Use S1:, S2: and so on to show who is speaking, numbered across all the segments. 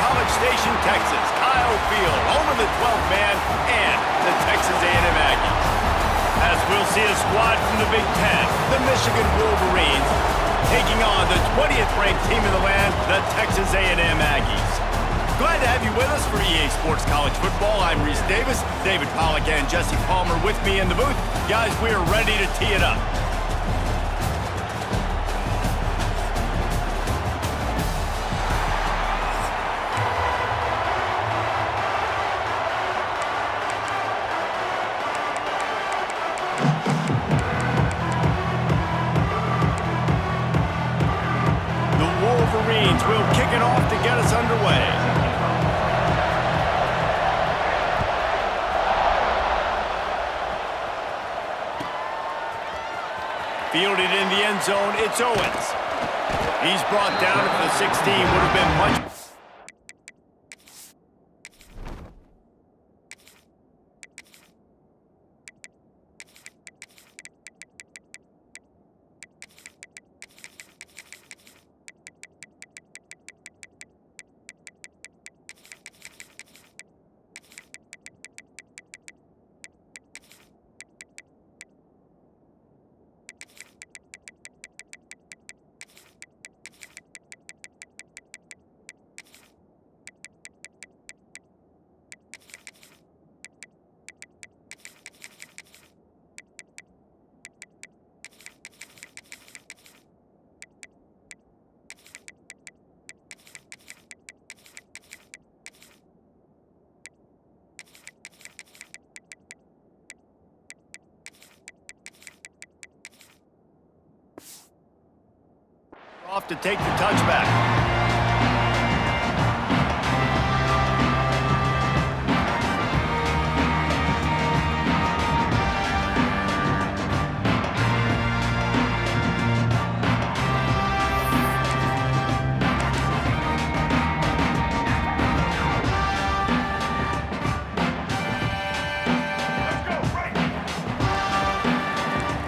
S1: College Station, Texas, Kyle Field, home of the 12th man and the Texas A&M Aggies. As we'll see a squad from the Big Ten, the Michigan Wolverines, taking on the 20th ranked team in the land, the Texas A&M Aggies. Glad to have you with us for EA Sports College Football. I'm Reese Davis, David Pollack and Jesse Palmer with me in the booth. Guys, we are ready to tee it up. Wolverines will kick it off to get us underway. Fielded in the end zone, it's Owens. He's brought down at the 16, would have been much... Off to take the touchback.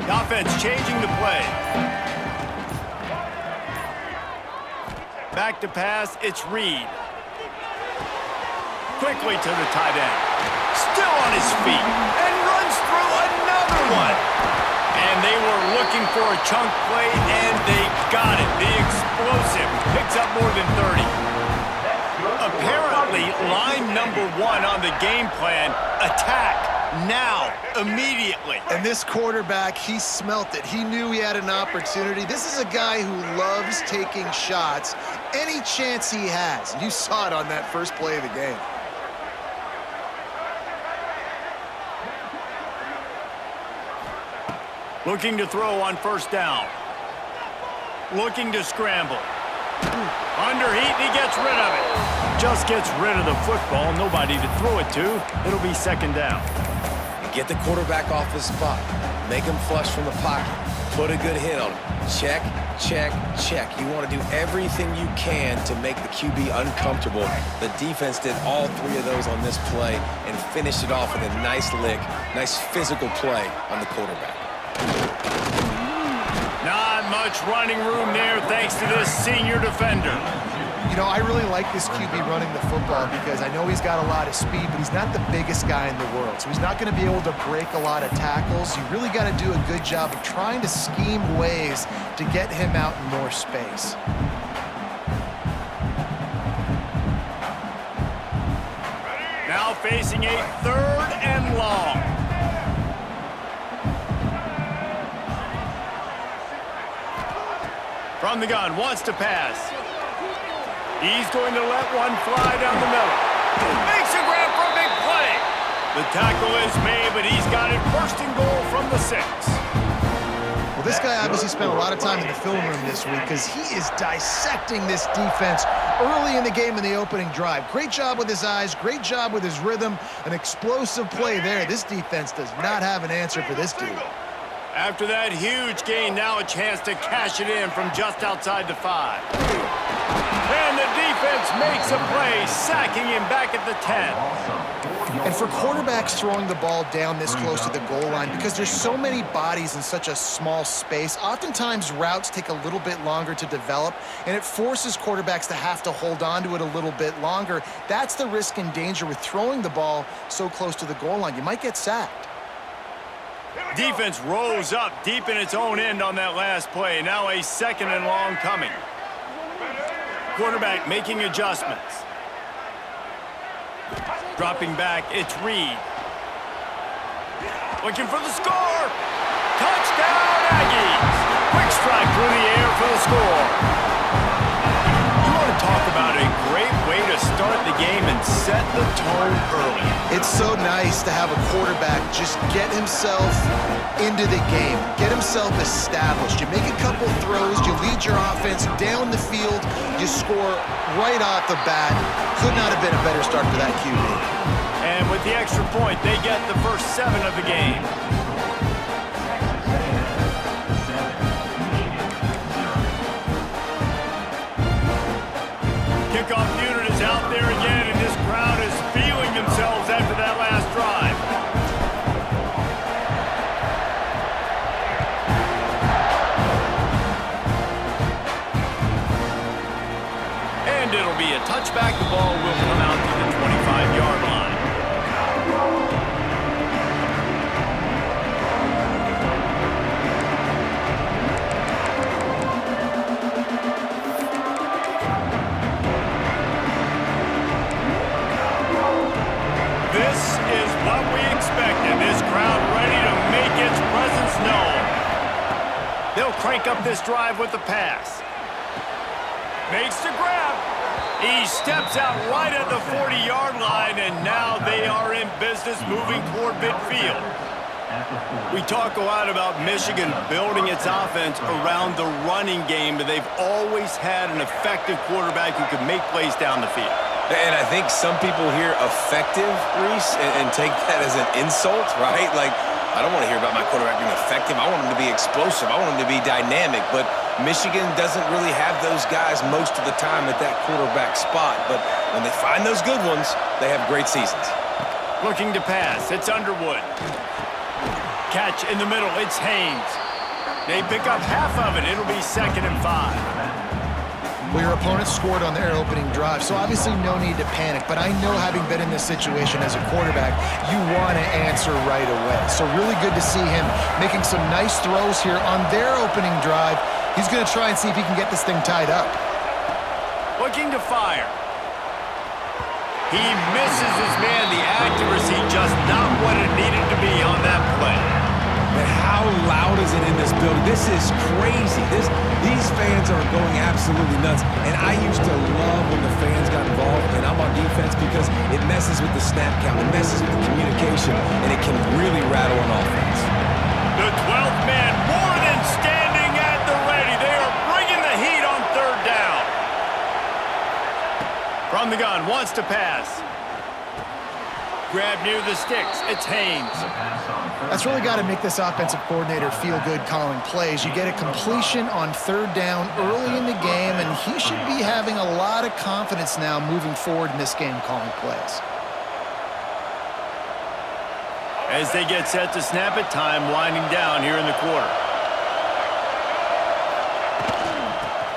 S1: The offense changing the play. Back to pass, it's Reed. Quickly to the tight end. Still on his feet and runs through another one. And they were looking for a chunk play, and they got it. The explosive picks up more than 30. Apparently, line number 1 on the game plan, attack. Now, immediately.
S2: And this quarterback, he smelt it. He knew he had an opportunity. This is a guy who loves taking shots any chance he has. You saw it on that first play of the game.
S1: Looking to throw on first down. Looking to scramble. Under heat, and he gets rid of it. Just gets rid of the football. Nobody to throw it to. It'll be second down.
S3: Get the quarterback off his spot. Make him flush from the pocket. Put a good hit on him. Check, check, check. You want to do everything you can to make the QB uncomfortable. The defense did all 3 of those on this play and finished it off with a nice lick, nice physical play on the quarterback.
S1: Not much running room there thanks to this senior defender.
S2: You know, I really like this QB running the football because I know he's got a lot of speed, but he's not the biggest guy in the world. So he's not going to be able to break a lot of tackles. You really got to do a good job of trying to scheme ways to get him out in more space.
S1: Now facing a 3rd and long. From the gun, wants to pass. He's going to let one fly down the middle. Makes a grab for a big play. The tackle is made, but he's got it first and goal from the 6.
S2: Well, this guy obviously spent a lot of time in the film room this week because he is dissecting this defense early in the game in the opening drive. Great job with his eyes, great job with his rhythm, an explosive play there. This defense does not have an answer for this dude.
S1: After that huge gain, now a chance to cash it in from just outside the 5. And the defense makes a play, sacking him back at the 10.
S2: And for quarterbacks throwing the ball down this close to the goal line, because there's so many bodies in such a small space, oftentimes routes take a little bit longer to develop, and it forces quarterbacks to have to hold on to it a little bit longer. That's the risk and danger with throwing the ball so close to the goal line. You might get sacked.
S1: Defense rose up deep in its own end on that last play. Now a 2nd and long coming. Quarterback making adjustments. Dropping back, it's Reed. Looking for the score. Touchdown, Aggies. Quick strike through the air for the score. You want to talk about a great way to start the game and set the tone early.
S2: It's so nice to have a quarterback just get himself into the game, get himself established. You make a couple throws, you lead your offense down the field, you score right off the bat. Could not have been a better start for that QB.
S1: And with the extra point, they get the first 7 of the game. Kickoff unit is out there again, and this crowd is feeling themselves after that last drive. And it'll be a touchback. The ball will come out to the 25-yard line. This is what we expected. This crowd ready to make its presence known. They'll crank up this drive with the pass. Makes the grab. He steps out right at the 40-yard line, and now they are in business moving toward midfield. We talk a lot about Michigan building its offense around the running game, but they've always had an effective quarterback who can make plays down the field.
S3: And I think some people hear effective, Reese, and take that as an insult, right? Like, I don't want to hear about my quarterback being effective. I want him to be explosive. I want him to be dynamic. But Michigan doesn't really have those guys most of the time at that quarterback spot. But when they find those good ones, they have great seasons.
S1: Looking to pass. It's Underwood. Catch in the middle. It's Haynes. They pick up half of it. It'll be 2nd and 5.
S2: Well, your opponent scored on their opening drive, so obviously no need to panic. But I know, having been in this situation as a quarterback, you want to answer right away. So really good to see him making some nice throws here on their opening drive. He's going to try and see if he can get this thing tied up.
S1: Looking to fire. He misses his man. The accuracy just not what it needed to be on that play.
S3: But how loud is it in this building? This is crazy. These fans are going absolutely nuts. And I used to love when the fans got involved, and I'm on defense, because it messes with the snap count, it messes with the communication, and it can really rattle an offense.
S1: The 12th man more than standing at the ready. They are bringing the heat on 3rd down. From the gun, wants to pass. Grab near the sticks. It's Haynes.
S2: That's really got to make this offensive coordinator feel good calling plays. You get a completion on 3rd down early in the game, and he should be having a lot of confidence now moving forward in this game calling plays.
S1: As they get set to snap it, time winding down here in the quarter.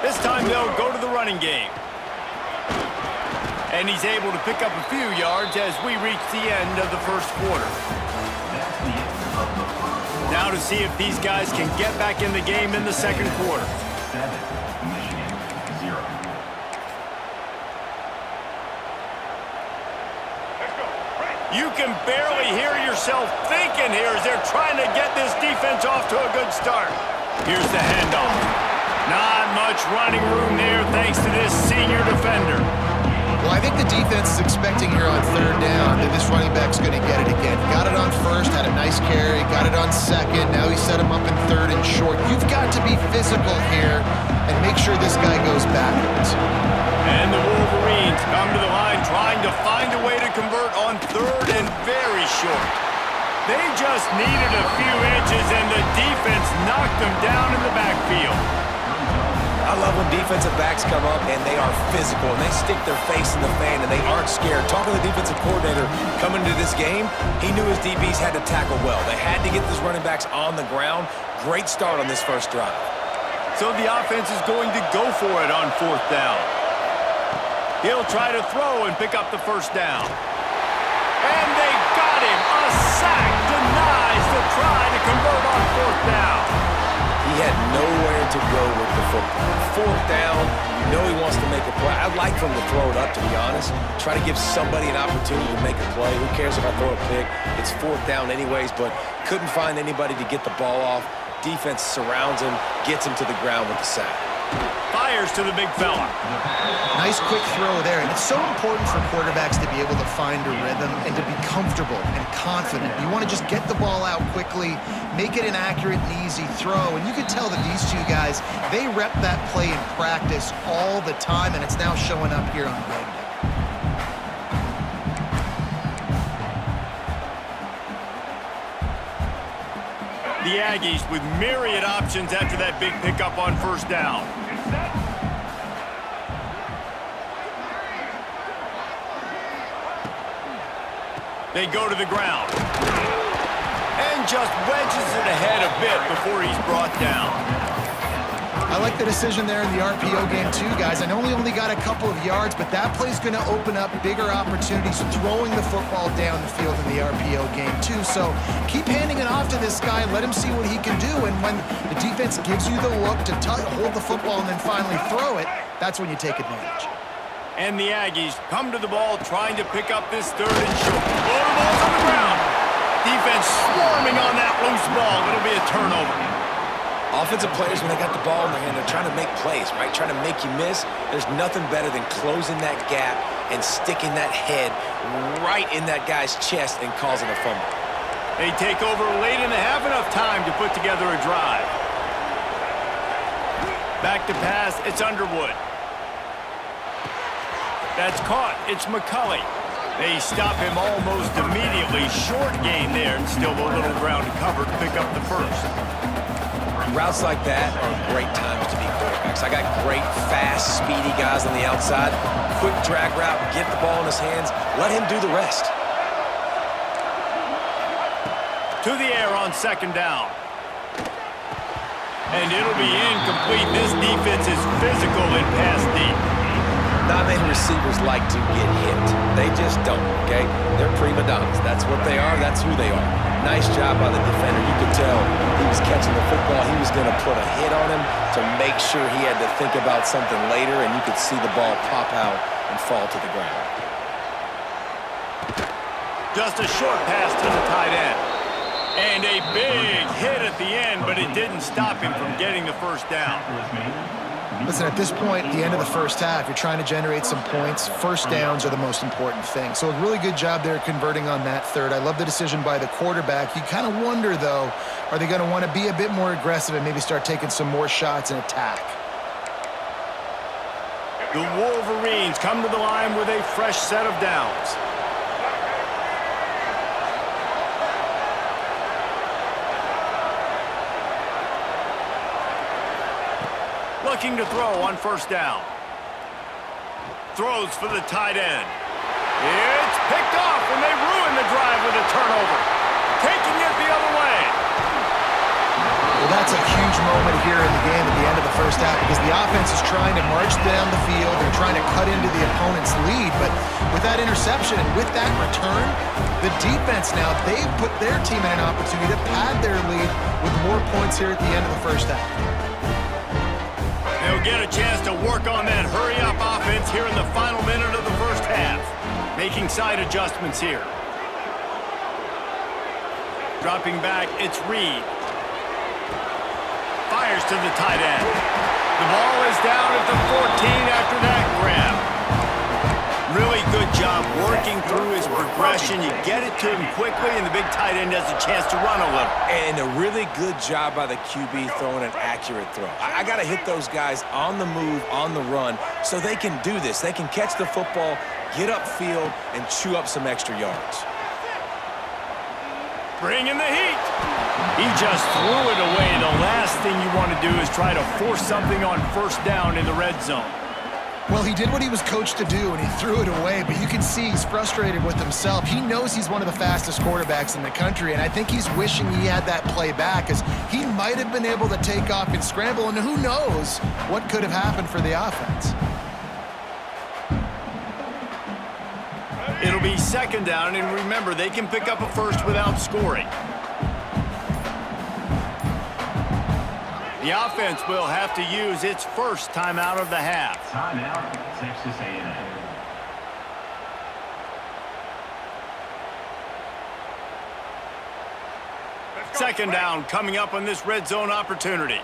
S1: This time they'll go to the running game. And he's able to pick up a few yards as we reach the end of the first quarter. Now to see if these guys can get back in the game in the second quarter. You can barely hear yourself thinking here as they're trying to get this defense off to a good start. Here's the handoff. Not much running room there thanks to this senior defender.
S2: Well, I think the defense is expecting here on 3rd down that this running back's going to get it again. Got it on 1st, had a nice carry, got it on 2nd. Now he set him up in 3rd and short. You've got to be physical here and make sure this guy goes backwards.
S1: And the Wolverines come to the line trying to find a way to convert on 3rd and very short. They just needed a few inches, and the defense knocked them down in the backfield.
S3: I love when defensive backs come up and they are physical and they stick their face in the fan and they aren't scared. Talking to the defensive coordinator coming into this game, he knew his DBs had to tackle well. They had to get these running backs on the ground. Great start on this first drive.
S1: So the offense is going to go for it on 4th down. He'll try to throw and pick up the first down. And they got him. A sack denies the try to convert on 4th down.
S3: He had nowhere to go with the football. 4th down, you know he wants to make a play. I'd like for him to throw it up, to be honest. Try to give somebody an opportunity to make a play. Who cares if I throw a pick? It's 4th down anyways, but couldn't find anybody to get the ball off. Defense surrounds him, gets him to the ground with the sack.
S1: Fires to the big fella.
S2: Nice quick throw there, and it's so important for quarterbacks to be able to find a rhythm and to be comfortable and confident. You want to just get the ball out quickly, make it an accurate and easy throw, and you can tell that these two guys, they rep that play in practice all the time, and it's now showing up here on game day.
S1: The Aggies with myriad options after that big pickup on 1st down. They go to the ground. And just wedges it ahead a bit before he's brought down.
S2: I like the decision there in the RPO game too, guys. I know he only got a couple of yards, but that play's going to open up bigger opportunities throwing the football down the field in the RPO game too. So keep handing it off to this guy and let him see what he can do. And when the defense gives you the look to hold the football and then finally throw it, that's when you take advantage.
S1: And the Aggies come to the ball trying to pick up this 3rd and short. Oh, the ball's on the ground. Defense swarming on that loose ball. It'll be a turnover.
S3: Offensive players, when they got the ball in their hand, they're trying to make plays, right? Trying to make you miss. There's nothing better than closing that gap and sticking that head right in that guy's chest and causing a fumble.
S1: They take over late and they have enough time to put together a drive. Back to pass, it's Underwood. That's caught, it's McCulley. They stop him almost immediately. Short gain there, and still a little ground to cover to pick up the first.
S3: Routes like that are great times to be quarterbacks. I got great, fast, speedy guys on the outside. Quick drag route, get the ball in his hands, let him do the rest.
S1: To the air on 2nd down. And it'll be incomplete. This defense is physical and pass deep.
S3: Not many receivers like to get hit. They just don't, okay? They're prima donnas. That's what they are. That's who they are. Nice job by the defender. You could tell he was catching the football. He was going to put a hit on him to make sure he had to think about something later, and you could see the ball pop out and fall to the ground.
S1: Just a short pass to the tight end. And a big hit at the end, but it didn't stop him from getting the first down.
S2: Listen, at this point, at the end of the first half, you're trying to generate some points. First downs are the most important thing. So a really good job there converting on that 3rd. I love the decision by the quarterback. You kind of wonder, though, are they going to want to be a bit more aggressive and maybe start taking some more shots and attack?
S1: The Wolverines come to the line with a fresh set of downs. Looking to throw on 1st down. Throws for the tight end. It's picked off, and they ruin the drive with a turnover. Taking it the other way.
S2: Well, that's a huge moment here in the game at the end of the first half because the offense is trying to march down the field. They're trying to cut into the opponent's lead, but with that interception and with that return, the defense now, they've put their team in an opportunity to pad their lead with more points here at the end of the first half.
S1: They'll get a chance to work on that hurry-up offense here in the final minute of the first half. Making side adjustments here. Dropping back, it's Reed. Fires to the tight end. The ball is down at the 14 after that grab. Really good job working through his progression. You get it to him quickly, and the big tight end has a chance to run a little.
S3: And a really good job by the QB throwing an accurate throw. I got to hit those guys on the move, on the run, so they can do this. They can catch the football, get upfield, and chew up some extra yards.
S1: Bringing the heat. He just threw it away. The last thing you want to do is try to force something on first down in the red zone.
S2: Well, he did what he was coached to do, and he threw it away, but you can see he's frustrated with himself. He knows he's one of the fastest quarterbacks in the country, and I think he's wishing he had that play back, because he might have been able to take off and scramble, and who knows what could have happened for the offense.
S1: It'll be second down, and remember, they can pick up a first without scoring. The offense will have to use its first timeout of the half.
S4: Timeout, Texas A&M.
S1: Second down coming up on this red zone opportunity.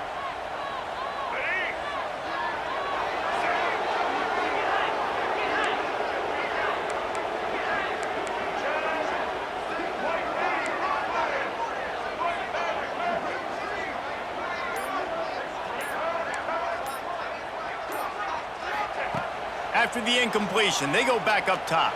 S1: After the incompletion, they go back up top.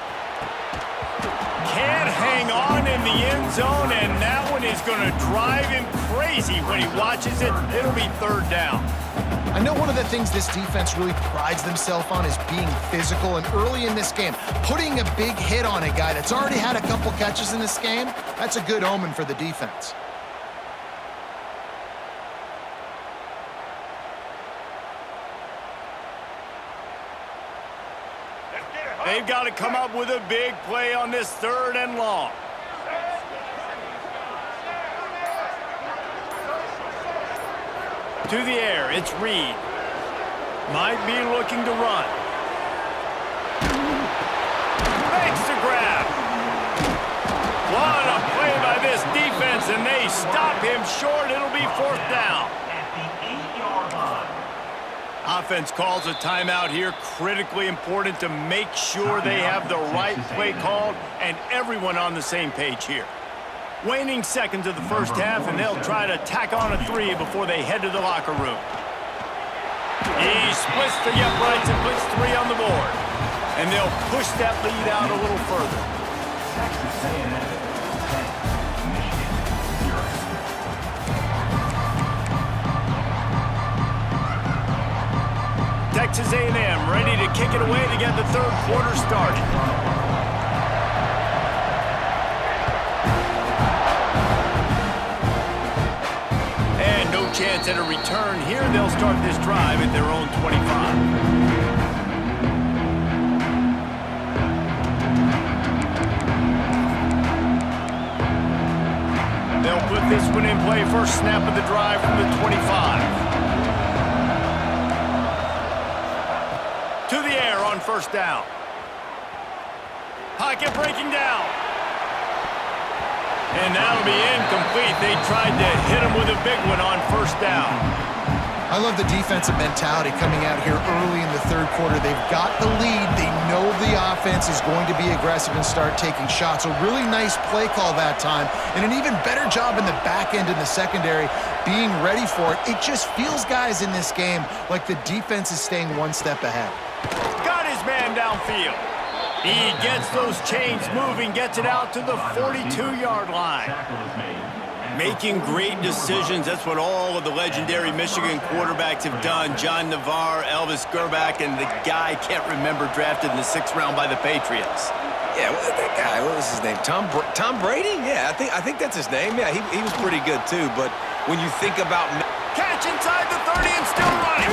S1: Can't hang on in the end zone, and that one is going to drive him crazy when he watches it. It'll be third down.
S2: I know one of the things this defense really prides themselves on is being physical, and early in this game, putting a big hit on a guy that's already had a couple catches in this game, that's a good omen for the defense.
S1: They've got to come up with a big play on this third and long. To the air, it's Reed. Might be looking to run. Makes the grab. What a play by this defense, and they stop him short. It'll be fourth down.
S4: At the 8-yard line.
S1: Offense calls a timeout here. Critically important to make sure they have the right play called and everyone on the same page here. Waning seconds of the first half, and they'll try to tack on a 3 before they head to the locker room. He splits the uprights and puts 3 on the board. And they'll push that lead out a little further.
S4: Texas A&M, 10, Michigan, 0.
S1: Texas A&M ready to kick it away to get the third quarter started. And no chance at a return here. They'll start this drive at their own 25. They'll put this one in play first snap of the drive from the 25. To the air on first down. Pocket breaking down. And that'll be incomplete. They tried to hit him with a big one on first down.
S2: I love the defensive mentality coming out here early in the third quarter. They've got the lead. They know the offense is going to be aggressive and start taking shots. A really nice play call that time, and an even better job in the back end in the secondary being ready for it. It just feels, guys, in this game like the defense is staying one step ahead.
S1: Got his man downfield. He gets those chains moving, gets it out to the 42-yard line.
S4: Tackle is made.
S1: Making great decisions. That's what all of the legendary Michigan quarterbacks have done. John Navarre, Elvis Gerbach, and the guy I can't remember drafted in the 6th round by the Patriots.
S3: Yeah, that guy, what was his name? Tom Brady? Yeah, I think that's his name. Yeah, he was pretty good too. But when you think about
S1: Catch inside the 30 and still running.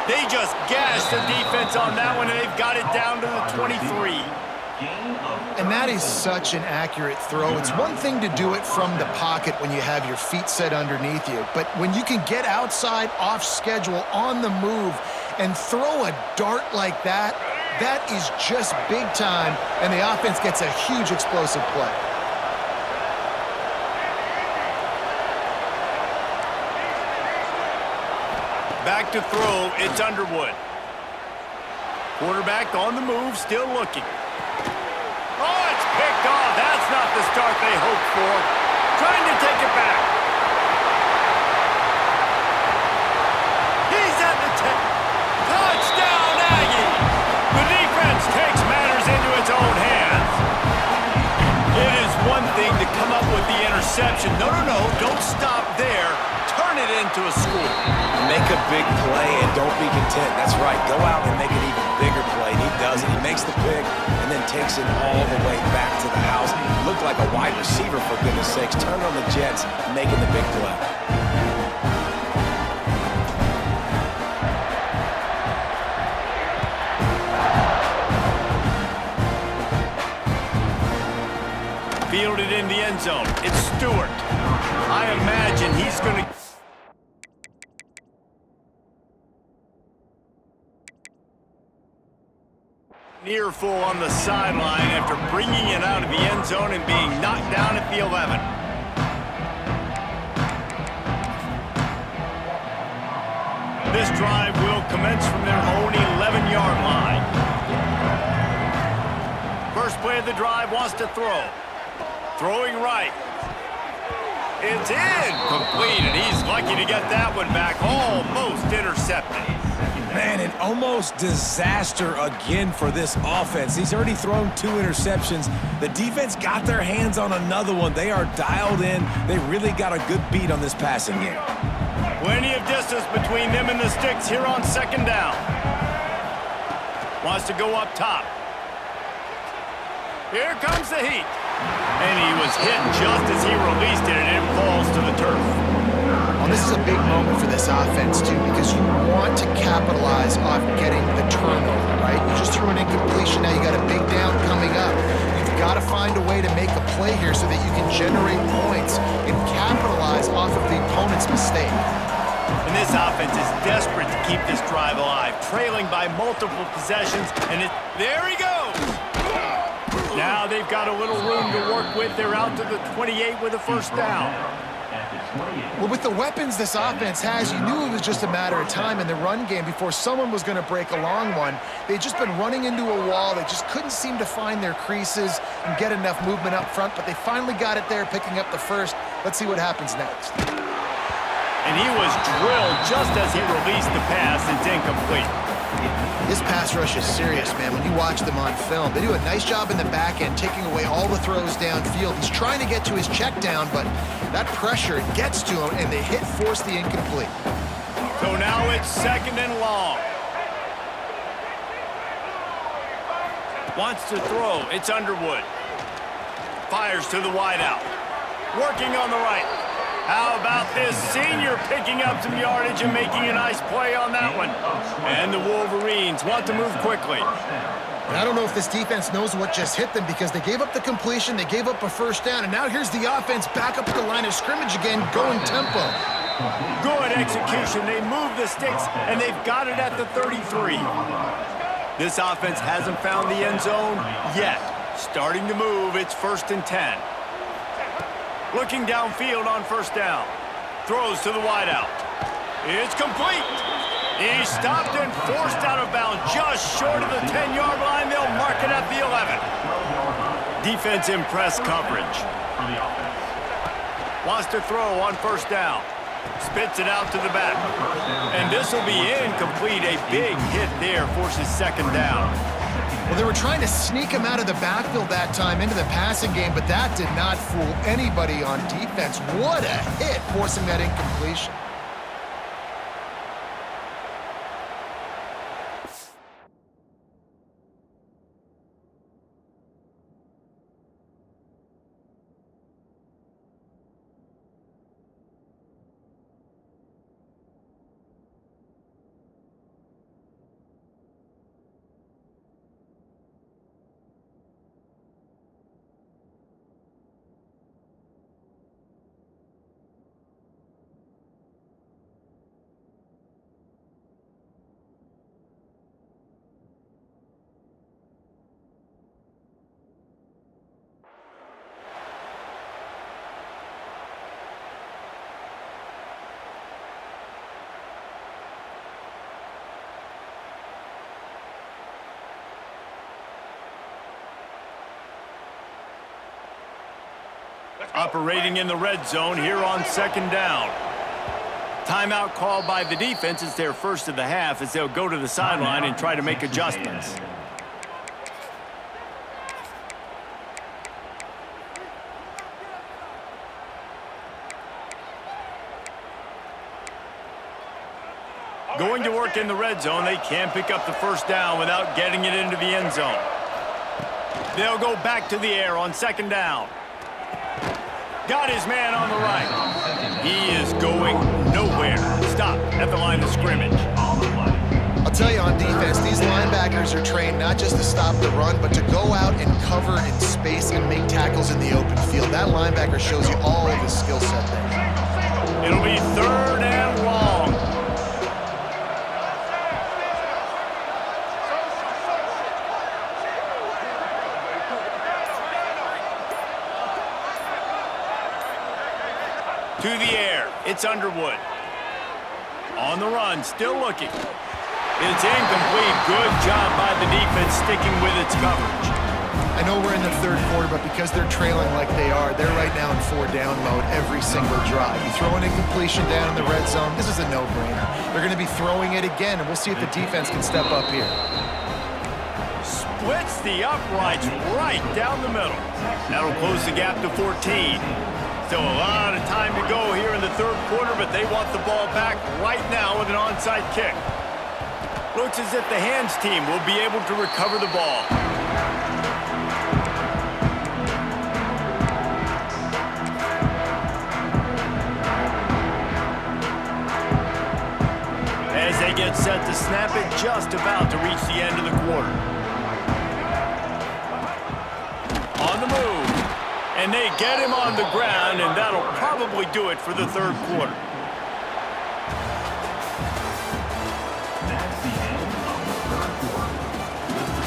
S1: They just gashed the defense on that one, and they've got it down to the 23.
S2: And that is such an accurate throw. It's one thing to do it from the pocket when you have your feet set underneath you, but when you can get outside, off schedule, on the move, and throw a dart like that, that is just big time, and the offense gets a huge explosive play.
S1: Back to throw, it's Underwood. Quarterback on the move, still looking. Oh, it's picked off. That's not the start they hoped for. Trying to take it back. He's at the 10. Touchdown, Aggie! The defense takes matters into its own hands. It is one thing to come up with the interception. Don't stop there. Turn it into a score.
S3: Make a big play and don't be content. That's right. Go out and make an even bigger play. And he does it. He makes the pick and then takes it all the way back to the house. Looked like a wide receiver, for goodness sakes. Turned on the Jets, making the big play.
S1: Fielded in the end zone. It's Stewart. I imagine he's going to... near full on the sideline after bringing it out of the end zone and being knocked down at the 11. This drive will commence from their own 11-yard line. First play of the drive, wants to throw. Throwing right. It's in. Complete, and he's lucky to get that one back. Almost intercepted.
S3: Man, an almost disaster again for this offense. He's already thrown 2 interceptions. The defense got their hands on another one. They are dialed in. They really got a good beat on this passing game.
S1: Plenty of distance between them and the sticks here on second down. Wants to go up top. Here comes the heat. And he was hit just as he released it, and it falls to the turf.
S2: Well, this is a big moment for this offense, too, because you want to capitalize off getting the turnover, right? You just threw an incompletion. Now you got a big down coming up. You've got to find a way to make a play here so that you can generate points and capitalize off of the opponent's mistake.
S1: And this offense is desperate to keep this drive alive, trailing by multiple possessions, and there he goes! Now they've got a little room to work with. They're out to the 28 with a first down.
S2: Well, with the weapons this offense has, you knew it was just a matter of time in the run game before someone was going to break a long one. They'd just been running into a wall. They just couldn't seem to find their creases and get enough movement up front, but they finally got it there, picking up the first. Let's see what happens next.
S1: And he was drilled just as he released the pass. It's incomplete.
S2: This pass rush is serious, man. When you watch them on film, they do a nice job in the back end, taking away all the throws downfield. He's trying to get to his check down, but that pressure gets to him, and the hit forced the incomplete.
S1: So now it's second and long. Wants to throw. It's Underwood. Fires to the wideout. Working on the right. How about this senior picking up some yardage and making a nice play on that one? And the Wolverines want to move quickly.
S2: And I don't know if this defense knows what just hit them because they gave up the completion, they gave up a first down, and now here's the offense back up at the line of scrimmage again, going tempo.
S1: Good execution. They move the sticks, and they've got it at the 33. This offense hasn't found the end zone yet. Starting to move. It's 1st and 10. Looking downfield on first down. Throws to the wideout. It's complete. He's stopped and forced out of bounds just short of the 10-yard line. They'll mark it at the 11. Defense in press coverage. Wants to throw on first down. Spits it out to the back. And this will be incomplete. A big hit there forces second down.
S2: Well, they were trying to sneak him out of the backfield that time into the passing game, but that did not fool anybody on defense. What a hit, forcing that incompletion.
S1: Operating in the red zone here on second down. Timeout called by the defense. It's their first of the half as they'll go to the sideline and try to make adjustments. Going to work in the red zone, they can't pick up the first down without getting it into the end zone. They'll go back to the air on second down. Got his man on the right. He is going nowhere. Stop at the line of scrimmage.
S2: I'll tell you, on defense, these linebackers are trained not just to stop the run, but to go out and cover in space and make tackles in the open field. That linebacker shows you all of his skill set there.
S1: It'll be third and long. To the air, it's Underwood. On the run, still looking. It's incomplete. Good job by the defense sticking with its coverage.
S2: I know we're in the third quarter, but because they're trailing like they are, they're right now in 4-down mode every single drive. You throw an incompletion down in the red zone, this is a no-brainer. They're going to be throwing it again, and we'll see if the defense can step up here.
S1: Splits the uprights right down the middle. That'll close the gap to 14. Still a lot of time to go here in the third quarter, but they want the ball back right now with an onside kick. Looks as if the hands team will be able to recover the ball. As they get set to snap it, just about to reach the end of the quarter. On the move. And they get him on the ground, and that'll probably do it for the third quarter.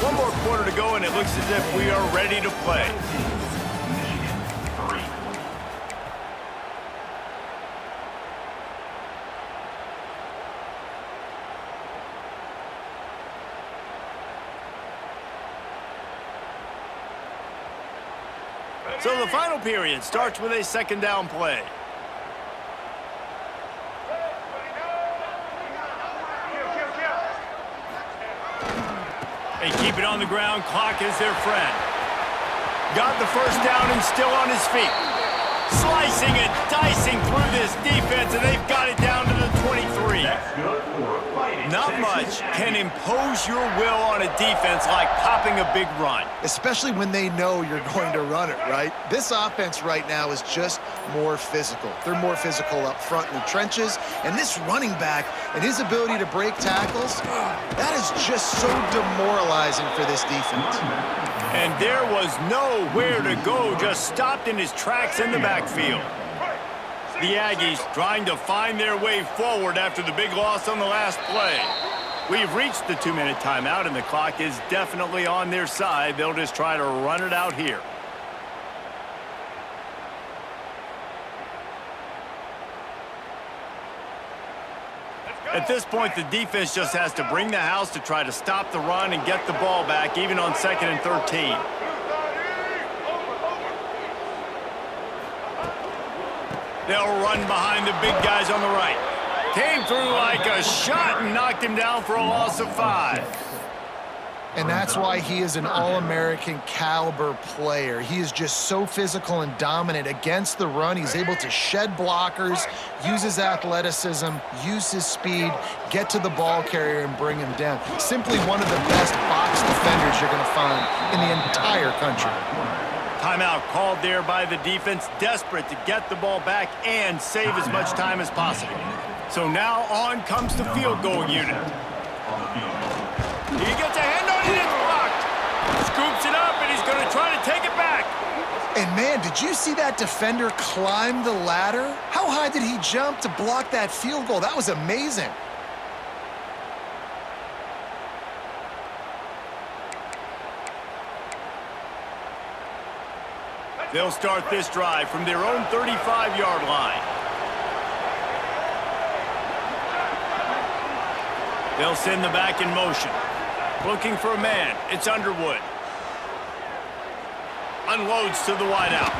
S1: One more quarter to go, and it looks as if we are ready to play. So the final period starts with a second down play. They keep it on the ground. Clock is their friend. Got the first down and still on his feet. Slicing and dicing through this defense, and they've got it down to the 23. Not much can impose your will on a defense like popping a big run.
S2: Especially when they know you're going to run it, right? This offense right now is just more physical. They're more physical up front in the trenches, and this running back and his ability to break tackles, that is just so demoralizing for this defense.
S1: And there was nowhere to go, just stopped in his tracks in the backfield. The Aggies trying to find their way forward after the big loss on the last play. We've reached the 2-minute timeout, and the clock is definitely on their side. They'll just try to run it out here. At this point, the defense just has to bring the house to try to stop the run and get the ball back, even on 2nd and 13. They'll run behind the big guys on the right. Came through like a shot and knocked him down for a loss of 5.
S2: And that's why he is an All-American caliber player. He is just so physical and dominant against the run. He's able to shed blockers, use his athleticism, use his speed, get to the ball carrier and bring him down. Simply one of the best box defenders you're going to find in the entire country.
S1: Timeout called there by the defense, desperate to get the ball back and save as much time as possible. So now on comes the field goal unit. He gets a hand on it, it's blocked. Scoops it up, and he's going to try to take it back.
S2: And man, did you see that defender climb the ladder? How high did he jump to block that field goal? That was amazing.
S1: They'll start this drive from their own 35-yard line. They'll send the back in motion. Looking for a man. It's Underwood. Unloads to the wideout.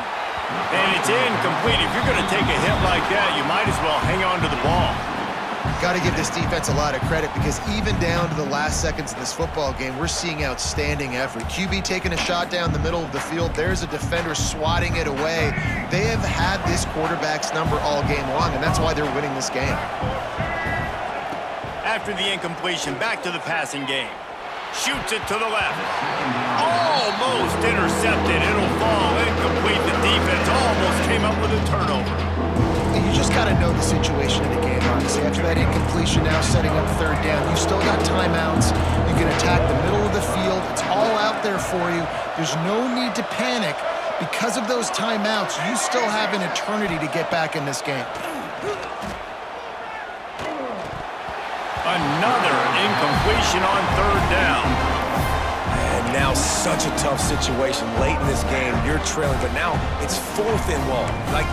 S1: And it's incomplete. If you're going to take a hit like that, you might as well hang on to the ball.
S2: Got to give this defense a lot of credit because even down to the last seconds of this football game, we're seeing outstanding effort. QB taking a shot down the middle of the field. There's a defender swatting it away. They have had this quarterback's number all game long, and that's why they're winning this game.
S1: After after the incompletion, back to the passing game. Shoots it to the left. Almost intercepted. It'll fall incomplete. The defense almost came up with a turnover.
S2: You just got to know the situation in the game, honestly. After that incompletion, now setting up third down, you still got timeouts. You can attack the middle of the field. It's all out there for you. There's no need to panic. Because of those timeouts, you still have an eternity to get back in this game.
S1: Another incompletion on third down.
S3: And now such a tough situation late in this game. You're trailing, but now it's 4th and long. Like,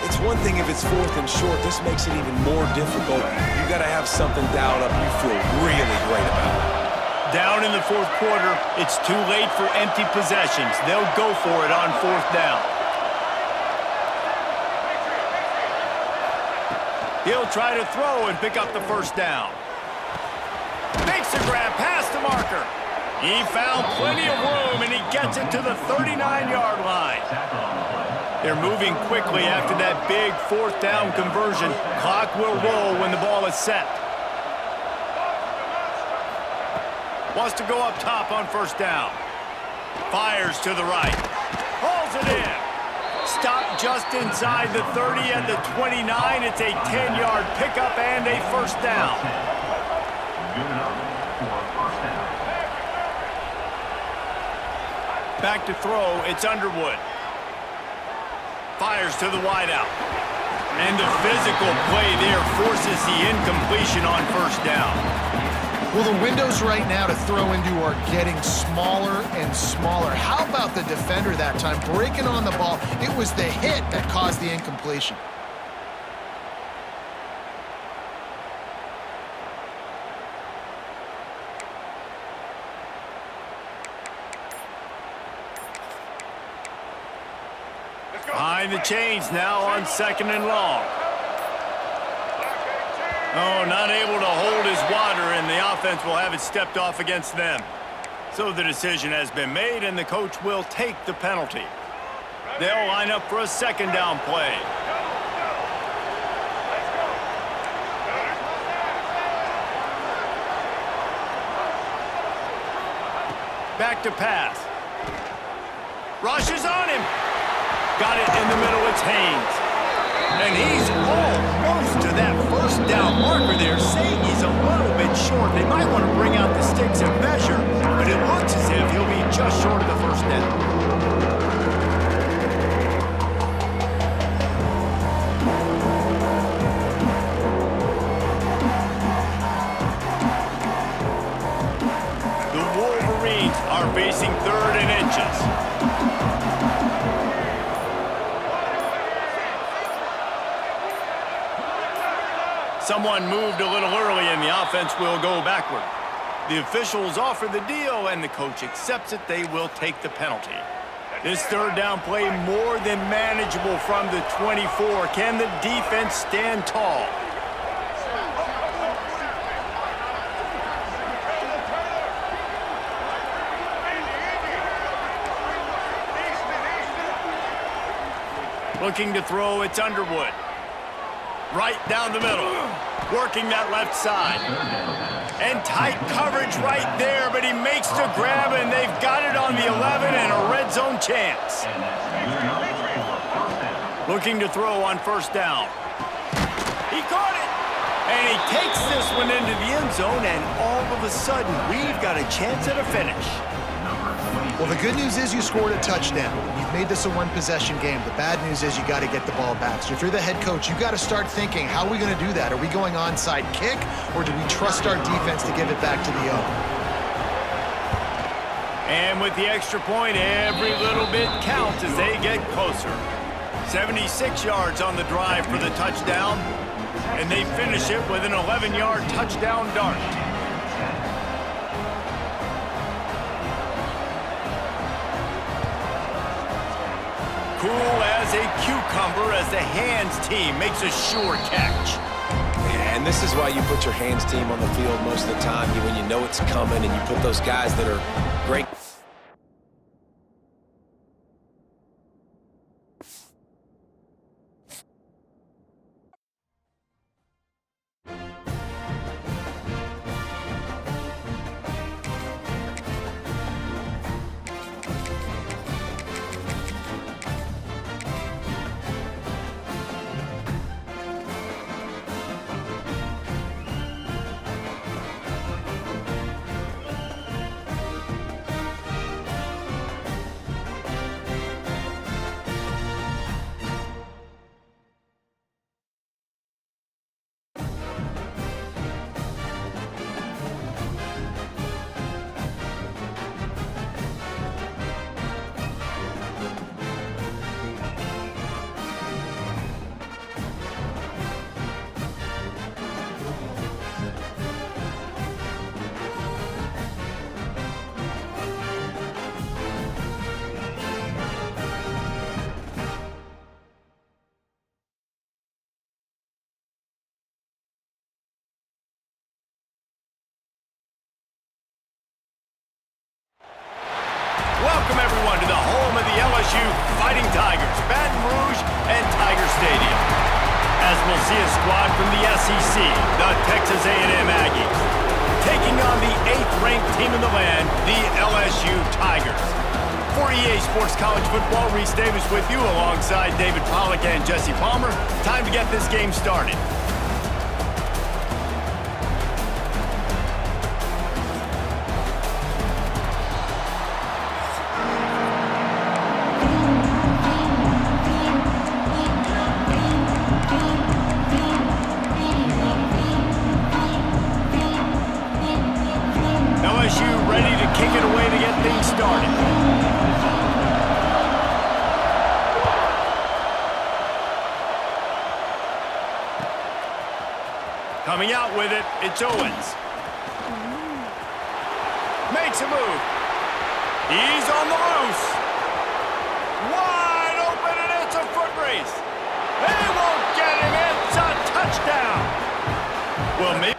S3: it's one thing if it's 4th and short. This makes it even more difficult. You got to have something dialed up you feel really great about.
S1: Down in the 4th quarter, it's too late for empty possessions. They'll go for it on 4th down. He'll try to throw and pick up the first down. Makes a grab past the marker. He found plenty of room, and he gets it to the 39-yard line. They're moving quickly after that big 4th down conversion. Clock will roll when the ball is set. Wants to go up top on first down. Fires to the right. Hauls it in. Stopped just inside the 30 at the 29. It's a 10-yard pickup and a first down.
S4: Good enough for a first down.
S1: Back to throw, it's Underwood. Fires to the wideout. And the physical play there forces the incompletion on first down.
S2: Well, the windows right now to throw into are getting smaller and smaller. How about the defender that time breaking on the ball? It was the hit that caused the incompletion.
S1: Behind the chains now on 2nd and long. Oh, not able to hold his water, and the offense will have it stepped off against them. So the decision has been made, and the coach will take the penalty. They'll line up for a 2nd down play. Back to pass. Rushes on him. Got it in the middle, it's Haynes. And he's almost to that first down marker there, saying he's a little bit short. They might want to bring out the sticks and measure, but it looks as if he'll be just short of the first down. Are facing 3rd and inches. Someone moved a little early and the offense will go backward. The officials offer the deal and the coach accepts it. They will take the penalty. This 3rd down play more than manageable from the 24. Can the defense stand tall? Looking to throw, it's Underwood. Right down the middle. Working that left side. And tight coverage right there, but he makes the grab, and they've got it on the 11 and a red zone chance. Looking to throw on first down. He caught it. And he takes this one into the end zone, and all of a sudden, we've got a chance at a finish.
S2: Well, the good news is you scored a touchdown. You've made this a one-possession game. The bad news is you got to get the ball back. So if you're the head coach, you got to start thinking, how are we going to do that? Are we going onside kick, or do we trust our defense to give it back to the O?
S1: And with the extra point, every little bit counts as they get closer. 76 yards on the drive for the touchdown, and they finish it with an 11-yard touchdown dart. Cool as a cucumber as the hands team makes a sure catch.
S3: Yeah, and this is why you put your hands team on the field most of the time, when you know it's coming, and you put those guys that are great.
S1: Welcome everyone to the home of the LSU Fighting Tigers, Baton Rouge and Tiger Stadium. As we'll see a squad from the SEC, the Texas A&M Aggies, taking on the 8th-ranked team in the land, the LSU Tigers. For EA Sports College Football, Reese Davis with you alongside David Pollack and Jesse Palmer. Time to get this game started. LSU ready to kick it away to get things started. Coming out with it, it's Owens. Makes a move. He's on the loose. Wide open, and it's a foot race. They won't get him. It's a touchdown. Well, maybe.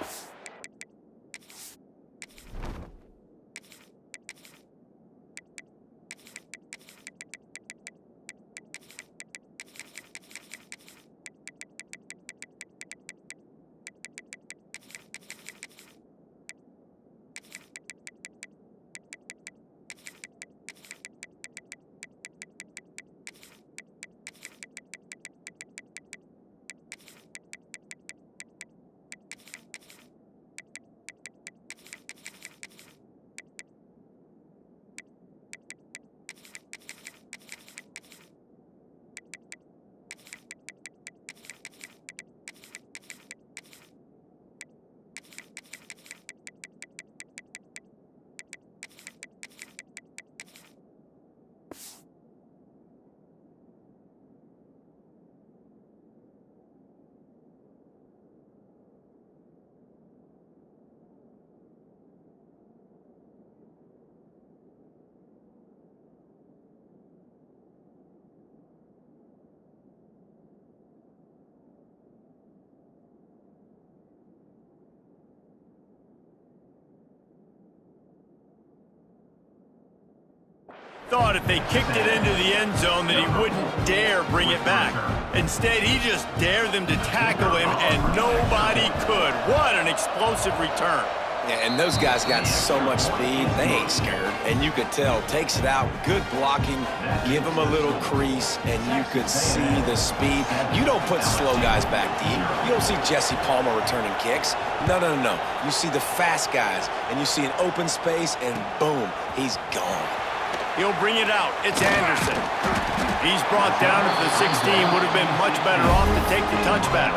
S1: Thought if they kicked it into the end zone that he wouldn't dare bring it back. Instead, he just dared them to tackle him, and nobody could. What an explosive return.
S3: Yeah, and those guys got so much speed, they ain't scared. And you could tell, takes it out, good blocking, give them a little crease, and you could see the speed. You don't put slow guys back deep. You don't see Jesse Palmer returning kicks. No. You see the fast guys, and you see an open space, and boom, he's gone.
S1: He'll bring it out. It's Anderson. He's brought down at the 16. Would have been much better off to take the touchback.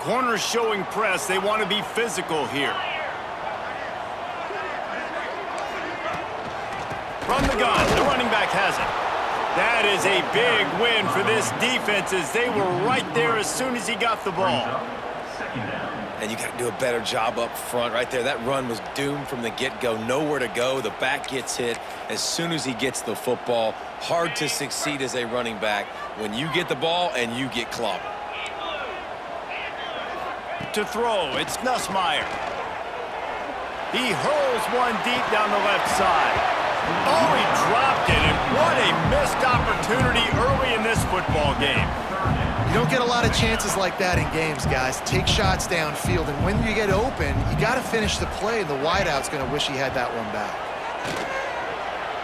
S1: Corners showing press. They want to be physical here. From the gun, the running back has it. That is a big win for this defense as they were right there as soon as he got the ball.
S3: And you got to do a better job up front right there. That run was doomed from the get-go. Nowhere to go. The back gets hit as soon as he gets the football. Hard to succeed as a running back when you get the ball and you get clobbered.
S1: To throw, it's Nussmeier. He hurls one deep down the left side. Oh, he dropped it, and what a missed opportunity early in this football game.
S2: You don't get a lot of chances like that in games, guys. Take shots downfield, and when you get open, you got to finish the play, and the wideout's going to wish he had that one back.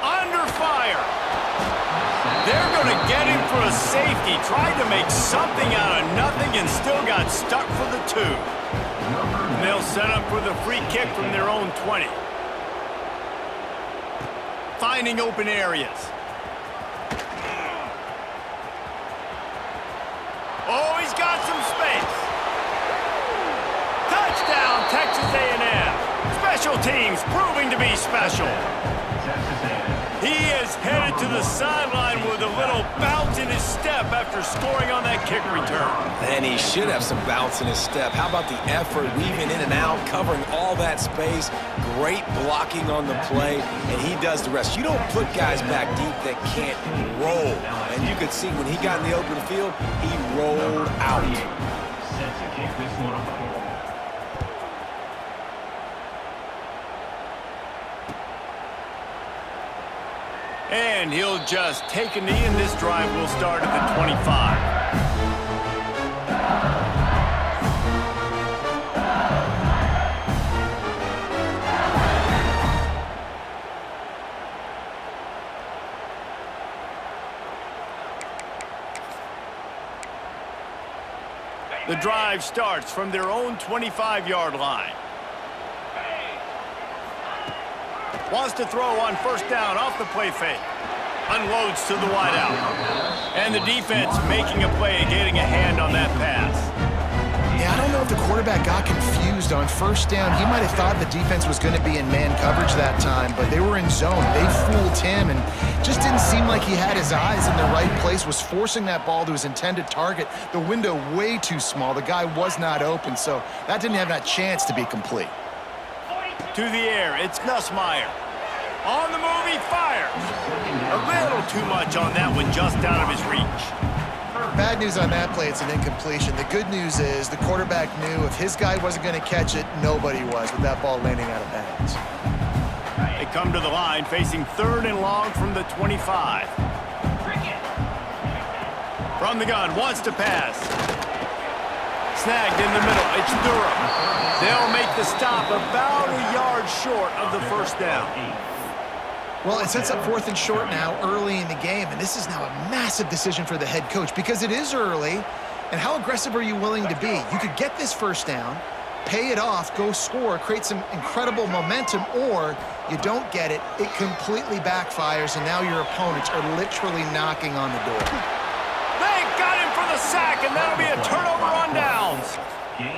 S1: Under fire. They're going to get him for a safety. Tried to make something out of nothing and still got stuck for the 2. And they'll set up for the free kick from their own 20. Finding open areas. Oh, he's got some space. Touchdown, Texas A&M. Special teams proving to be special.
S4: Texas A&M.
S1: He is headed to the sideline with a little bounce in his step after scoring on that kick return.
S3: And he should have some bounce in his step. How about the effort, weaving in and out, covering all that space, great blocking on the play, and he does the rest. You don't put guys back deep that can't roll. And you could see when he got in the open field, he rolled out.
S4: Set to kick this one away.
S1: And he'll just take a knee, and this drive will start at the 25. The drive starts from their own 25-yard line. Wants to throw on first down off the play fake. Unloads to the wideout. And the defense making a play and getting a hand on that pass.
S2: Yeah, I don't know if the quarterback got confused on first down. He might have thought the defense was going to be in man coverage that time, but they were in zone. They fooled him and just didn't seem like he had his eyes in the right place, was forcing that ball to his intended target. The window way too small. The guy was not open, so that didn't have that chance to be complete.
S1: To the air, it's Nussmeier. On the move, he fires. A little too much on that one, just out of his reach.
S2: Bad news on that play, it's an incompletion. The good news is the quarterback knew if his guy wasn't going to catch it, nobody was with that ball landing out of bounds.
S1: They come to the line, facing 3rd and long from the 25. From the gun, wants to pass. Snagged in the middle, it's Durham. They'll make the stop about a yard short of the first down.
S2: Well, it sets up 4th and short now early in the game, and this is now a massive decision for the head coach because it is early, and how aggressive are you willing to be? You could get this first down, pay it off, go score, create some incredible momentum, or you don't get it, it completely backfires, and now your opponents are literally knocking on the door.
S1: They got him for the sack, and that'll be a turnover on downs.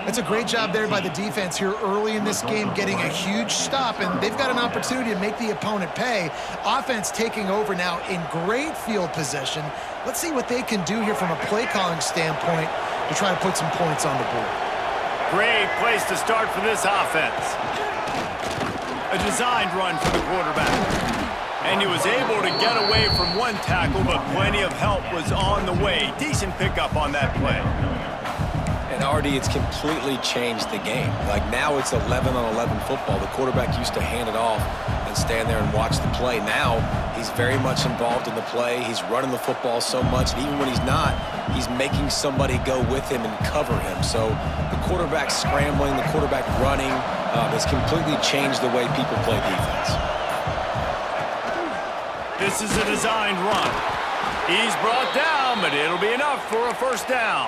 S2: That's a great job there by the defense here early in this game, getting a huge stop, and they've got an opportunity to make the opponent pay. Offense taking over now in great field position. Let's see what they can do here from a play calling standpoint to try to put some points on the board.
S1: Great place to start for this offense. A designed run for the quarterback. And he was able to get away from one tackle, but plenty of help was on the way. Decent pickup on that play.
S3: And Artie, it's completely changed the game. Like now it's 11-on-11 football. The quarterback used to hand it off and stand there and watch the play. Now he's very much involved in the play. He's running the football so much, and even when he's not, he's making somebody go with him and cover him. So the quarterback scrambling, the quarterback running has completely changed the way people play defense.
S1: This is a designed run. He's brought down, but it'll be enough for a first down.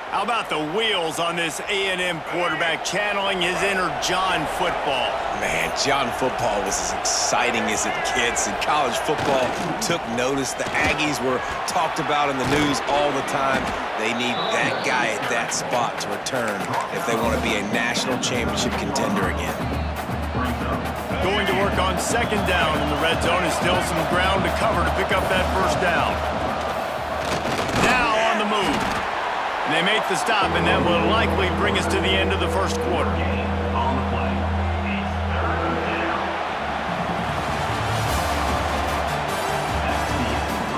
S1: How about the wheels on this A&M quarterback channeling his inner John football?
S3: Man, John football was as exciting as it gets, and college football took notice. The Aggies were talked about in the news all the time. They need that guy at that spot to return if they want to be a national championship contender again.
S1: Going to work on 2nd down in the red zone, and still some ground to cover to pick up that first down. Now on the move. They make the stop, and that will likely bring us to the end of the first quarter.
S4: On the play.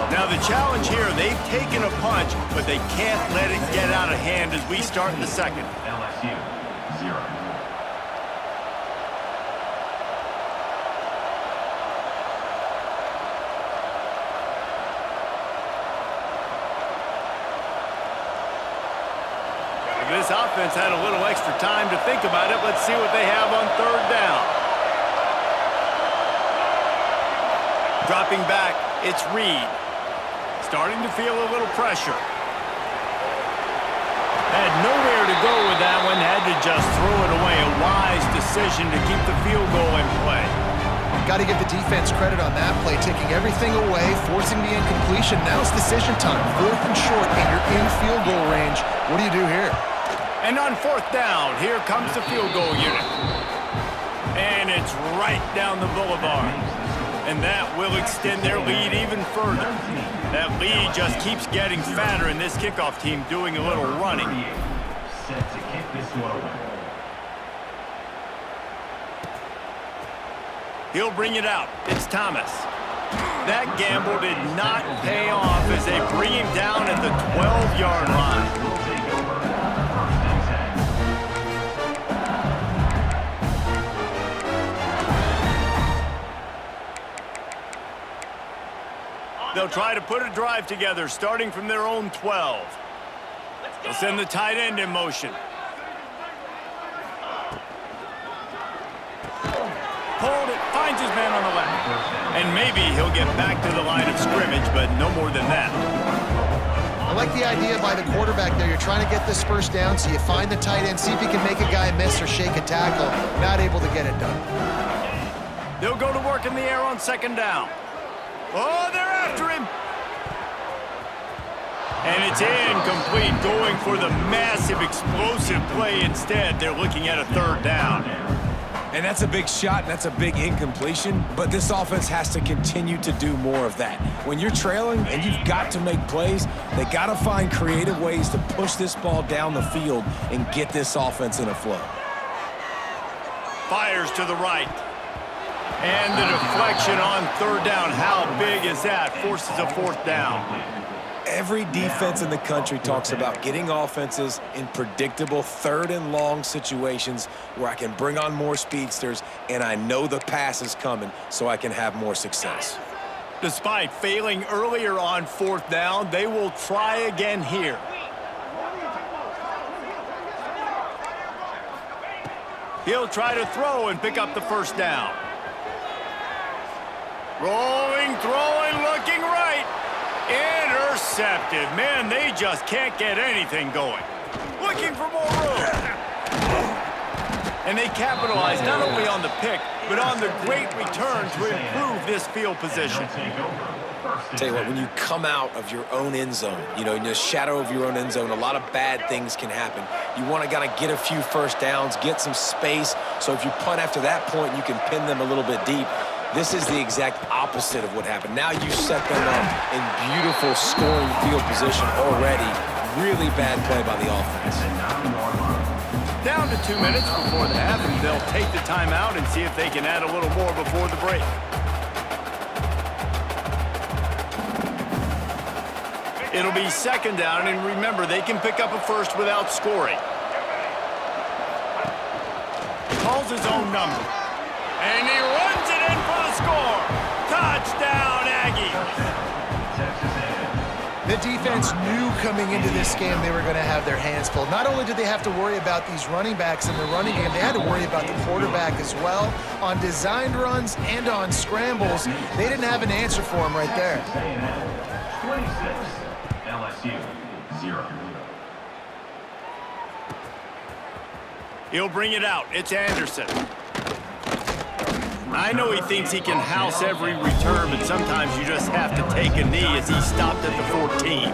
S1: Now the challenge here, they've taken a punch, but they can't let it get out of hand as we start in the second.
S4: LSU 0.
S1: This offense had a little extra time to think about it. Let's see what they have on 3rd down. Dropping back, it's Reed. Starting to feel a little pressure. Had nowhere to go with that one. Had to just throw it away. A wise decision to keep the field goal in play.
S2: Got to give the defense credit on that play, taking everything away, forcing the incompletion. Now it's decision time. 4th and short, and you're in field goal range. What do you do here?
S1: And on 4th down, here comes the field goal unit. And it's right down the boulevard. And that will extend their lead even further. That lead just keeps getting fatter, and this kickoff team doing a little running.
S4: Set to kick this one away.
S1: He'll bring it out. It's Thomas. That gamble did not pay off as they bring him down at the 12-yard line.
S4: Will take over. First and 10.
S1: They'll try to put a drive together, starting from their own 12. They'll send the tight end in motion. Pulled it, finds his man on the left. And maybe he'll get back to the line of scrimmage, but no more than that.
S2: I like the idea by the quarterback there. You're trying to get this first down, so you find the tight end, see if he can make a guy miss or shake a tackle. Not able to get it done.
S1: They'll go to work in the air on second down. Oh, they're after him. And it's incomplete, going for the massive explosive play instead. They're looking at a third down.
S3: And that's a big shot, and that's a big incompletion, but this offense has to continue to do more of that. When you're trailing and you've got to make plays, they got to find creative ways to push this ball down the field and get this offense in a flow.
S1: Fires to the right. And the deflection on third down. How big is that? Forces a fourth down.
S3: Every defense in the country talks about getting offenses in predictable third and long situations where I can bring on more speedsters and I know the pass is coming so I can have more success.
S1: Despite failing earlier on fourth down, they will try again here. He'll try to throw and pick up the first down. Rolling, throwing, looking right. Intercepted. Man, they just can't get anything going. Looking for more room. And they capitalize not only on the pick, but on the great return to improve this field position.
S3: Tell you what, when you come out of your own end zone, you know, in the shadow of your own end zone, a lot of bad things can happen. You want to kind of get a few first downs, get some space, so if you punt after that point, you can pin them a little bit deep. This is the exact opposite of what happened. Now you set them up in beautiful scoring field position already. Really bad play by the offense.
S1: Down to 2 minutes before the half, and they'll take the timeout and see if they can add a little more before the break. It'll be second down, and remember, they can pick up a first without scoring. Calls his own number. And he runs it in for the score. Touchdown, Aggies.
S2: The defense knew coming into this game they were going to have their hands full. Not only did they have to worry about these running backs in the running game, they had to worry about the quarterback as well. On designed runs and on scrambles, they didn't have an answer for him right there.
S4: 26, LSU, 0.
S1: He'll bring it out. It's Anderson. I know he thinks he can house every return, but sometimes you just have to take a knee as he stopped at the 14.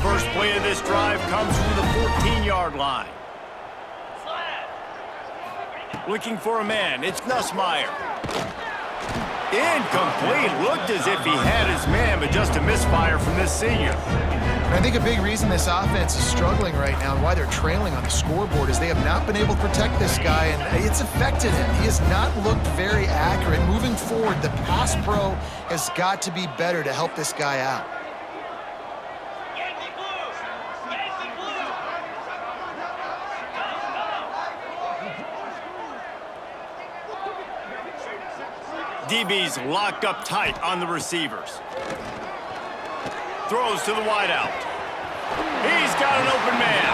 S1: First play of this drive comes from the 14-yard line. Looking for a man. It's Nussmeier. Incomplete. Looked as if he had his man, but just a misfire from this senior.
S2: I think a big reason this offense is struggling right now and why they're trailing on the scoreboard is they have not been able to protect this guy, and it's affected him. He has not looked very accurate. Moving forward, the pass pro has got to be better to help this guy out.
S1: DB's locked up tight on the receivers. Throws to the wideout. He's got an open man.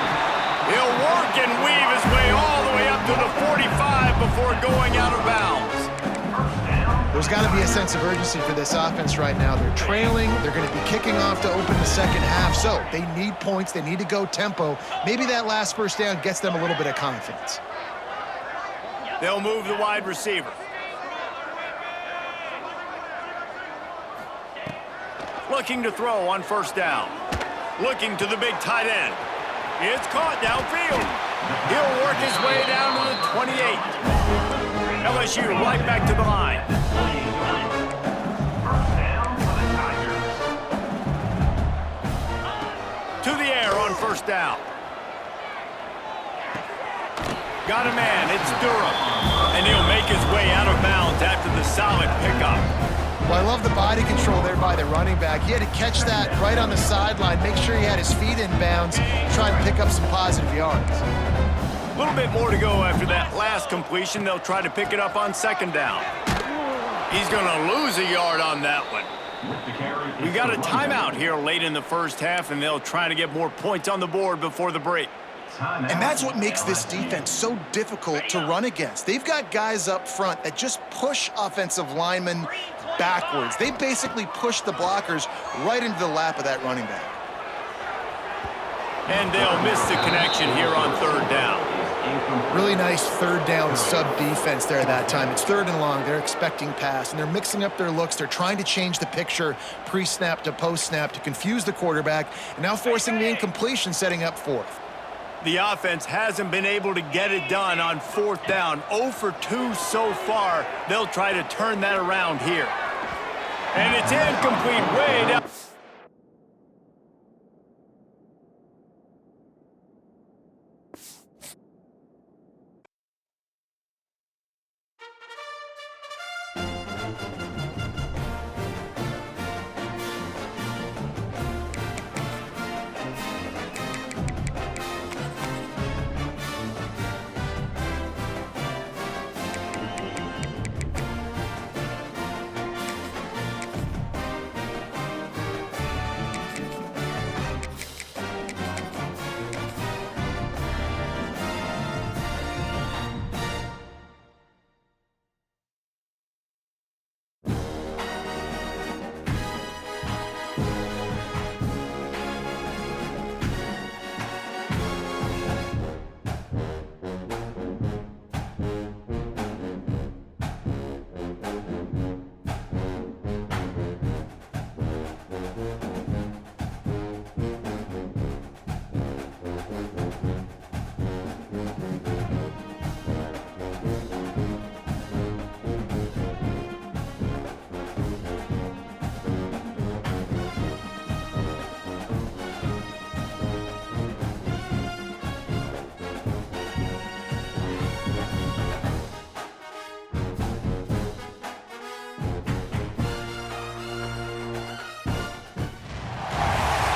S1: He'll work and weave his way all the way up to the 45 before going out of bounds.
S2: There's got to be a sense of urgency for this offense right now. They're trailing. They're going to be kicking off to open the second half. So they need points. They need to go tempo. Maybe that last first down gets them a little bit of confidence.
S1: They'll move the wide receiver. Looking to throw on first down. Looking to the big tight end. It's caught downfield. He'll work his way down to the 28. LSU right back to the line.
S4: First down for the Tigers.
S1: To the air on first down. Got a man, it's Durham. And he'll make his way out of bounds after the solid pickup.
S2: Well, I love the body control there by the running back. He had to catch that right on the sideline, make sure he had his feet in bounds, try and pick up some positive yards.
S1: A little bit more to go after that last completion. They'll try to pick it up on second down. He's going to lose a yard on that one. We got a timeout here late in the first half, and they'll try to get more points on the board before the break.
S2: And that's what makes this defense so difficult to run against. They've got guys up front that just push offensive linemen backwards. They basically push the blockers right into the lap of that running back.
S1: And they'll miss the connection here on third down.
S2: Really nice third down sub-defense there that time. It's third and long. They're expecting pass, and they're mixing up their looks. They're trying to change the picture pre-snap to post-snap to confuse the quarterback, and now forcing the incompletion, setting up fourth.
S1: The offense hasn't been able to get it done on fourth down. 0 for 2 so far. They'll try to turn that around here. And it's incomplete way down.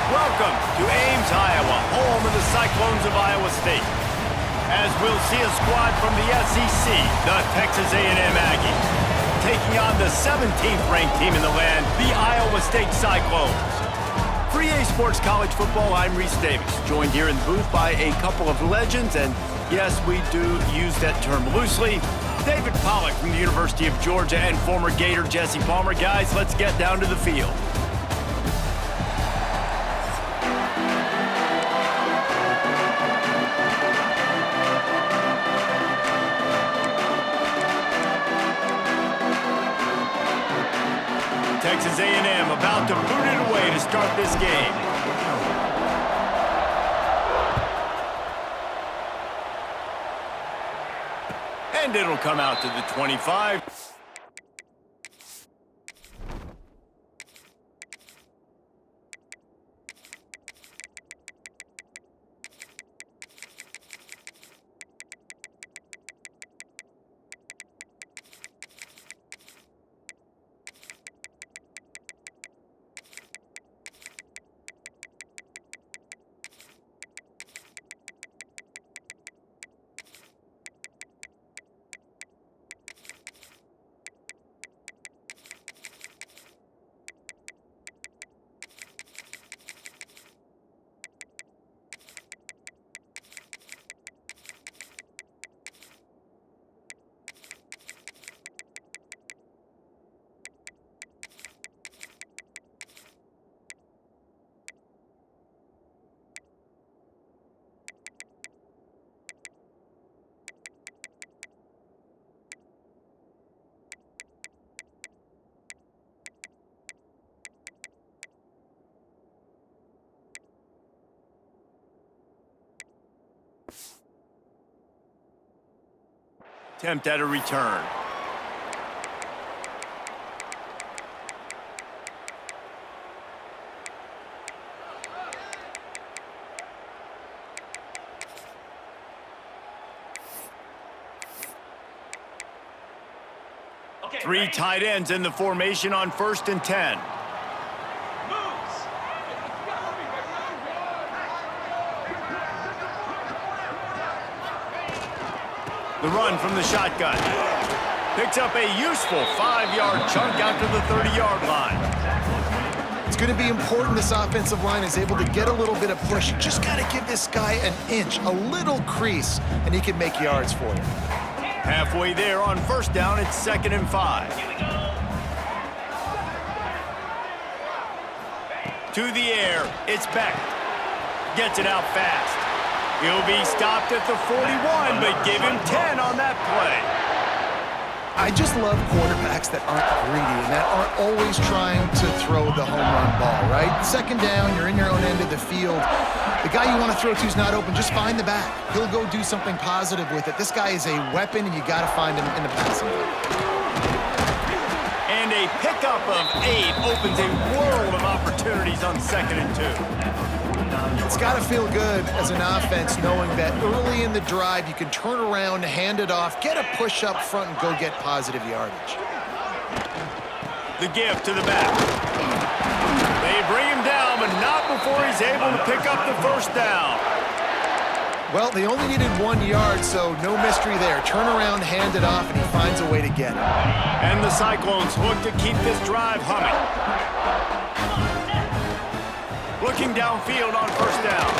S1: Welcome to Ames, Iowa, home of the Cyclones of Iowa State. As we'll see a squad from the SEC, the Texas A&M Aggies, taking on the 17th ranked team in the land, the Iowa State Cyclones. For EA Sports College Football, I'm Reese Davis, joined here in the booth by a couple of legends, and yes, we do use that term loosely. David Pollack from the University of Georgia and former Gator Jesse Palmer. Guys, let's get down to the field. Texas A&M about to boot it away to start this game. And it'll come out to the 25. Attempt at a return. Three tight ends in the formation on 1st and 10. The run from the shotgun. Picks up a useful 5-yard chunk out to the 30-yard line.
S2: It's going to be important this offensive line is able to get a little bit of push. You just got to give this guy an inch, a little crease, and he can make yards for you.
S1: Halfway there on 1st down, it's 2nd and 5. To the air, it's Beck. Gets it out fast. He'll be stopped at the 41, but give him 10 on that play.
S2: I just love quarterbacks that aren't greedy and that aren't always trying to throw the home run ball, right? 2nd down, you're in your own end of the field. The guy you want to throw to is not open. Just find the back. He'll go do something positive with it. This guy is a weapon, and you got to find him in the passing game.
S1: And a pickup of 8 opens a world of opportunities on 2nd and 2.
S2: It's got to feel good as an offense knowing that early in the drive you can turn around, hand it off, get a push up front, and go get positive yardage.
S1: The give to the back. They bring him down, but not before he's able to pick up the 1st down.
S2: Well, they only needed 1 yard, so no mystery there. Turn around, hand it off, and he finds a way to get it.
S1: And the Cyclones look to keep this drive humming. Looking downfield on 1st down.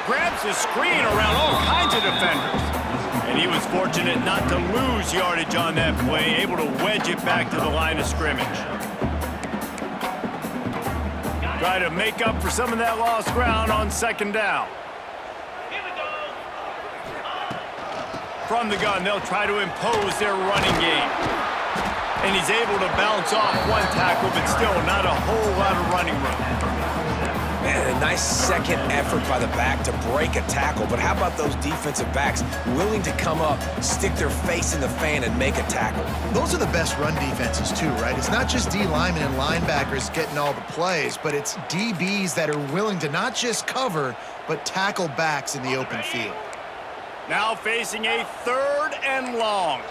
S1: Grabs the screen around all kinds of defenders. And he was fortunate not to lose yardage on that play, able to wedge it back to the line of scrimmage. Try to make up for some of that lost ground on 2nd down. From the gun, they'll try to impose their running game. And he's able to bounce off 1 tackle, but still not a whole lot of running room.
S3: Man, a nice second effort by the back to break a tackle. But how about those defensive backs willing to come up, stick their face in the fan, and make a tackle?
S2: Those are the best run defenses, too, right? It's not just D linemen and linebackers getting all the plays, but it's DBs that are willing to not just cover, but tackle backs in the open field.
S1: Now facing a 3rd and long.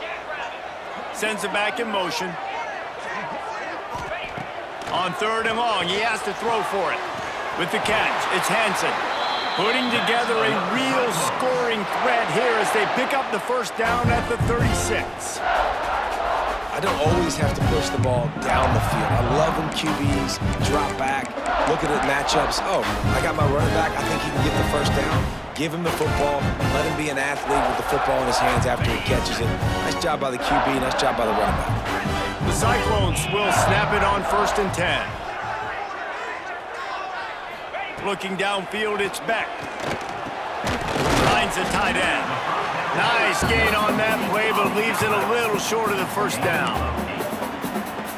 S1: Sends it back in motion. On 3rd and long, he has to throw for it. With the catch, it's Hansen. Putting together a real scoring threat here as they pick up the 1st down at the 36.
S3: I don't always have to push the ball down the field. I love when QBs drop back, look at the matchups. Oh, I got my running back. I think he can get the 1st down. Give him the football. Let him be an athlete with the football in his hands after he catches it. Nice job by the QB. Nice job by the running back.
S1: The Cyclones will snap it on 1st and 10. Looking downfield, it's Beck. Finds the tight end. Nice gain on that play, but leaves it a little short of the 1st down.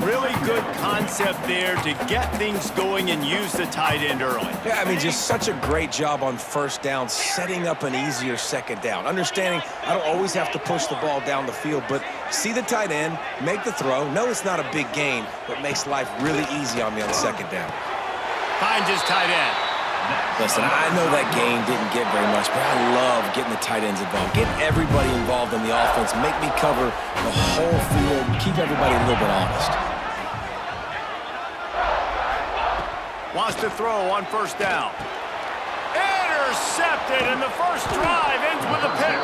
S1: Really good concept there to get things going and use the tight end early.
S3: Yeah, I mean, just such a great job on 1st down, setting up an easier 2nd down. Understanding I don't always have to push the ball down the field, but see the tight end, make the throw. No, it's not a big gain, but makes life really easy on me on 2nd down.
S1: Finds his tight end.
S3: Listen, I know that game didn't get very much, but I love getting the tight ends involved. Getting everybody involved in the offense, make me cover the whole field, keep everybody a little bit honest.
S1: Wants to throw on 1st down. Intercepted, and the 1st drive ends with a pick.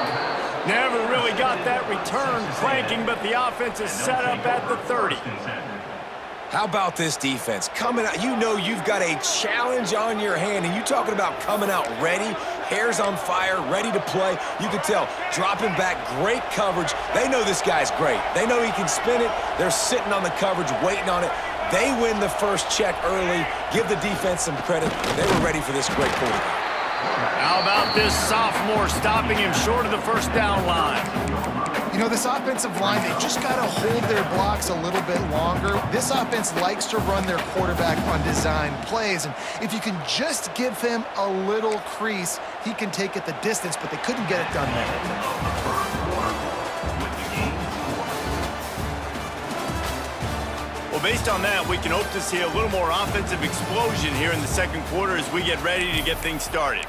S1: Never really got that return cranking, but the offense is set up at the 30.
S3: How about this defense? Coming out, you know you've got a challenge on your hand, and you talking about coming out ready, hair's on fire, ready to play. You can tell, dropping back, great coverage. They know this guy's great. They know he can spin it. They're sitting on the coverage, waiting on it. They win the 1st check early. Give the defense some credit. They were ready for this great quarterback.
S1: How about this sophomore stopping him short of the 1st down line?
S2: You know, this offensive line, they just got to hold their blocks a little bit longer. This offense likes to run their quarterback on design plays, and if you can just give him a little crease, he can take it the distance, but they couldn't get it done there.
S1: Well, based on that, we can hope to see a little more offensive explosion here in the 2nd quarter as we get ready to get things started.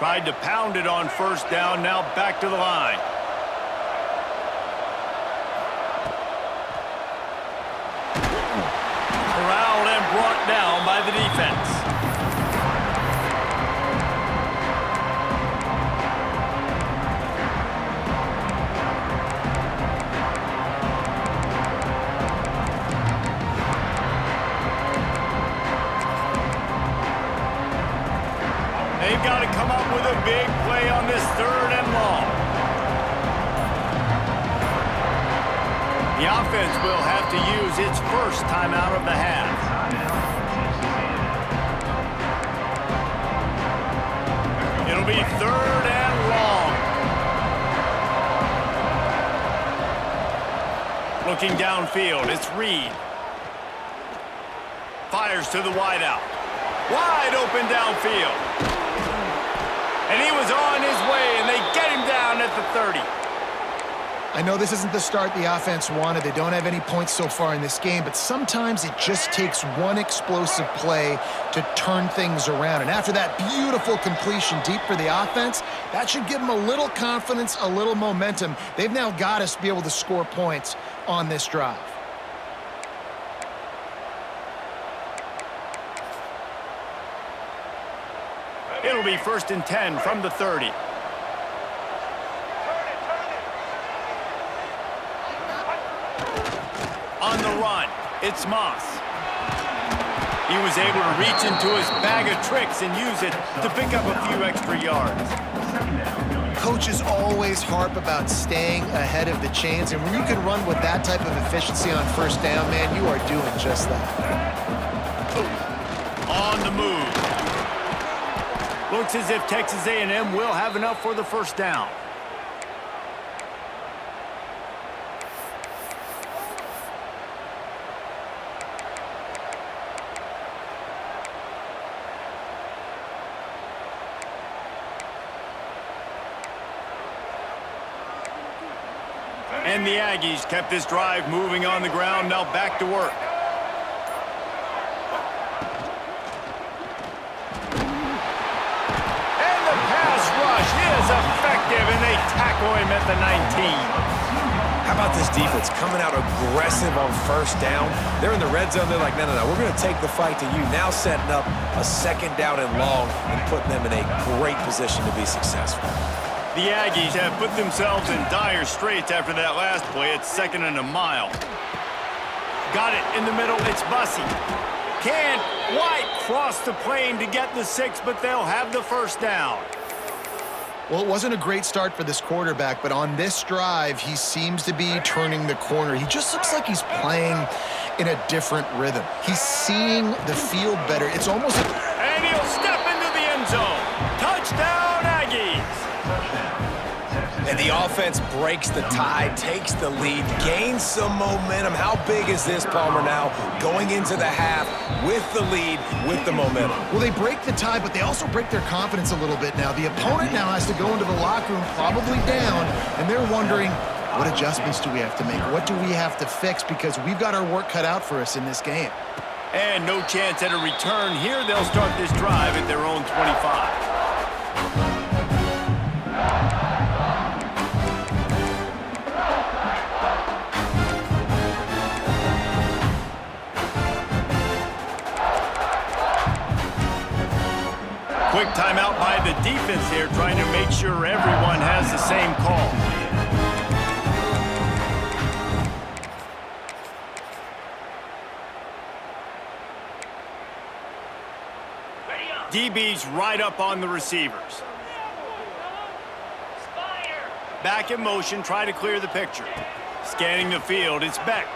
S1: Tried to pound it on first down, now back to the line. Corralled and brought down by the defense. They've got to come up with a big play on this 3rd and long. The offense will have to use its first timeout of the half. It'll be 3rd and long. Looking downfield, it's Reed. Fires to the wideout. Wide open downfield. And he was on his way, and they get him down at the 30.
S2: I know this isn't the start the offense wanted. They don't have any points so far in this game, but sometimes it just takes one explosive play to turn things around. And after that beautiful completion deep for the offense, that should give them a little confidence, a little momentum. They've now got us to be able to score points on this drive.
S1: It'll be 1st and 10 from the 30. On the run, it's Moss. He was able to reach into his bag of tricks and use it to pick up a few extra yards.
S2: Coaches always harp about staying ahead of the chains, and when you can run with that type of efficiency on first down, man, you are doing just that.
S1: On the move. Looks as if Texas A&M will have enough for the first down. And the Aggies kept this drive moving on the ground, now back to work. And the pass rush is effective, and they tackle him at the 19.
S3: How about this defense coming out aggressive on first down? They're in the red zone. They're like, no, we're going to take the fight to you. Now setting up a 2nd down and long and putting them in a great position to be successful.
S1: The Aggies have put themselves in dire straits after that last play. It's 2nd and a mile. Got it in the middle. It's Bussey. Can White cross the plane to get the 6, but they'll have the first down.
S2: Well, it wasn't a great start for this quarterback, but on this drive, he seems to be turning the corner. He just looks like he's playing in a different rhythm. He's seeing the field better. It's almost like...
S1: And he'll step into the end zone. Touchdown, Aggies.
S3: And the offense breaks the tie, takes the lead, gains some momentum. How big is this, Palmer, now going into the half with the lead, with the momentum?
S2: Well, they break the tie, but they also break their confidence a little bit now. The opponent now has to go into the locker room probably down, and they're wondering, what adjustments do we have to make? What do we have to fix? Because we've got our work cut out for us in this game.
S1: And no chance at a return here. They'll start this drive at their own 25. Quick timeout by the defense here, trying to make sure everyone has the same call. DB's right up on the receivers. Back in motion, try to clear the picture. Scanning the field, it's Beck.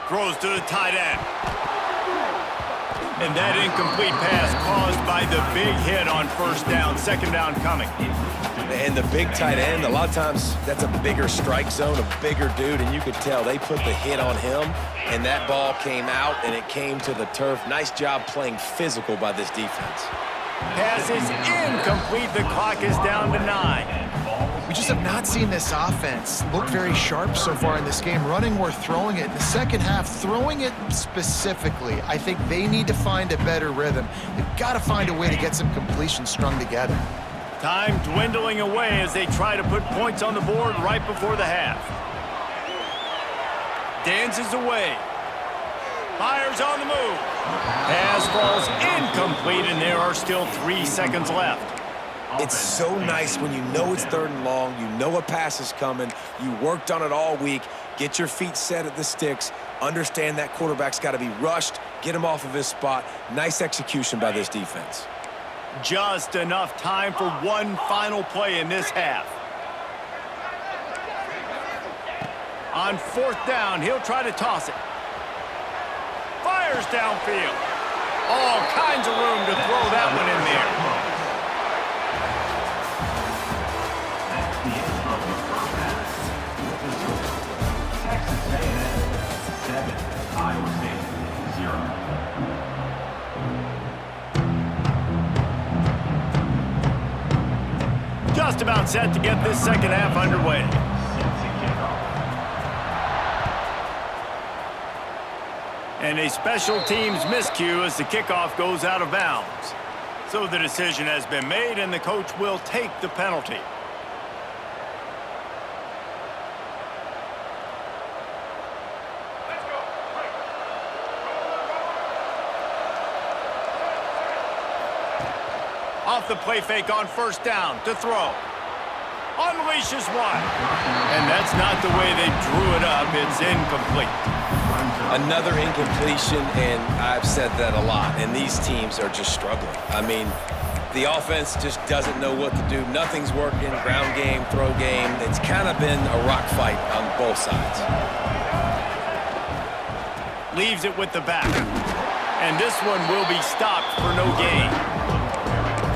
S1: Throws to the tight end. And that incomplete pass caused by the big hit on first down, 2nd down coming.
S3: And the big tight end, a lot of times that's a bigger strike zone, a bigger dude, and you could tell they put the hit on him, and that ball came out, and it came to the turf. Nice job playing physical by this defense.
S1: Pass is incomplete. The clock is down to 9.
S2: We just have not seen this offense look very sharp so far in this game, running or throwing it. In the second half, throwing it specifically, I think they need to find a better rhythm. They've got to find a way to get some completions strung together.
S1: Time dwindling away as they try to put points on the board right before the half. Dances away. Fires on the move. Pass falls incomplete, and there are still 3 seconds left.
S3: It's so nice when you know it's 3rd and long, you know a pass is coming, you worked on it all week, get your feet set at the sticks, understand that quarterback's got to be rushed, get him off of his spot. Nice execution by this defense.
S1: Just enough time for one final play in this half. On 4th down, he'll try to toss it. Fires downfield. All kinds of room to throw that one in there. Just about set to get this second half underway. And a special teams miscue as the kickoff goes out of bounds. So the decision has been made, and the coach will take the penalty. Off the play fake on 1st down to throw. Unleashes one. And that's not the way they drew it up. It's incomplete.
S3: Another incompletion, and I've said that a lot, and these teams are just struggling. I mean, the offense just doesn't know what to do. Nothing's working. Ground game, throw game. It's kind of been a rock fight on both sides.
S1: Leaves it with the back. And this one will be stopped for no gain.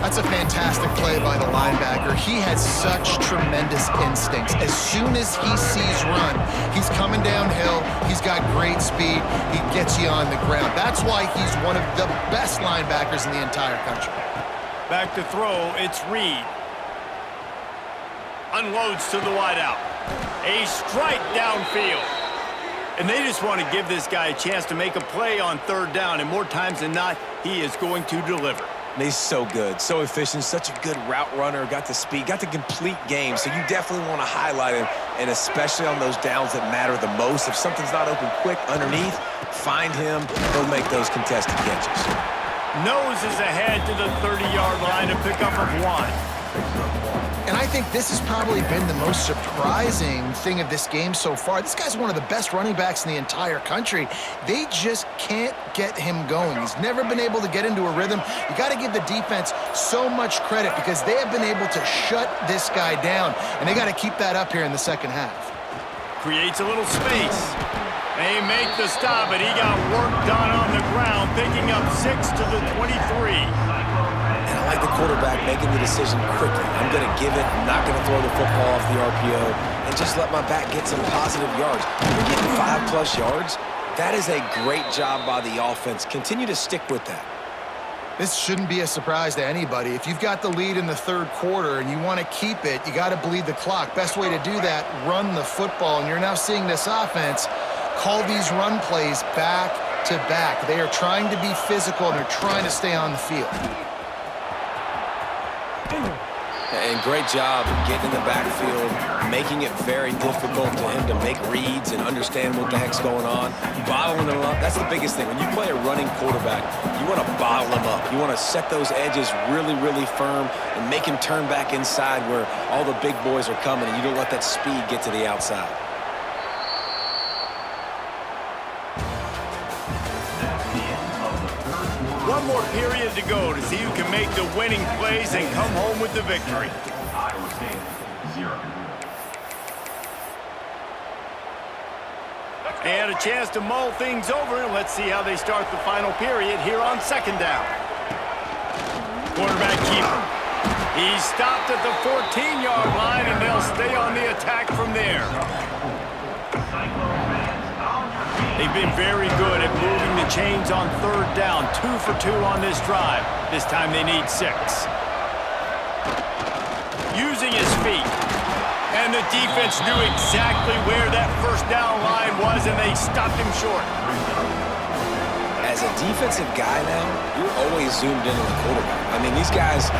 S2: That's a fantastic play by the linebacker. He has such tremendous instincts. As soon as he sees run, he's coming downhill. He's got great speed. He gets you on the ground. That's why he's one of the best linebackers in the entire country.
S1: Back to throw, it's Reed. Unloads to the wideout. A strike downfield. And they just want to give this guy a chance to make a play on 3rd down, and more times than not, he is going to deliver.
S3: He's so good, so efficient, such a good route runner, got the speed, got the complete game, so you definitely want to highlight him, and especially on those downs that matter the most. If something's not open quick underneath, find him, he'll make those contested catches.
S1: Noses ahead to the 30-yard line to pick up of 1.
S2: And I think this has probably been the most surprising thing of this game so far. This guy's one of the best running backs in the entire country. They just can't get him going. He's never been able to get into a rhythm. You got to give the defense so much credit because they have been able to shut this guy down, and they got to keep that up here in the second half.
S1: Creates a little space. They make the stop, but he got work done on the ground, picking up 6 to the 23.
S3: And I like the quarterback making the decision quickly. I'm going to give it. I'm not going to throw the football off the RPO and just let my back get some positive yards. You're getting 5+ yards. That is a great job by the offense. Continue to stick with that.
S2: This shouldn't be a surprise to anybody. If you've got the lead in the 3rd quarter and you want to keep it, you got to bleed the clock. Best way to do that, run the football. And you're now seeing this offense call these run plays back to back. They are trying to be physical, and they're trying to stay on the field.
S3: And great job getting in the backfield, making it very difficult to him to make reads and understand what the heck's going on. Bottling him up, that's the biggest thing. When you play a running quarterback, you want to bottle him up. You want to set those edges really, really firm and make him turn back inside where all the big boys are coming, and you don't let that speed get to the outside.
S1: One more period to go to see who can make the winning plays and come home with the victory.
S4: Iowa State, 0.
S1: They had a chance to mull things over, and let's see how they start the final period here on 2nd down. Quarterback keeper. He's stopped at the 14-yard line, and they'll stay on the attack from there.
S4: Cyclone fans on your feet.
S1: They've been very good at moving the chains on third down. 2 for 2 on this drive. This time they need 6. Using his feet. And the defense knew exactly where that first down line was, and they stopped him short.
S3: As a defensive guy now, you're always zoomed in on the quarterback. I mean, these guys,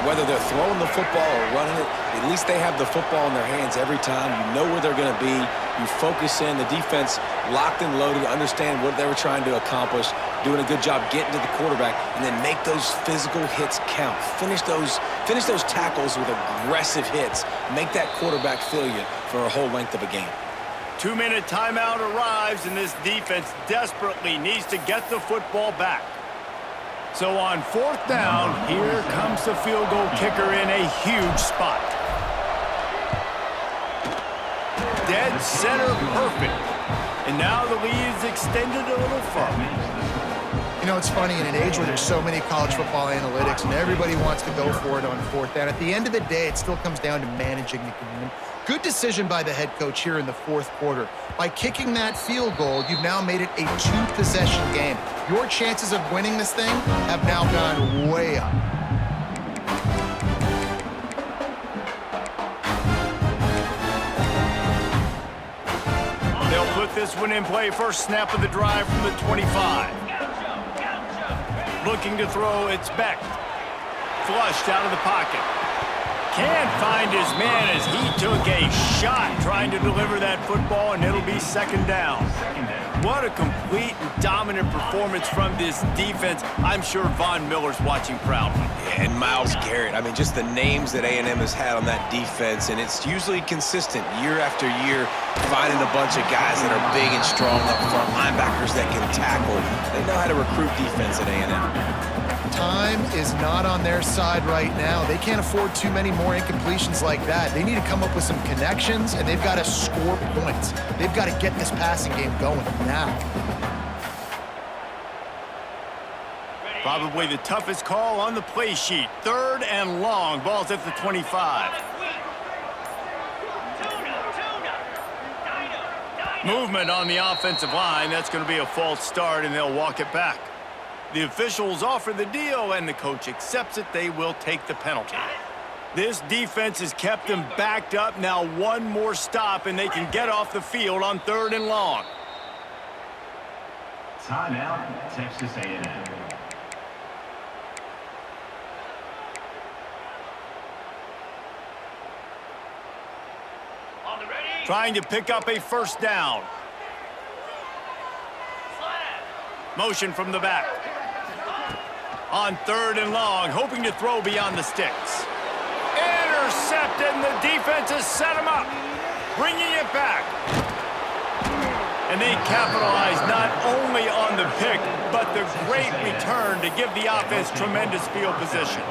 S3: whether they're throwing the football or running it, at least they have the football in their hands every time. You know where they're going to be. You focus in. The defense locked and loaded, understand what they were trying to accomplish, doing a good job getting to the quarterback, and then make those physical hits count. Finish those tackles with aggressive hits. Make that quarterback feel you for a whole length of a game.
S1: 2-minute timeout arrives, and this defense desperately needs to get the football back. So on 4th down, here comes the field goal kicker in a huge spot. Dead center perfect. And now the lead is extended a little further.
S2: You know, it's funny, in an age where there's so many college football analytics and everybody wants to go for it on 4th down, at the end of the day, it still comes down to managing the game. Good decision by the head coach here in the 4th quarter. By kicking that field goal, you've now made it a 2-possession game. Your chances of winning this thing have now gone way up.
S1: They'll put this one in play. First snap of the drive from the 25. Looking to throw, it's Beck. Flushed out of the pocket. Can't find his man as he took a shot trying to deliver that football, and it'll be 2nd down. What a complete and dominant performance from this defense. I'm sure Von Miller's watching proudly.
S3: Yeah, and Myles Garrett. I mean, just the names that A&M has had on that defense, and it's usually consistent year after year, finding a bunch of guys that are big and strong up front, linebackers that can tackle. They know how to recruit defense at A&M.
S2: Time is not on their side right now. They can't afford too many more incompletions like that. They need to come up with some connections, and they've got to score points. They've got to get this passing game going now.
S1: Probably the toughest call on the play sheet. 3rd and long. Ball's at the 25. Movement on the offensive line. That's going to be a false start, and they'll walk it back. The officials offer the deal, and the coach accepts it. They will take the penalty. This defense has kept them backed up. Now one more stop, and they can get off the field on 3rd and long.
S4: Timeout, Texas A&M.
S1: Trying to pick up a 1st down. Motion from the back. On 3rd and long, hoping to throw beyond the sticks. Intercepted, and the defense has set him up. Bringing it back. And they capitalize not only on the pick, but the great return to give the offense tremendous field position.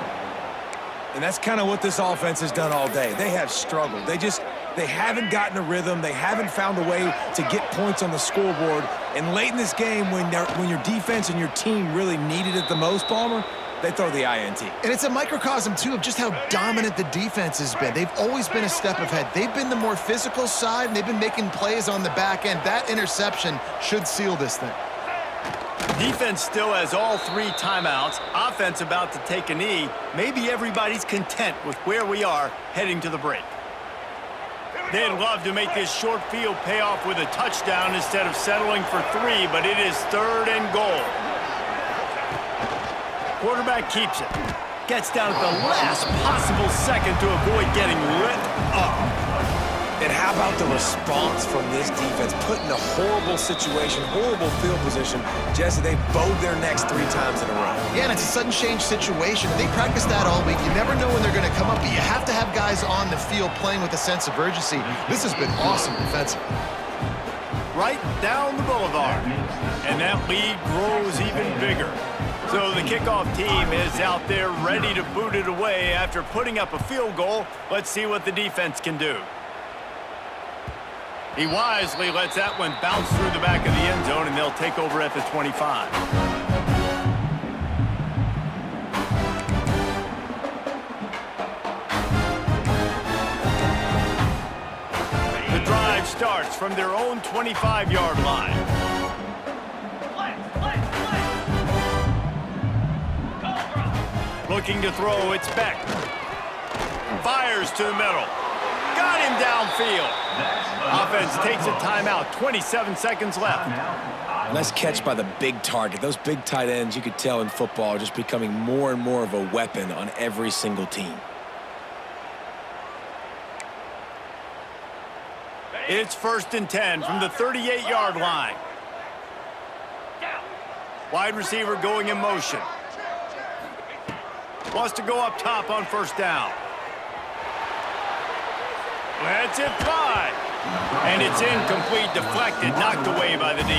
S3: And that's kind of what this offense has done all day. They have struggled. They haven't gotten a rhythm. They haven't found a way to get points on the scoreboard. And late in this game, when your defense and your team really needed it the most, Palmer, they throw the INT.
S2: And it's a microcosm, too, of just how dominant the defense has been. They've always been a step ahead. They've been the more physical side, and they've been making plays on the back end. That interception should seal this thing.
S1: Defense still has all 3 timeouts. Offense about to take a knee. Maybe everybody's content with where we are heading to the break. They'd love to make this short field pay off with a touchdown instead of settling for 3, but it is 3rd and goal. Quarterback keeps it. Gets down at the last possible second to avoid getting lit up.
S3: And how about the response from this defense? Put in a horrible situation, horrible field position. Jesse, they bowed their necks 3 times in a row.
S2: Yeah, and it's a sudden change situation. They practice that all week. You never know when they're going to come up, but you have to have guys on the field playing with a sense of urgency. This has been awesome defensively.
S1: Right down the boulevard. And that lead grows even bigger. So the kickoff team is out there ready to boot it away after putting up a field goal. Let's see what the defense can do. He wisely lets that one bounce through the back of the end zone, and they'll take over at the 25. The drive starts from their own 25-yard line. Looking to throw, it's Beck. Fires to the middle. Got him downfield. Offense takes a timeout, 27 seconds left.
S3: Nice catch by the big target. Those big tight ends, you could tell in football, are just becoming more and more of a weapon on every single team.
S1: It's 1st and 10 from the 38-yard line. Wide receiver going in motion. Wants to go up top on 1st down. Lets it fly. And it's incomplete, deflected, knocked away by the D.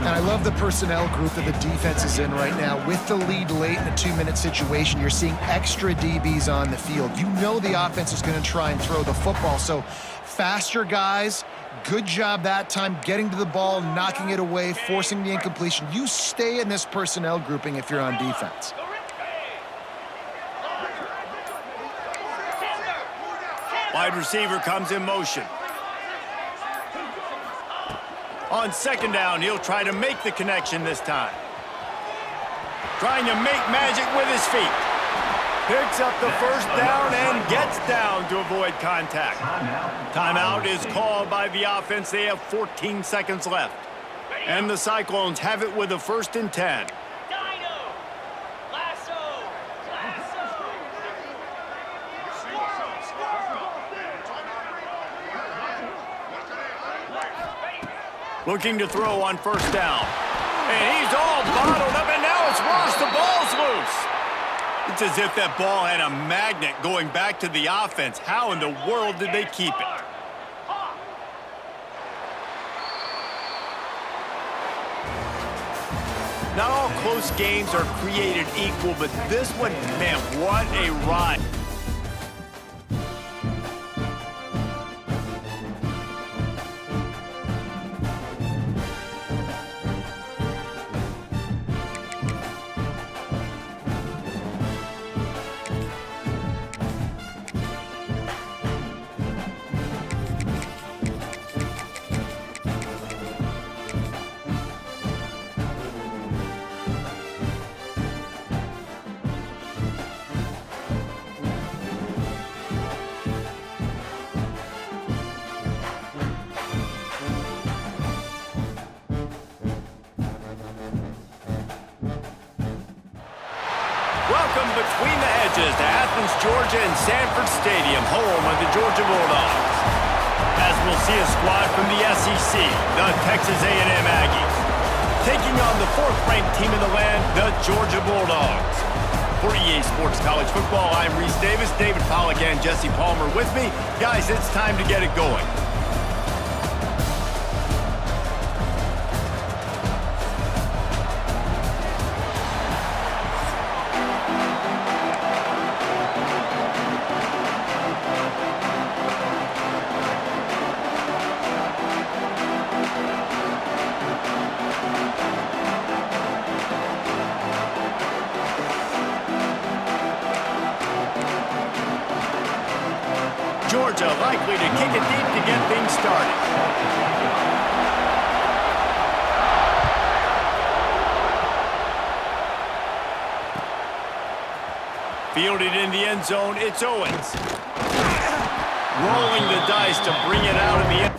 S2: And I love the personnel group that the defense is in right now. With the lead late in a 2-minute situation, you're seeing extra DBs on the field. You know the offense is going to try and throw the football. So faster guys, good job that time getting to the ball, knocking it away, forcing the incompletion. You stay in this personnel grouping if you're on defense.
S1: Wide receiver comes in motion. On 2nd down, he'll try to make the connection this time. Trying to make magic with his feet. Picks up the 1st down and gets down to avoid contact. Timeout is called by the offense. They have 14 seconds left. And the Cyclones have it with a 1st and 10. Looking to throw on 1st down. And he's all bottled up, and now it's worse. The ball's loose. It's as if that ball had a magnet going back to the offense. How in the world did they keep it? Not all close games are created equal, but this one, man, what a ride. Welcome between the hedges to Athens, Georgia and Sanford Stadium, home of the Georgia Bulldogs. As we'll see a squad from the SEC, the Texas A&M Aggies, taking on the 4th-ranked team in the land, the Georgia Bulldogs. For EA Sports College Football, I'm Reese Davis, David Pollack and Jesse Palmer with me. Guys, it's time to get it going. Georgia likely to kick it deep to get things started. Fielded in the end zone, it's Owens. Rolling the dice to bring it out of the end.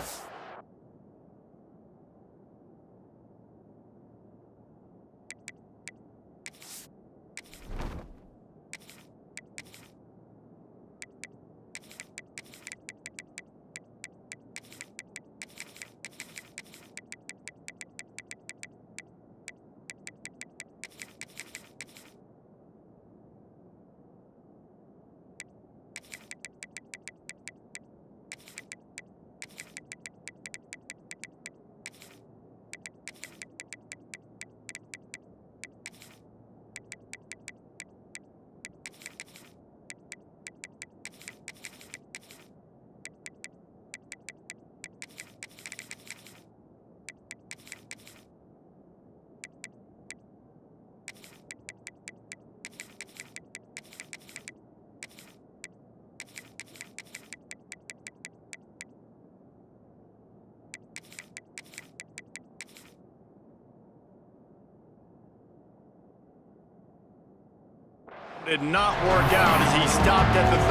S1: Did not work out as he stopped at the 13.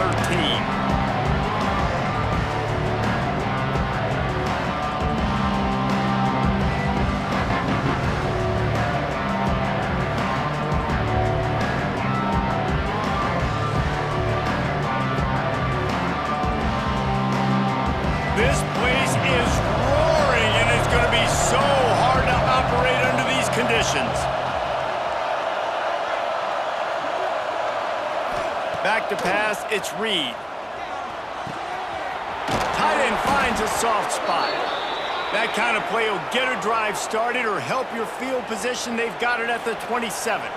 S1: This place is roaring, and it's going to be so hard to operate under these conditions. Back to pass, it's Reed. Tight end finds a soft spot. That kind of play will get a drive started or help your field position. They've got it at the 27.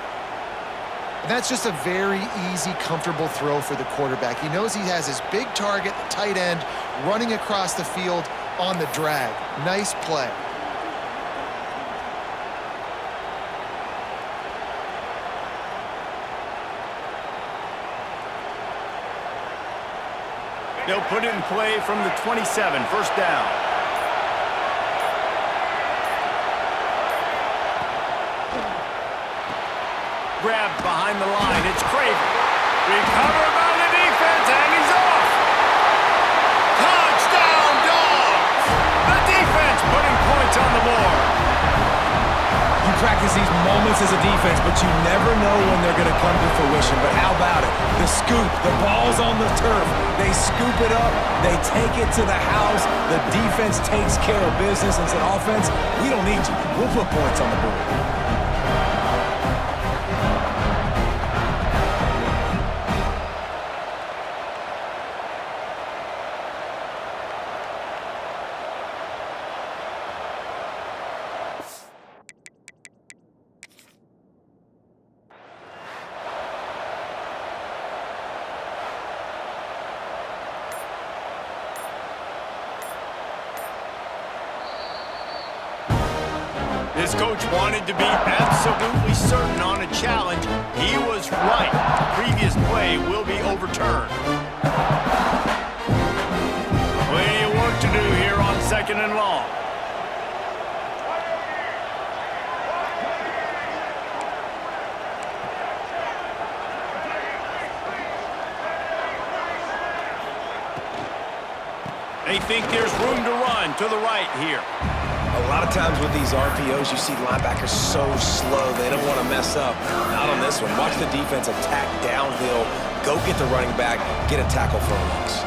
S2: That's just a very easy, comfortable throw for the quarterback. He knows he has his big target, the tight end, running across the field on the drag. Nice play.
S1: They'll put it in play from the 27, first down. Grabbed behind the line, it's Craven. Recovered by the defense, and he's off. Touchdown, Dogs! The defense putting points on the board.
S3: You practice these moments as a defense, but you never know when they're going to come to fruition. But how about it? The scoop, the ball's on the turf. They scoop it up, they take it to the house. The defense takes care of business and said, offense, we don't need you. We'll put points on the board.
S1: This coach wanted to be absolutely certain on a challenge. He was right. The previous play will be overturned. Plenty of work to do here on second and long. They think there's room to run to the right here.
S3: A lot of times with these RPOs, you see linebackers so slow, they don't want to mess up. Not on this one. Watch the defense attack downhill, go get the running back, get a tackle for a loss.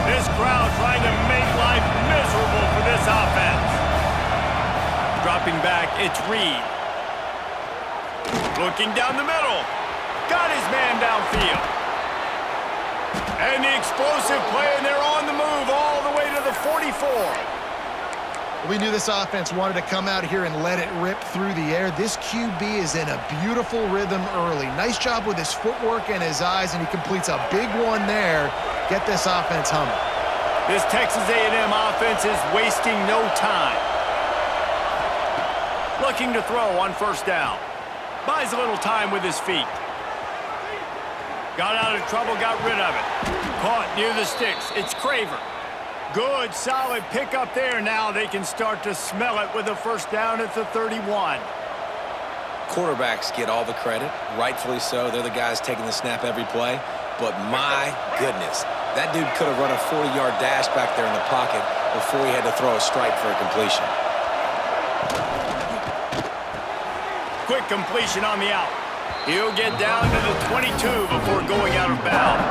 S1: This crowd trying to make life miserable for this offense. Dropping back, it's Reed. Looking down the middle. Got his man downfield. And the explosive play, and they're on the move all the way to the 44.
S2: We knew this offense wanted to come out here and let it rip through the air. This QB is in a beautiful rhythm early. Nice job with his footwork and his eyes, and he completes a big one there. Get this offense humming.
S1: This Texas A&M offense is wasting no time. Looking to throw on first down. Buys a little time with his feet. Got out of trouble, got rid of it. Caught near the sticks. It's Craver. Good, solid pickup there. Now they can start to smell it with a first down at the 31.
S3: Quarterbacks get all the credit, rightfully so. They're the guys taking the snap every play. But my goodness, that dude could have run a 40-yard dash back there in the pocket before he had to throw a strike for a completion.
S1: Quick completion on the out. He'll get down to the 22 before going out of bounds.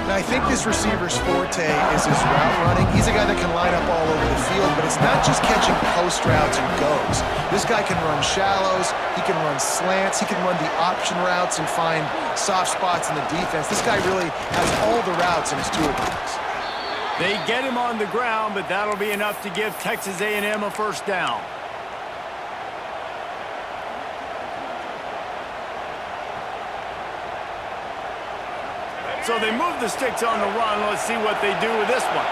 S2: Now, I think this receiver's forte is his route running. He's a guy that can line up all over the field, but it's not just catching post routes and goes. This guy can run shallows, he can run slants, he can run the option routes and find soft spots in the defense. This guy really has all the routes in his toolbox.
S1: They get him on the ground, but that'll be enough to give Texas A&M a first down. So they move the sticks on the run. Let's see what they do with this one.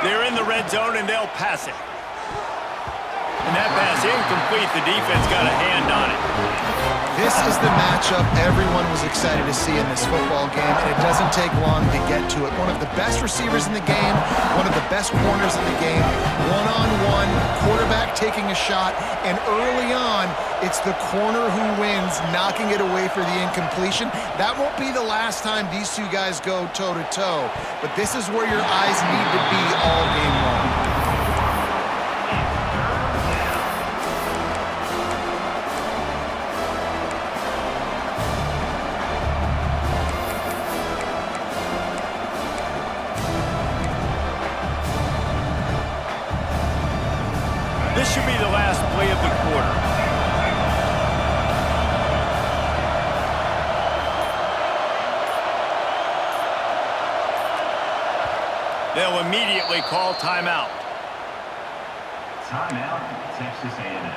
S1: They're in the red zone, and they'll pass it. And that pass incomplete. The defense got a hand on it.
S2: This is the matchup everyone was excited to see in this football game, and it doesn't take long to get to it. One of the best receivers in the game, one of the best corners in the game, one-on-one, quarterback taking a shot, and early on, it's the corner who wins, knocking it away for the incompletion. That won't be the last time these two guys go toe-to-toe, but this is where your eyes need to be all game long.
S1: This should be the last play of the quarter. They'll immediately call timeout.
S4: Timeout, Texas A&M.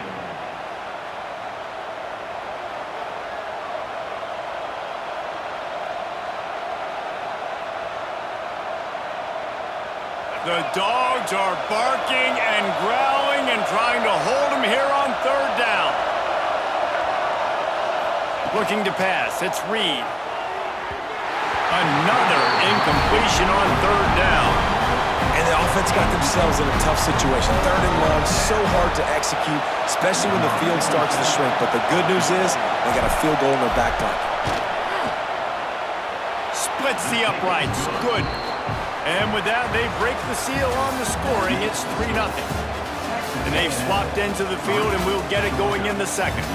S1: The dogs are barking and growling and trying to hold him here on third down. Looking to pass, it's Reed. Another incompletion on third down.
S3: And the offense got themselves in a tough situation. Third and long, so hard to execute, especially when the field starts to shrink. But the good news is they got a field goal in their back pocket.
S1: Splits the uprights. Good. And with that, they break the seal on the scoring. It's 3-0. And they've swapped into the field, and we'll get it going in the second.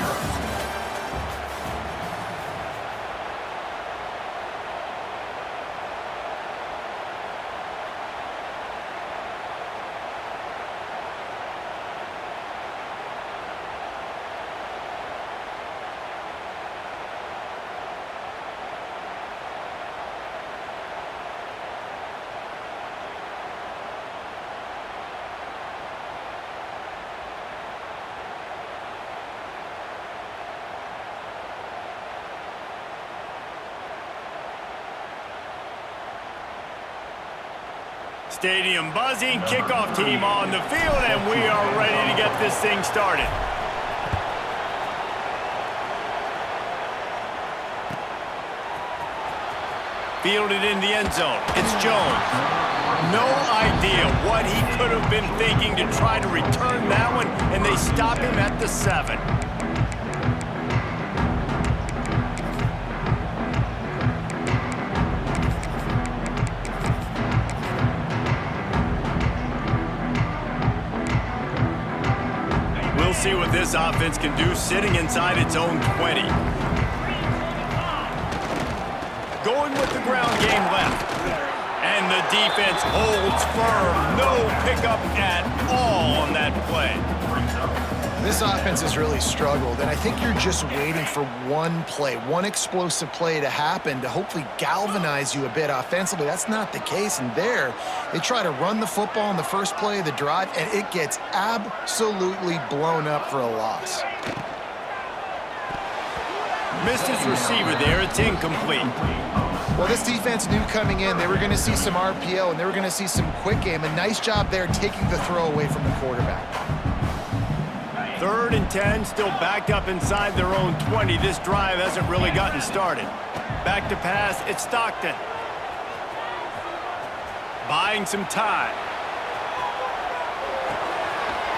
S1: Stadium buzzing, kickoff team on the field, and we are ready to get this thing started. Fielded in the end zone. It's Jones. No idea what he could have been thinking to try to return that one, and they stop him at the 7. We'll see what this offense can do sitting inside its own 20. Going with the ground game left. And the defense holds firm. No pickup at all on that play.
S2: This offense has really struggled, and I think you're just waiting for one play, one explosive play to happen to hopefully galvanize you a bit offensively. That's not the case, and there, they try to run the football in the first play of the drive, and it gets absolutely blown up for a loss.
S1: Missed his receiver there. It's incomplete.
S2: Well, this defense knew coming in they were going to see some RPO, and they were going to see some quick game. A nice job there taking the throw away from the quarterback.
S1: 3rd and 10, still backed up inside their own 20. This drive hasn't really gotten started. Back to pass, it's Stockton. Buying some time.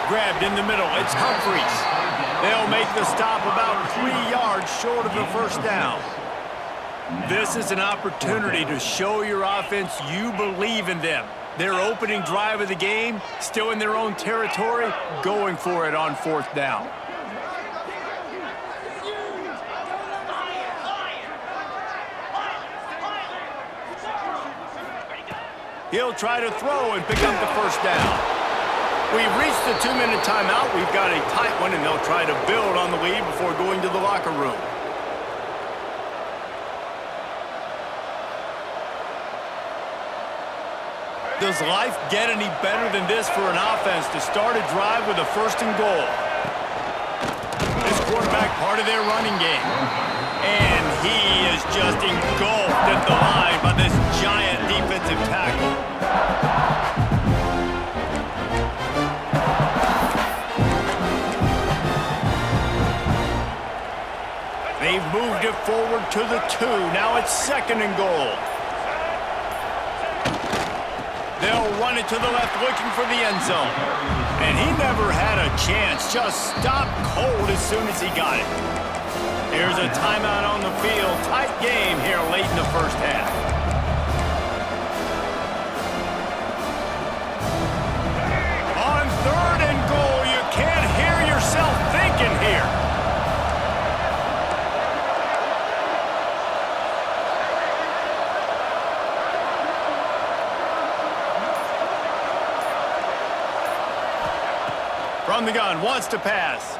S1: Grabbed in the middle, it's Humphries. They'll make the stop about 3 yards short of the first down. This is an opportunity to show your offense you believe in them. Their opening drive of the game, still in their own territory, going for it on 4th down. He'll try to throw and pick up the first down. We've reached the 2-minute timeout. We've got a tight one, and they'll try to build on the lead before going to the locker room. Does life get any better than this for an offense to start a drive with a 1st and goal? This quarterback part of their running game. And he is just engulfed at the line by this giant defensive tackle. They've moved it forward to the 2. Now it's 2nd and goal. They'll run it to the left looking for the end zone. And he never had a chance. Just stopped cold as soon as he got it. Here's a timeout on the field. Tight game here late in the first half. On 3rd and goal, you can't hear yourself thinking here. From the gun, wants to pass.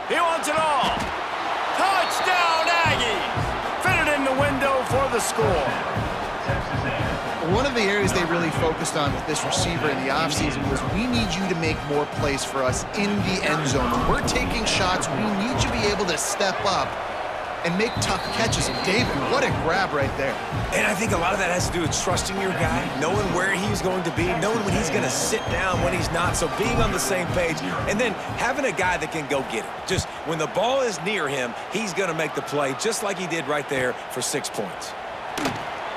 S1: He wants it all. Touchdown, Aggies! Fitted in the window for the score.
S2: One of the areas they really focused on with this receiver in the offseason was we need you to make more plays for us in the end zone. When we're taking shots, we need you to be able to step up and make tough catches. And David, what a grab right there.
S3: And I think a lot of that has to do with trusting your guy, knowing where he's going to be, knowing when he's going to sit down, when he's not, so being on the same page, and then having a guy that can go get it. Just when the ball is near him, he's going to make the play, just like he did right there for 6 points.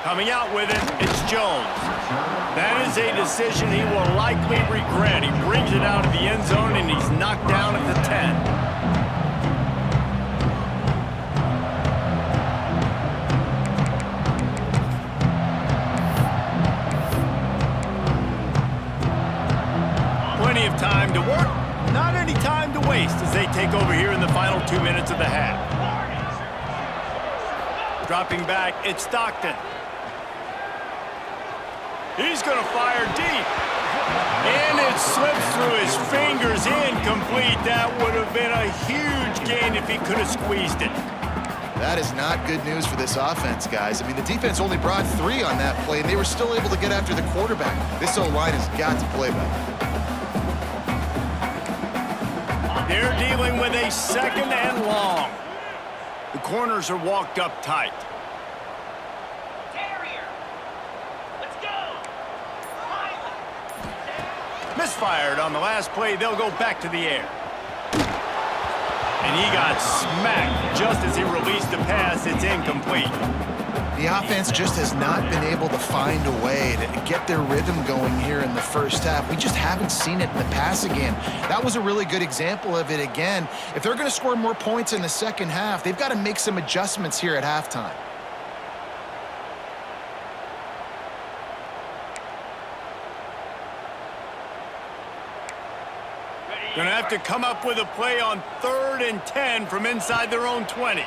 S1: Coming out with it, it's Jones. That is a decision he will likely regret. He brings it out of the end zone, and he's knocked down at the 10. Plenty of time to work, not any time to waste as they take over here in the final 2 minutes of the half. Dropping back, it's Stockton. He's going to fire deep. And it slips through his fingers, incomplete. That would have been a huge gain if he could have squeezed it.
S2: That is not good news for this offense, guys. I mean, the defense only brought 3 on that play, and they were still able to get after the quarterback. This O-line has got to play better.
S1: They're dealing with a 2nd and long. The corners are walked up tight. Misfired on the last play. They'll go back to the air. And he got smacked just as he released the pass. It's incomplete.
S2: The offense just has not been able to find a way to get their rhythm going here in the first half. We just haven't seen it in the passing game. That was a really good example of it again. If they're going to score more points in the second half, they've got to make some adjustments here at halftime.
S1: Going to have to come up with a play on 3rd and 10 from inside their own 20.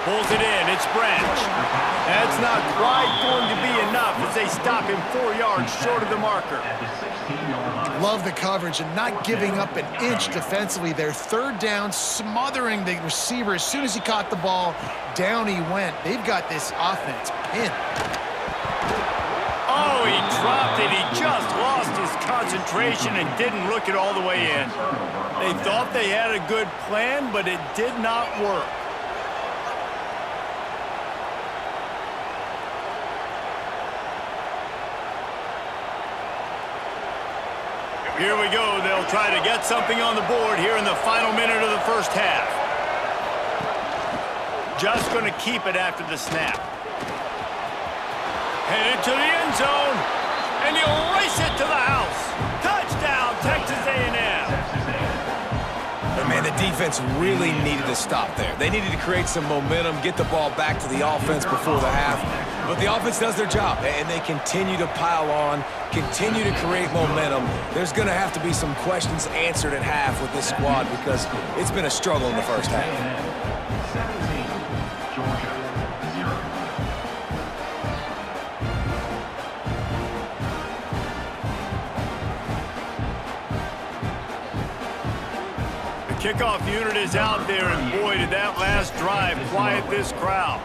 S1: Pulls it in. It's Branch. That's not quite going to be enough as they stop him 4 yards short of the marker.
S2: Love the coverage and not giving up an inch defensively. Their 3rd down, smothering the receiver. As soon as he caught the ball, down he went. They've got this offense pinned.
S1: Oh, he dropped it. He just lost his concentration and didn't look it all the way in. They thought they had a good plan, but it did not work. Here we go. They'll try to get something on the board here in the final minute of the first half. Just going to keep it after the snap. Headed to the end zone, and he'll race it to the house. Touchdown, Texas A&M.
S3: But man, the defense really needed to stop there. They needed to create some momentum, get the ball back to the offense before the half. But the offense does their job, and they continue to pile on, continue to create momentum. There's going to have to be some questions answered at half with this squad because it's been a struggle in the first half.
S4: 17, Georgia, 0.
S1: Kickoff unit is out there, and boy, did that last drive quiet this crowd.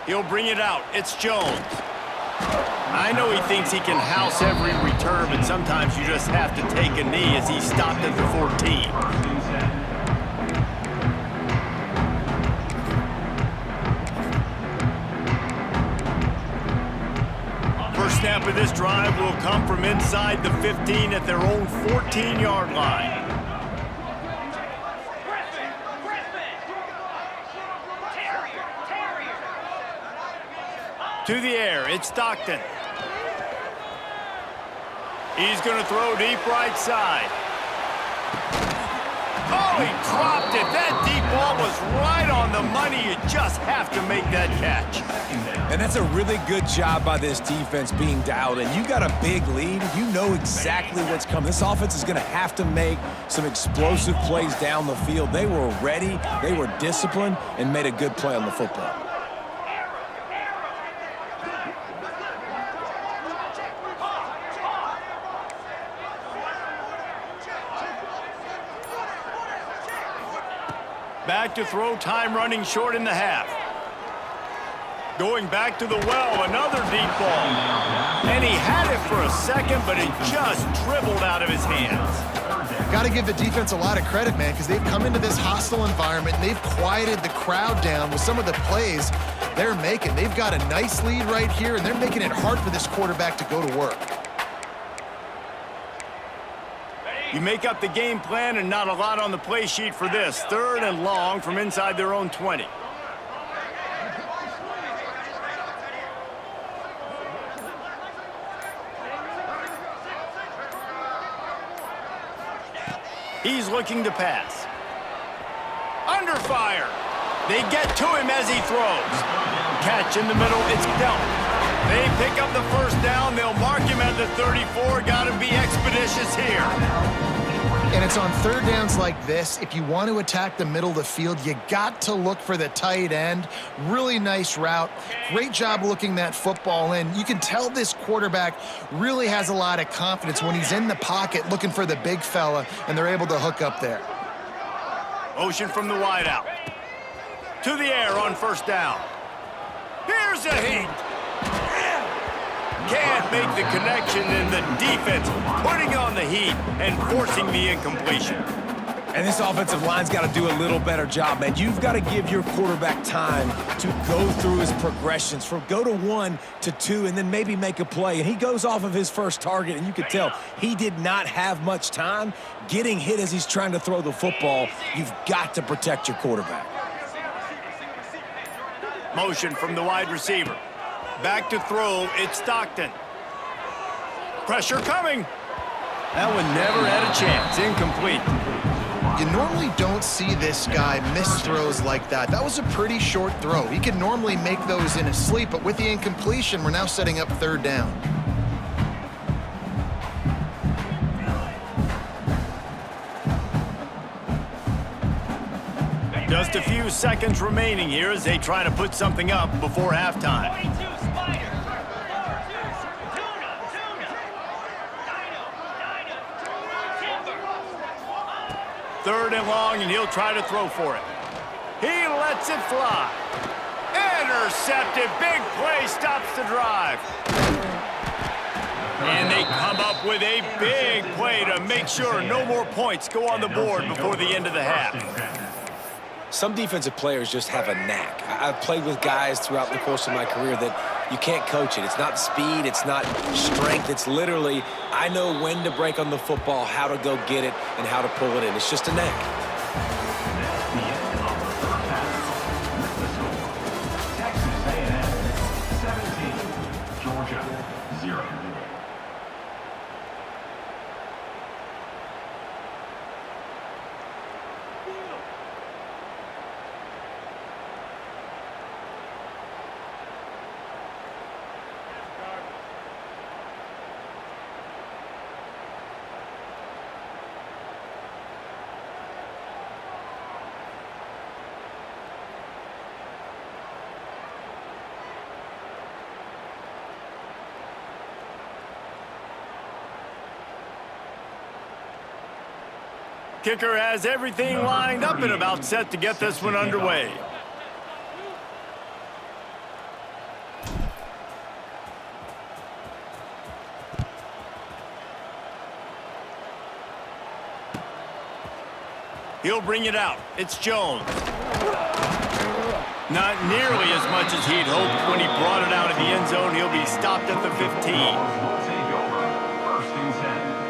S1: He'll bring it out. It's Jones. I know he thinks he can house every return, but sometimes you just have to take a knee as he stopped at the 14. snap of this drive will come from inside the 15 at their own 14-yard line. To the air, it's Stockton. He's going to throw deep right side. Oh, he dropped it. That deep ball was right on the money. You just have to make that catch.
S3: And that's a really good job by this defense being dialed in. You got a big lead. You know exactly what's coming. This offense is going to have to make some explosive plays down the field. They were ready, they were disciplined, and made a good play on the football.
S1: Back to throw, time running short in the half. Going back to the well, another deep ball. And he had it for a second, but it just dribbled out of his hands.
S2: Got to give the defense a lot of credit, man, because they've come into this hostile environment and they've quieted the crowd down with some of the plays they're making. They've got a nice lead right here, and they're making it hard for this quarterback to go to work.
S1: You make up the game plan and not a lot on the play sheet for this. 3rd and long from inside their own 20. He's looking to pass. Under fire. They get to him as he throws. Catch in the middle, it's dealt. They pick up the first down. They'll mark him at the 34. Got to be expeditious here.
S2: And it's on 3rd downs like this. If you want to attack the middle of the field, you got to look for the tight end. Really nice route. Great job looking that football in. You can tell this quarterback really has a lot of confidence when he's in the pocket looking for the big fella, and they're able to hook up there.
S1: Motion from the wide out. To the air on 1st down. Here's a heat. Can't make the connection, and the defense putting on the heat and forcing the incompletion.
S3: And this offensive line's got to do a little better job, man. You've got to give your quarterback time to go through his progressions from go to 1 to 2 and then maybe make a play. And he goes off of his first target, and you could tell he did not have much time getting hit as he's trying to throw the football. You've got to protect your quarterback.
S1: Motion from the wide receiver. Back to throw, it's Stockton. Pressure coming. That one never had a chance. Incomplete.
S2: You normally don't see this guy miss throws like that. That was a pretty short throw. He can normally make those in his sleep, but with the incompletion, we're now setting up 3rd down.
S1: Just a few seconds remaining here as they try to put something up before halftime. 3rd and long, and he'll try to throw for it. He lets it fly. Intercepted. Big play stops the drive. And they come up with a big play to make sure no more points go on the board before the end of the half.
S3: Some defensive players just have a knack. I've played with guys throughout the course of my career that you can't coach it. It's not speed, it's not strength. It's literally, I know when to break on the football, how to go get it, and how to pull it in. It's just a knack.
S4: Texas A&M 17, Georgia 0.
S1: Kicker has everything lined up and about set to get this one underway. He'll bring it out. It's Jones. Not nearly as much as he'd hoped when he brought it out of the end zone. He'll be stopped at the 15.
S4: Will take over. First and 10.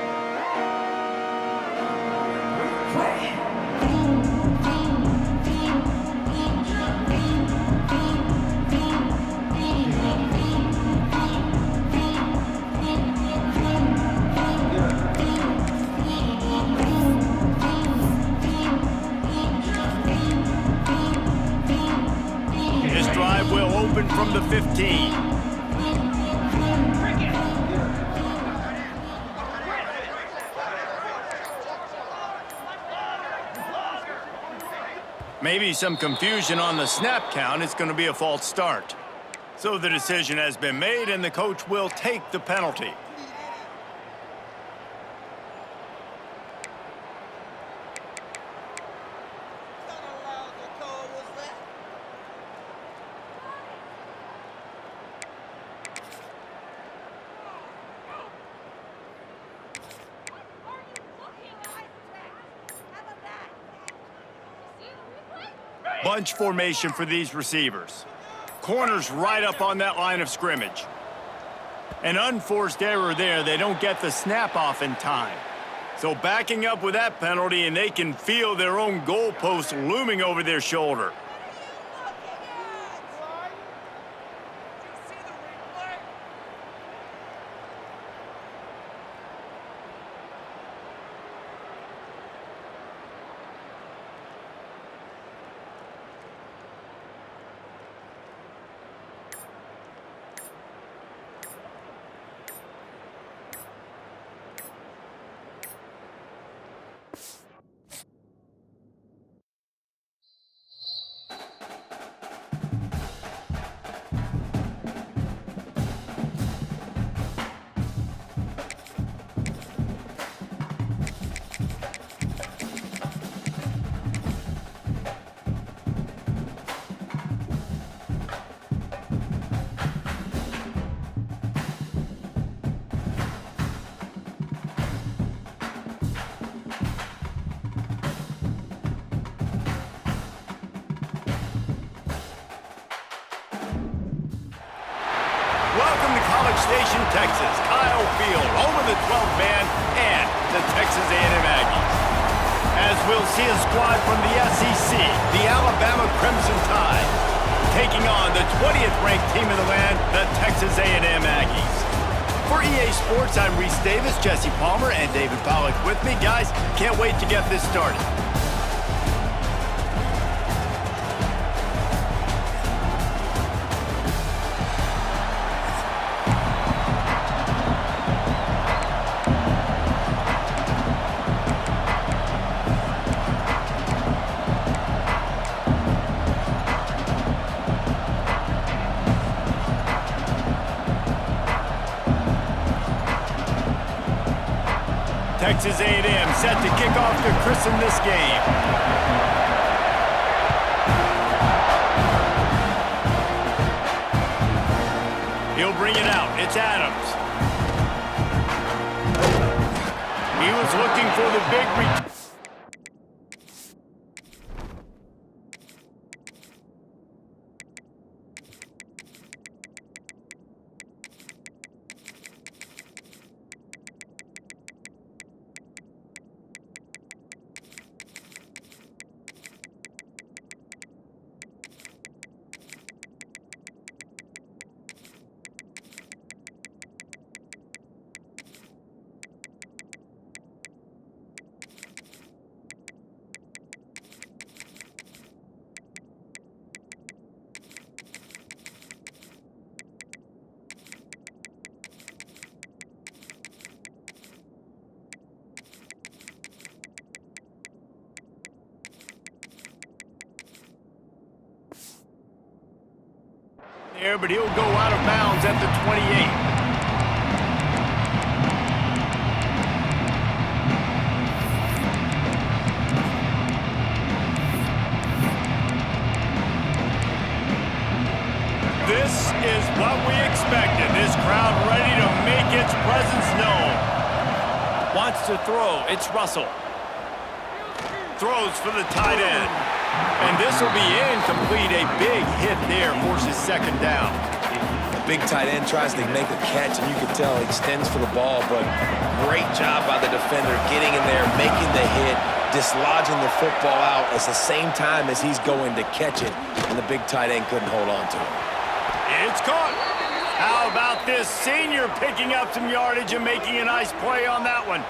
S1: His drive will open from the 15. Maybe some confusion on the snap count. It's going to be a false start. So the decision has been made, and the coach will take the penalty. Bunch formation for these receivers. Corners right up on that line of scrimmage. An unforced error there. They don't get the snap off in time. So backing up with that penalty, and they can feel their own goalpost looming over their shoulder. Welcome to College Station, Texas. Kyle Field, home of the 12th man and the Texas A&M Aggies. As we'll see a squad from the SEC, the Alabama Crimson Tide, taking on the 20th ranked team in the land, the Texas A&M Aggies. For EA Sports, I'm Reese Davis, Jesse Palmer, and David Pollack with me. Guys, can't wait to get this started. Texas A&M set to kick off to christen this game. He'll bring it out. It's Adams. He was looking for the big return. There, but he'll go out of bounds at the 28. This is what we expected. This crowd ready to make its presence known. Wants to throw. It's Russell. Throws for the tight end. And this will be incomplete. A big hit there forces second down.
S3: The big tight end tries to make a catch, and you can tell he extends for the ball, but great job by the defender getting in there, making the hit, dislodging the football out at the same time as he's going to catch it, and the big tight end couldn't hold on to it.
S1: It's caught. How about this senior picking up some yardage and making a nice play on that one?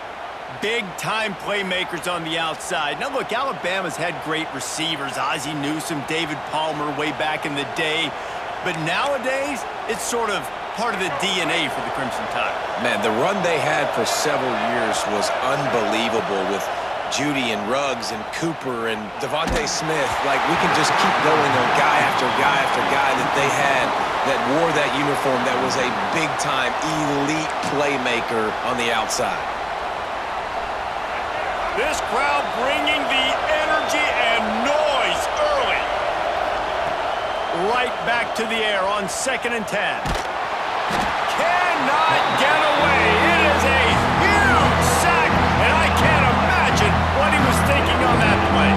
S1: Big-time playmakers on the outside. Now, look, Alabama's had great receivers. Ozzie Newsome, David Palmer way back in the day. But nowadays, it's sort of part of the DNA for the Crimson Tide.
S3: Man, the run they had for several years was unbelievable with Judy and Ruggs and Cooper and Devontae Smith. Like, we can just keep going on guy after guy after guy that they had that wore that uniform that was a big-time elite playmaker on the outside.
S1: This crowd bringing the energy and noise early. Right back to the air on 2nd and 10. Cannot get away. It is a huge sack, and I can't imagine what he was thinking on that play.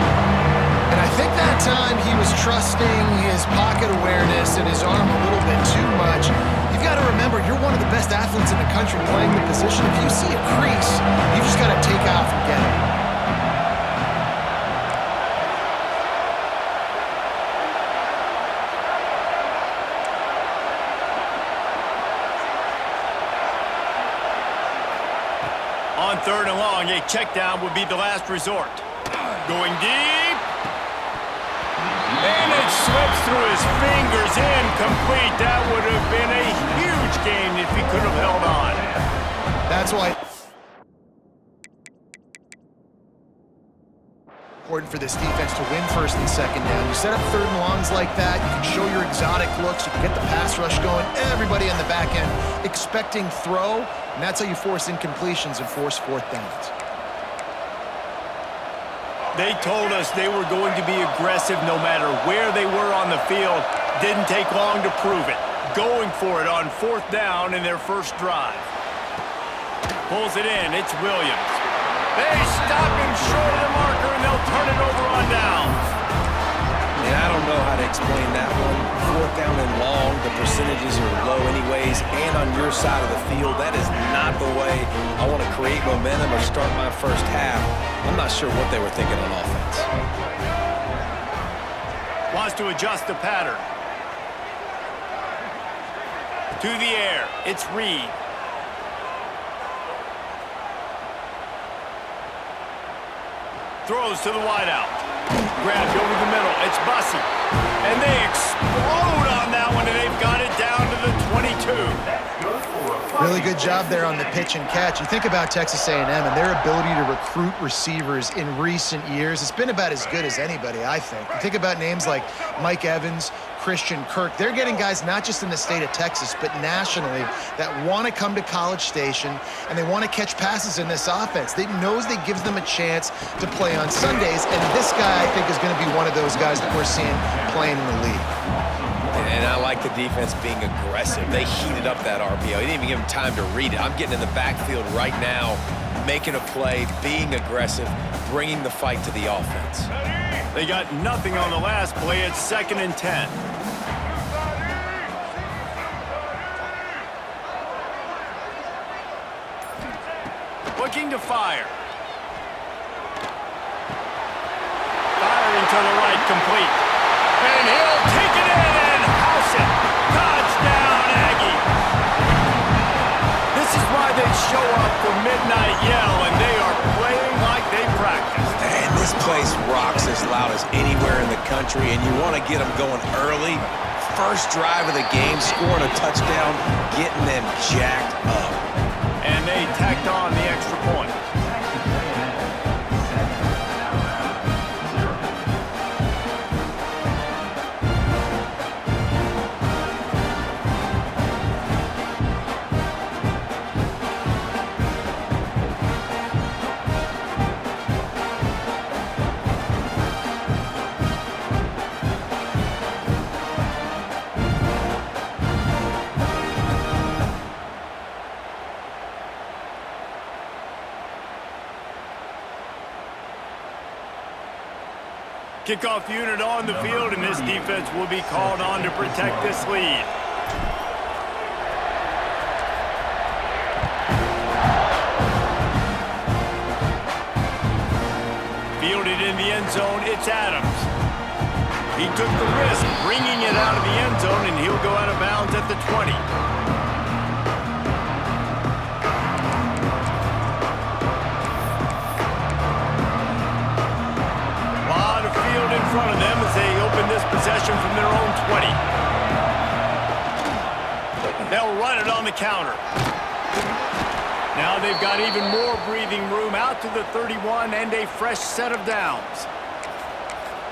S2: And I think that time he was trusting his pocket awareness and his arm a little bit too much. You've got to remember, you're one of the best athletes in the country playing the position. If you see a crease, you just got to take off and get it.
S1: On 3rd and long, a check down would be the last resort. Going deep. And it slips through his fingers, incomplete. That would have been a huge gain if he could have held on.
S2: That's why important for this defense to win 1st and 2nd down. You set up 3rd and longs like that, you can show your exotic looks, you can get the pass rush going, everybody on the back end expecting throw, and that's how you force incompletions and force 4th downs.
S1: They told us they were going to be aggressive no matter where they were on the field. Didn't take long to prove it. Going for it on 4th down in their first drive. Pulls it in. It's Williams. They stop him short of the marker, and they'll turn it over on down.
S3: And I don't know how to explain that one. 4th down and long, the percentages are low anyways, and on your side of the field, that is not the way I want to create momentum or start my first half. I'm not sure what they were thinking on offense.
S1: Wants to adjust the pattern. To the air, it's Reed. Throws to the wideout. Grabbed over the middle. It's Bussey. And they explode on that one, and they've got it down to the 22.
S2: Really good job there on the pitch and catch. You think about Texas A&M and their ability to recruit receivers in recent years. It's been about as good as anybody, I think. You think about names like Mike Evans, Christian Kirk. They're getting guys not just in the state of Texas, but nationally that want to come to College Station and they want to catch passes in this offense. They knows that gives them a chance to play on Sundays, and this guy, I think, is going to be one of those guys that we're seeing playing in the league.
S3: And I like the defense being aggressive. They heated up that RPO. He didn't even give him time to read it. I'm getting in the backfield right now, making a play, being aggressive, bringing the fight to the offense.
S1: They got nothing on the last play. It's 2nd and 10. Looking to fire. Firing to the right, complete. And he'll take it in and house it. Touchdown, Aggie. This is why they show up for Midnight Yell, and they are playing like they practiced.
S3: And this place rocks as loud as anywhere in the country, and you want to get them going early. First drive of the game, scoring a touchdown, getting them jacked up.
S1: And they tacked on the extra point. Kickoff unit on the field, and this defense will be called on to protect this lead. Fielded in the end zone, it's Adams. He took the risk, bringing it out of the end zone, and he'll go out of bounds at the 20. In front of them as they open this possession from their own 20. They'll run it on the counter. Now they've got even more breathing room out to the 31 and a fresh set of downs.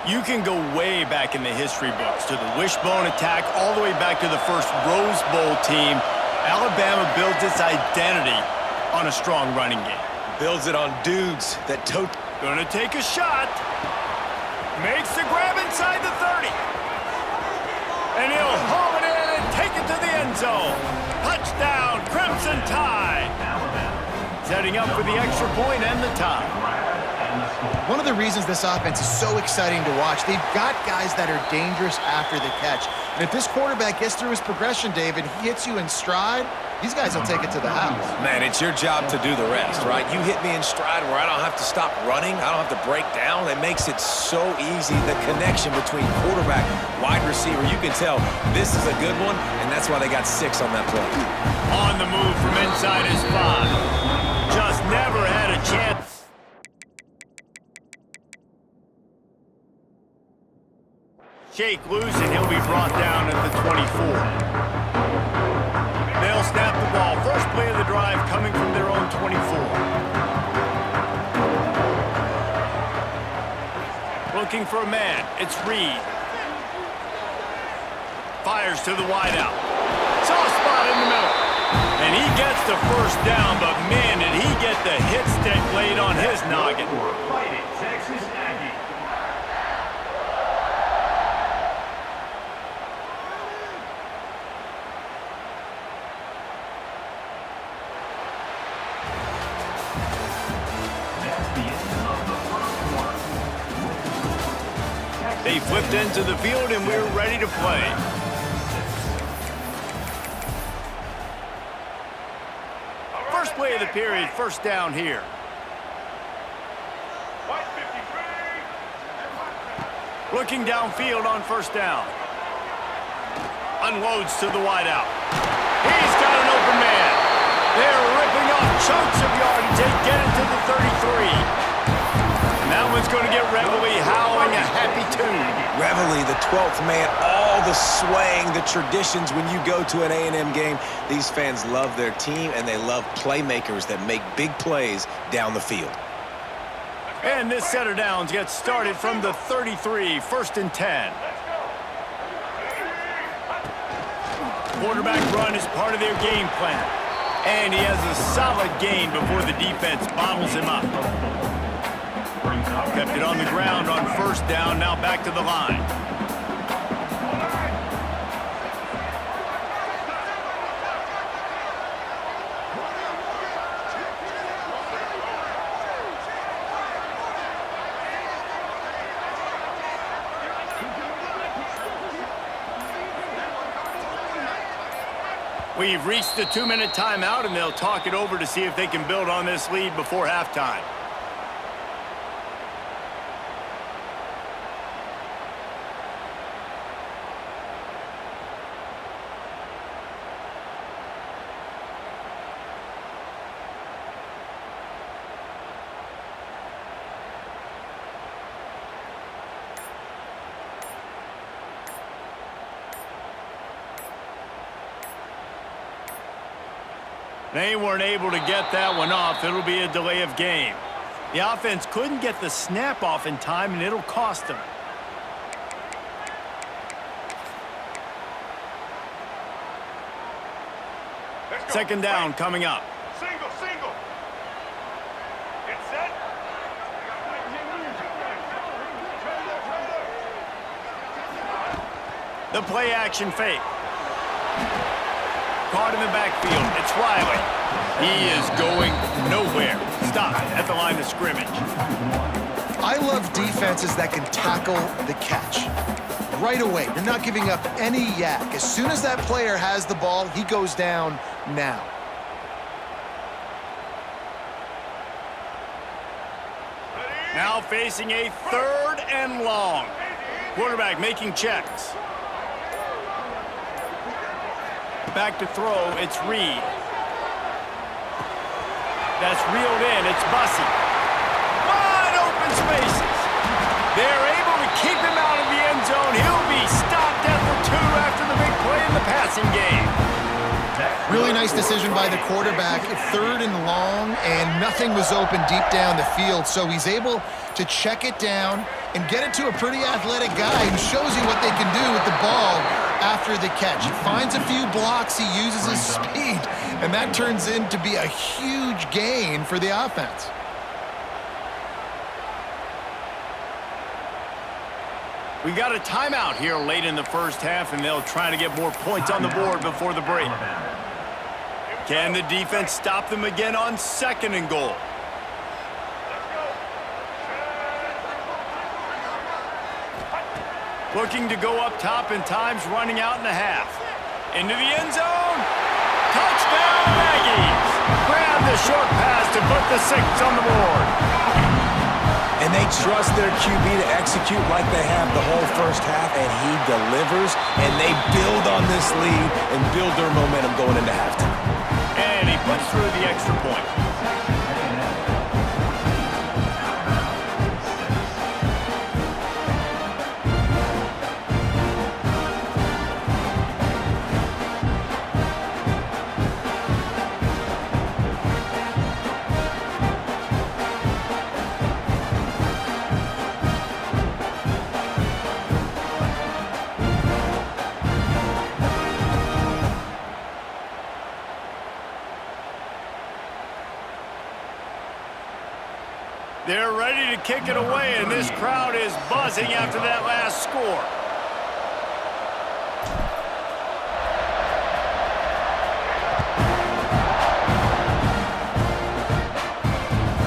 S1: You can go way back in the history books to the wishbone attack all the way back to the first Rose Bowl team. Alabama builds its identity on a strong running game.
S3: Builds it on dudes that tote.
S1: Gonna take a shot. Makes the grab inside the 30. And he'll haul it in and take it to the end zone. Touchdown, Crimson Tide. Setting up for the extra point and the tie.
S2: One of the reasons this offense is so exciting to watch, they've got guys that are dangerous after the catch. And if this quarterback gets through his progression, David, he hits you in stride, these guys will take it to the house.
S3: Man, it's your job to do the rest, right? You hit me in stride where I don't have to stop running. I don't have to break down. It makes it so easy. The connection between quarterback, wide receiver, you can tell this is a good one, and that's why they got 6 on that play.
S1: On the move from inside his 5. Just never had a chance. Shake loose, and he'll be brought down at the 24. They'll snap the ball. First play of the drive coming from their own 24. Looking for a man. It's Reed. Fires to the wideout. Soft spot in the middle. And he gets the first down, but man, did he get the hit stick laid on his noggin.
S4: Fighting Texas Aggie.
S1: They flipped into the field, and we're ready to play. First play of the period, first down here. Looking downfield on first down. Unloads to the wideout. He's got an open man. They're ripping off chunks of yardage. They get it to the 33. That one's going to get Reveille howling a happy tune.
S3: Reveille, the 12th man, all the swaying, the traditions when you go to an A&M game. These fans love their team, and they love playmakers that make big plays down the field.
S1: And this set of downs gets started from the 33, first and 10. Quarterback run is part of their game plan. And he has a solid gain before the defense bottles him up. Kept it on the ground on first down, now back to the line. We've reached the 2-minute timeout, and they'll talk it over to see if they can build on this lead before halftime. They weren't able to get that one off. It'll be a delay of game. The offense couldn't get the snap off in time, and it'll cost them. Second down coming up.
S4: Single. Get set.
S1: The play action fake. Caught in the backfield. It's Riley. He is going nowhere. Stopped at the line of scrimmage.
S2: I love defenses that can tackle the catch. Right away, you're not giving up any yak. As soon as that player has the ball, he goes down now.
S1: Now facing a 3rd and long. Quarterback making checks. Back to throw, it's Reed. That's reeled in, it's Bussey. Wide open spaces. They're able to keep him out of the end zone. He'll be stopped at the 2 after the big play in the passing game.
S2: Really nice decision by the quarterback. 3rd and long, and nothing was open deep down the field, so he's able to check it down and get it to a pretty athletic guy who shows you what they can do with the ball after the catch. He finds a few blocks, he uses his speed, and that turns into be a huge gain for the offense.
S1: We got a timeout here late in the first half, and they'll try to get more points on the board before the break. Can the defense stop them again on 2nd and goal? Looking to go up top, and time's running out in the half. Into the end zone. Touchdown, Aggies! Grab the short pass to put the 6 on the board.
S3: And they trust their QB to execute like they have the whole first half, and he delivers, and they build on this lead and build their momentum going into halftime.
S1: And he puts through the extra point. They're ready to kick it away, and this crowd is buzzing after that last score.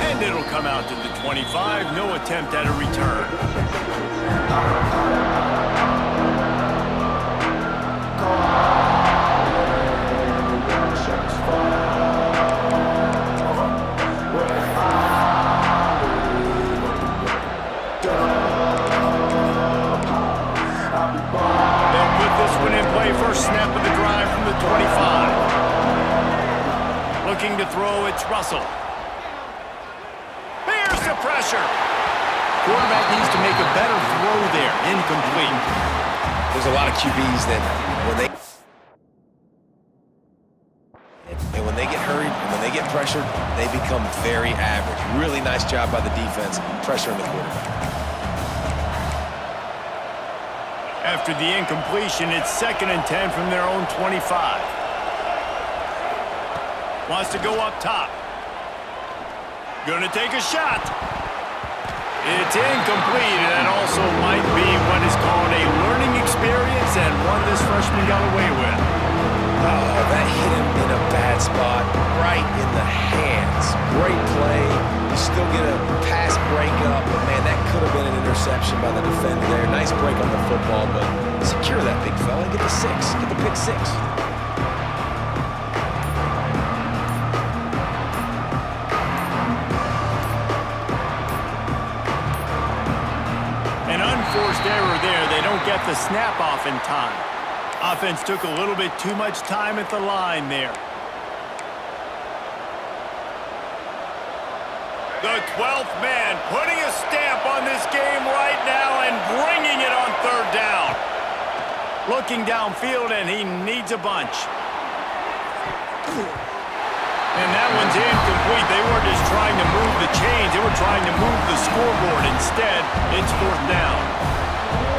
S1: And it'll come out to the 25. No attempt at a return. First snap of the drive from the 25. Looking to throw, it's Russell. Here's the pressure. Quarterback needs to make a better throw there. Incomplete.
S3: There's a lot of QBs that when they get hurried, and when they get pressured, they become very average. Really nice job by the defense, pressuring the quarterback.
S1: After the incompletion, it's 2nd and 10 from their own 25. Wants to go up top. Gonna take a shot. It's incomplete, and that also might be what is called a learning experience, and one this freshman got away with.
S3: Oh, that hit him in a bad spot, right in the hands. Great play. You still get a pass breakup, but man, that could have been an interception by the defender there. Nice break on the football, but secure that big fella. Get the 6. Get the pick 6.
S1: An unforced error there. They don't get the snap off in time. Offense took a little bit too much time at the line there. The 12th man putting a stamp on this game right now and bringing it on 3rd down. Looking downfield, and he needs a bunch. And that one's incomplete. They weren't just trying to move the chains. They were trying to move the scoreboard. Instead, it's 4th down.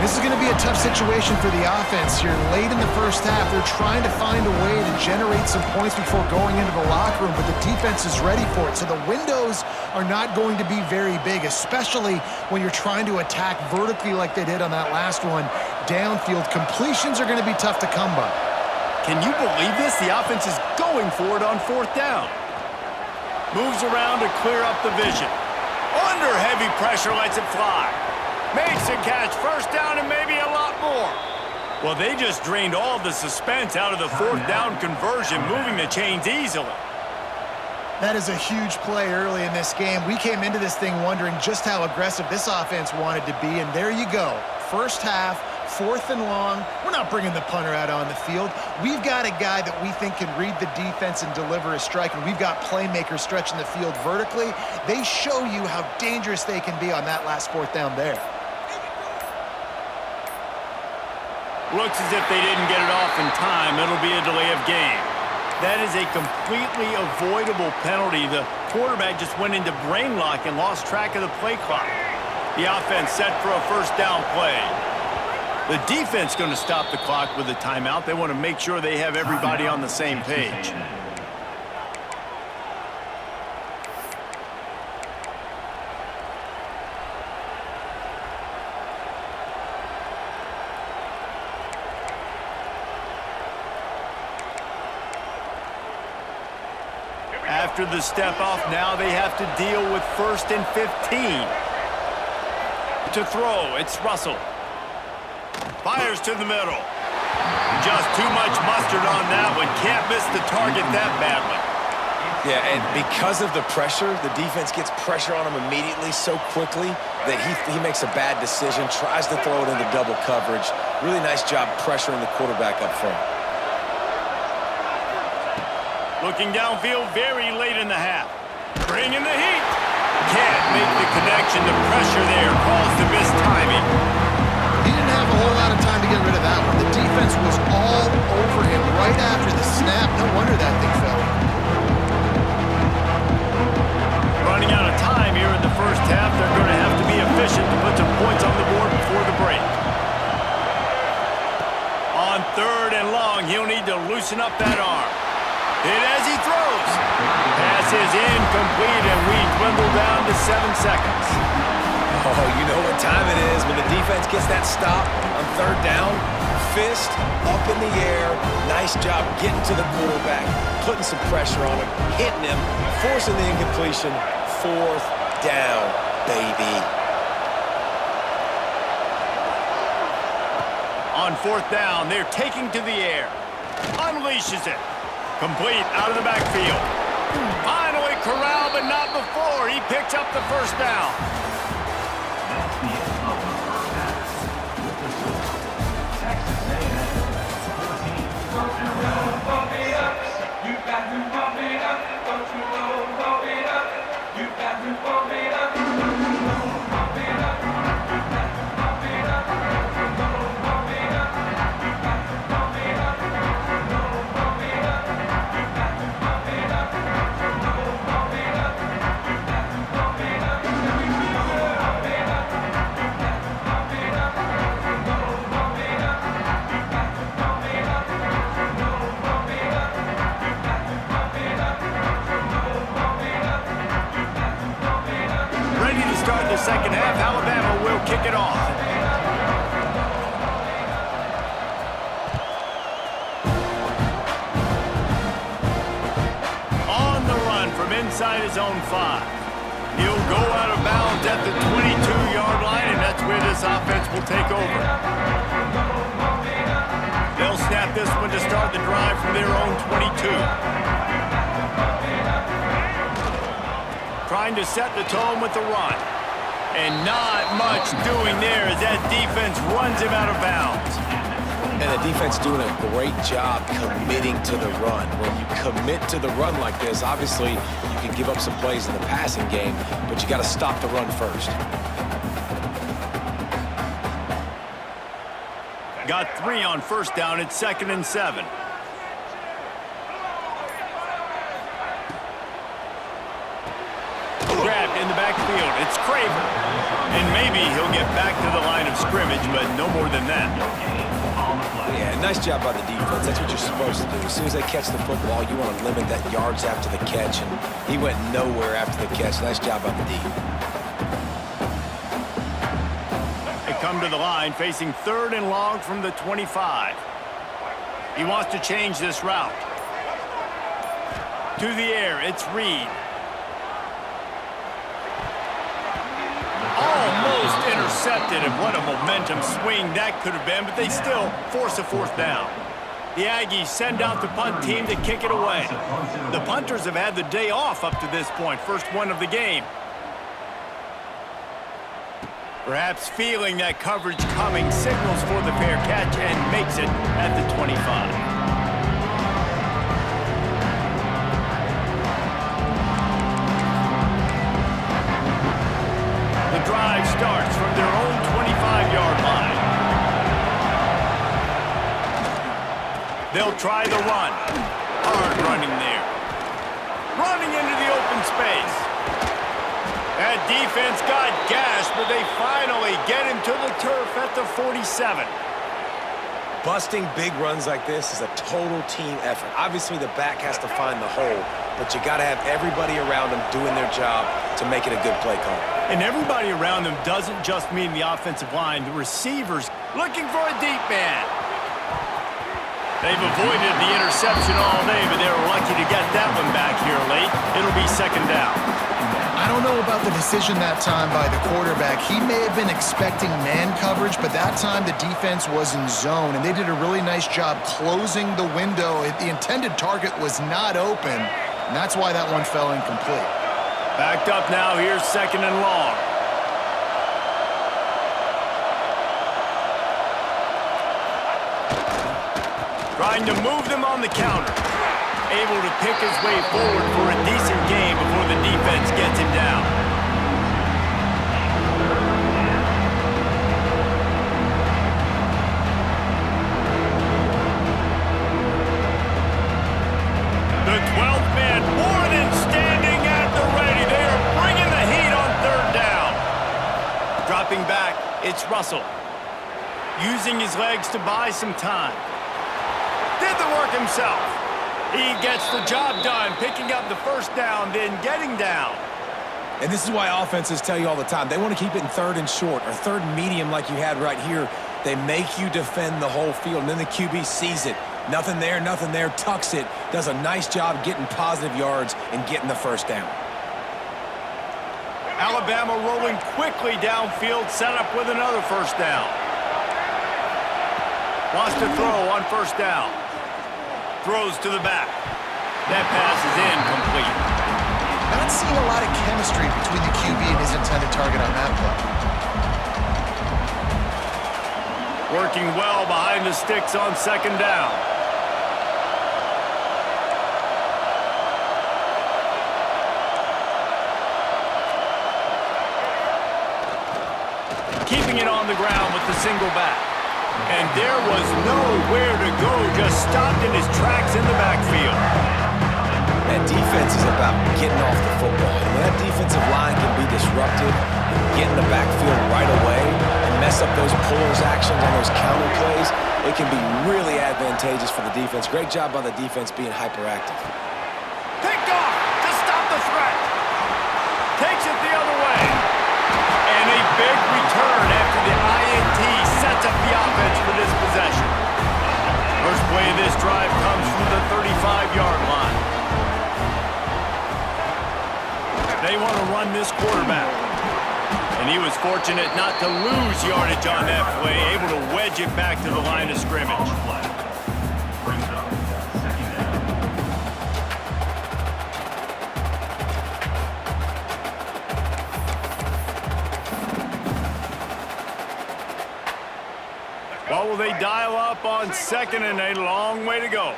S2: This is going to be a tough situation for the offense here. Late in the first half, they're trying to find a way to generate some points before going into the locker room, but the defense is ready for it. So the windows are not going to be very big, especially when you're trying to attack vertically like they did on that last one. Downfield completions are going to be tough to come by.
S1: Can you believe this? The offense is going for it on 4th down. Moves around to clear up the vision. Under heavy pressure, lets it fly. Makes a catch, first down, and maybe a lot more. Well, they just drained all the suspense out of the fourth down conversion, moving the chains easily.
S2: That is a huge play early in this game. We came into this thing wondering just how aggressive this offense wanted to be, and there you go. First half, 4th and long. We're not bringing the punter out on the field. We've got a guy that we think can read the defense and deliver a strike, and we've got playmakers stretching the field vertically. They show you how dangerous they can be on that last 4th down there.
S1: Looks as if they didn't get it off in time. It'll be a delay of game. That is a completely avoidable penalty. The quarterback just went into brain lock and lost track of the play clock. The offense set for a first down play. The defense going to stop the clock with a timeout. They want to make sure they have everybody on the same page. After the step off, now they have to deal with 1st and 15. To throw, it's Russell. Fires to the middle. Just too much mustard on that one. Can't miss the target that badly.
S3: Yeah, and because of the pressure, the defense gets pressure on him immediately so quickly that he makes a bad decision, tries to throw it into double coverage. Really nice job pressuring the quarterback up front.
S1: Looking downfield very late in the half. Bringing the heat. Can't make the connection. The pressure there caused the missed timing.
S2: He didn't have a whole lot of time to get rid of that one. The defense was all over him right after the snap. No wonder that thing fell.
S1: Running out of time here in the first half. They're going to have to be efficient to put some points on the board before the break. On 3rd and long, he'll need to loosen up that arm. Hit as he throws. Pass is incomplete, and we dwindle down to 7 seconds.
S3: Oh, you know what time it is when the defense gets that stop on 3rd down. Fist up in the air. Nice job getting to the quarterback, putting some pressure on him, hitting him, forcing the incompletion. 4th down, baby.
S1: On 4th down, they're taking to the air. Unleashes it. Complete out of the backfield. Finally corralled, but not before. He picks up the first down.
S4: That's the end of the first half. With the score, Texas A&M 14.
S5: Don't you know, bump it up. You got to bump it up. Don't you know, bump it up. You got to bump it up. Don't you know, bump it up. You got to bump it up. Don't you know, bump it up. You got to bump it up. Don't you know, bump it up. You got to bump it up. Don't you know, bump it up. You got to bump it up. Don't you know, bump it up. You got to bump it up. Don't you know, bump it up. You got to bump it up. Don't you know, bump it up. You got to bump it up. Don't you know, bump it up. You got to bump it up.
S1: Ready to start the second half. Alabama will kick it off. On the run from inside his own 5. He'll go out of bounds at the 22-yard line, and that's where this offense will take over. They'll snap this one to start the drive from their own 22. Trying to set the tone with the run. And not much doing there as that defense runs him out of bounds.
S3: And the defense doing a great job committing to the run. When you commit to the run like this, obviously you can give up some plays in the passing game, but you got to stop the run first.
S1: Got 3 on first down. It's 2nd and 7. Grabbed in the backfield. It's Craver. And maybe he'll get back to the line of scrimmage, but no more than that.
S3: Yeah, nice job by the defense. That's what you're supposed to do. As soon as they catch the football, you want to limit that yards after the catch, and he went nowhere after the catch. Nice job by the D.
S1: They come to the line facing 3rd and long from the 25. He wants to change this route. To the air, it's Reed. intercepted, and what a momentum swing that could have been, but they still force a fourth down. The Aggies send out the punt team to kick it away. The punters have had the day off up to this point, first one of the game. Perhaps feeling that coverage coming, signals for the fair catch and makes it at the 25. The drive starts from their own 25-yard line. They'll try the run. Hard running there. Running into the open space. That defense got gashed, but they finally get him to the turf at the 47.
S3: Busting big runs like this is a total team effort. Obviously, the back has to find the hole, but you got to have everybody around them doing their job to make it a good play call.
S1: And everybody around them doesn't just mean the offensive line. The receivers looking for a deep man. They've avoided the interception all day, but they were lucky to get that one back here late. It'll be second down.
S2: I don't know about the decision that time by the quarterback. He may have been expecting man coverage, but that time the defense was in zone, and they did a really nice job closing the window. The intended target was not open, and that's why that one fell incomplete.
S1: Backed up now, here's second and long. Trying to move them on the counter. Able to pick his way forward for a decent game before the defense gets him down. The 12th man, Warden, standing at the ready. They are bringing the heat on third down. Dropping back, it's Russell. Using his legs to buy some time. Did the work himself. He gets the job done, picking up the first down, then getting down.
S3: And this is why offenses tell you all the time, they want to keep it in third and short or third and medium like you had right here. They make you defend the whole field, and then the QB sees it. Nothing there, tucks it, does a nice job getting positive yards and getting the first down.
S1: Alabama rolling quickly downfield, set up with another first down. Wants to throw on first down. Throws to the back. That pass is incomplete.
S2: Not seeing a lot of chemistry between the QB and his intended target on that play.
S1: Working well behind the sticks on second down. Keeping it on the ground with the single back. And there was nowhere to go, just stopped in his tracks in the backfield.
S3: That defense is about getting off the football. And when that defensive line can be disruptive and get in the backfield right away and mess up those pullers actions on those counter plays, it can be really advantageous for the defense. Great job by the defense being hyperactive.
S1: Picked off to stop the threat. Takes it the other way. And a big return after the INT sets up the offense for this possession. First play of this drive comes from the 35-yard line. They want to run this quarterback. And he was fortunate not to lose yardage on that play, able to wedge it back to the line of scrimmage.
S4: Brings up second down.
S1: What will they dial up on second and a long way to go?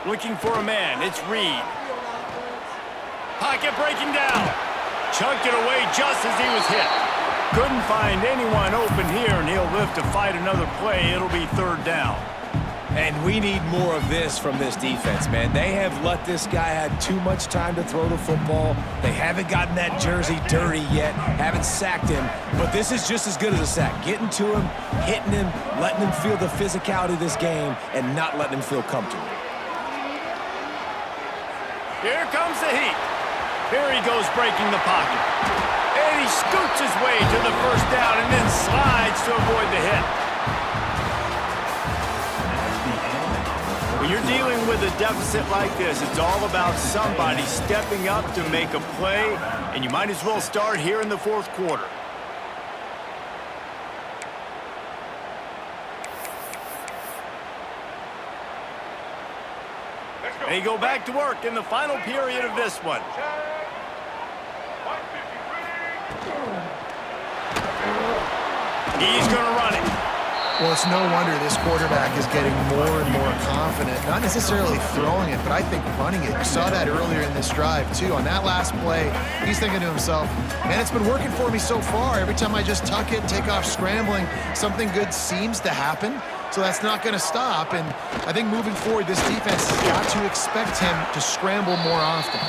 S1: Looking for a man, it's Reed. Pocket breaking down. Chunked it away just as he was hit. Couldn't find anyone open here, and he'll live to fight another play. It'll be third down.
S3: And we need more of this from this defense, man. They have let this guy have too much time to throw the football. They haven't gotten that jersey dirty yet, haven't sacked him, but this is just as good as a sack. Getting to him, hitting him, letting him feel the physicality of this game, and not letting him feel comfortable.
S1: Here comes the heat. Here he goes breaking the pocket. And he scoots his way to the first down and then slides to avoid the hit. When you're dealing with a deficit like this, it's all about somebody stepping up to make a play, and you might as well start here in the fourth quarter. They go back to work in the final period of this one. He's going to run it.
S2: Well, it's no wonder this quarterback is getting more and more confident, not necessarily throwing it, but I think running it. You saw that earlier in this drive, too. On that last play, he's thinking to himself, man, it's been working for me so far. Every time I just tuck it, take off scrambling, something good seems to happen. So that's not going to stop, and I think moving forward, this defense has got to expect him to scramble more often.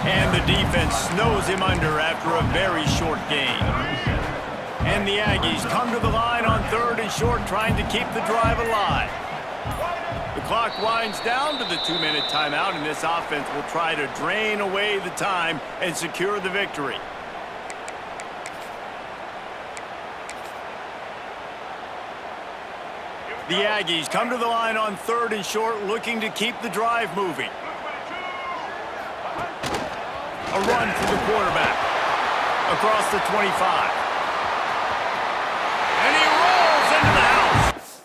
S1: And the defense snows him under after a very short game. And the Aggies come to the line on 3rd and short, trying to keep the drive alive. The clock winds down to the 2-minute timeout, and this offense will try to drain away the time and secure the victory. The Aggies come to the line on 3rd and short, looking to keep the drive moving. A run for the quarterback across the 25. And he rolls into the house.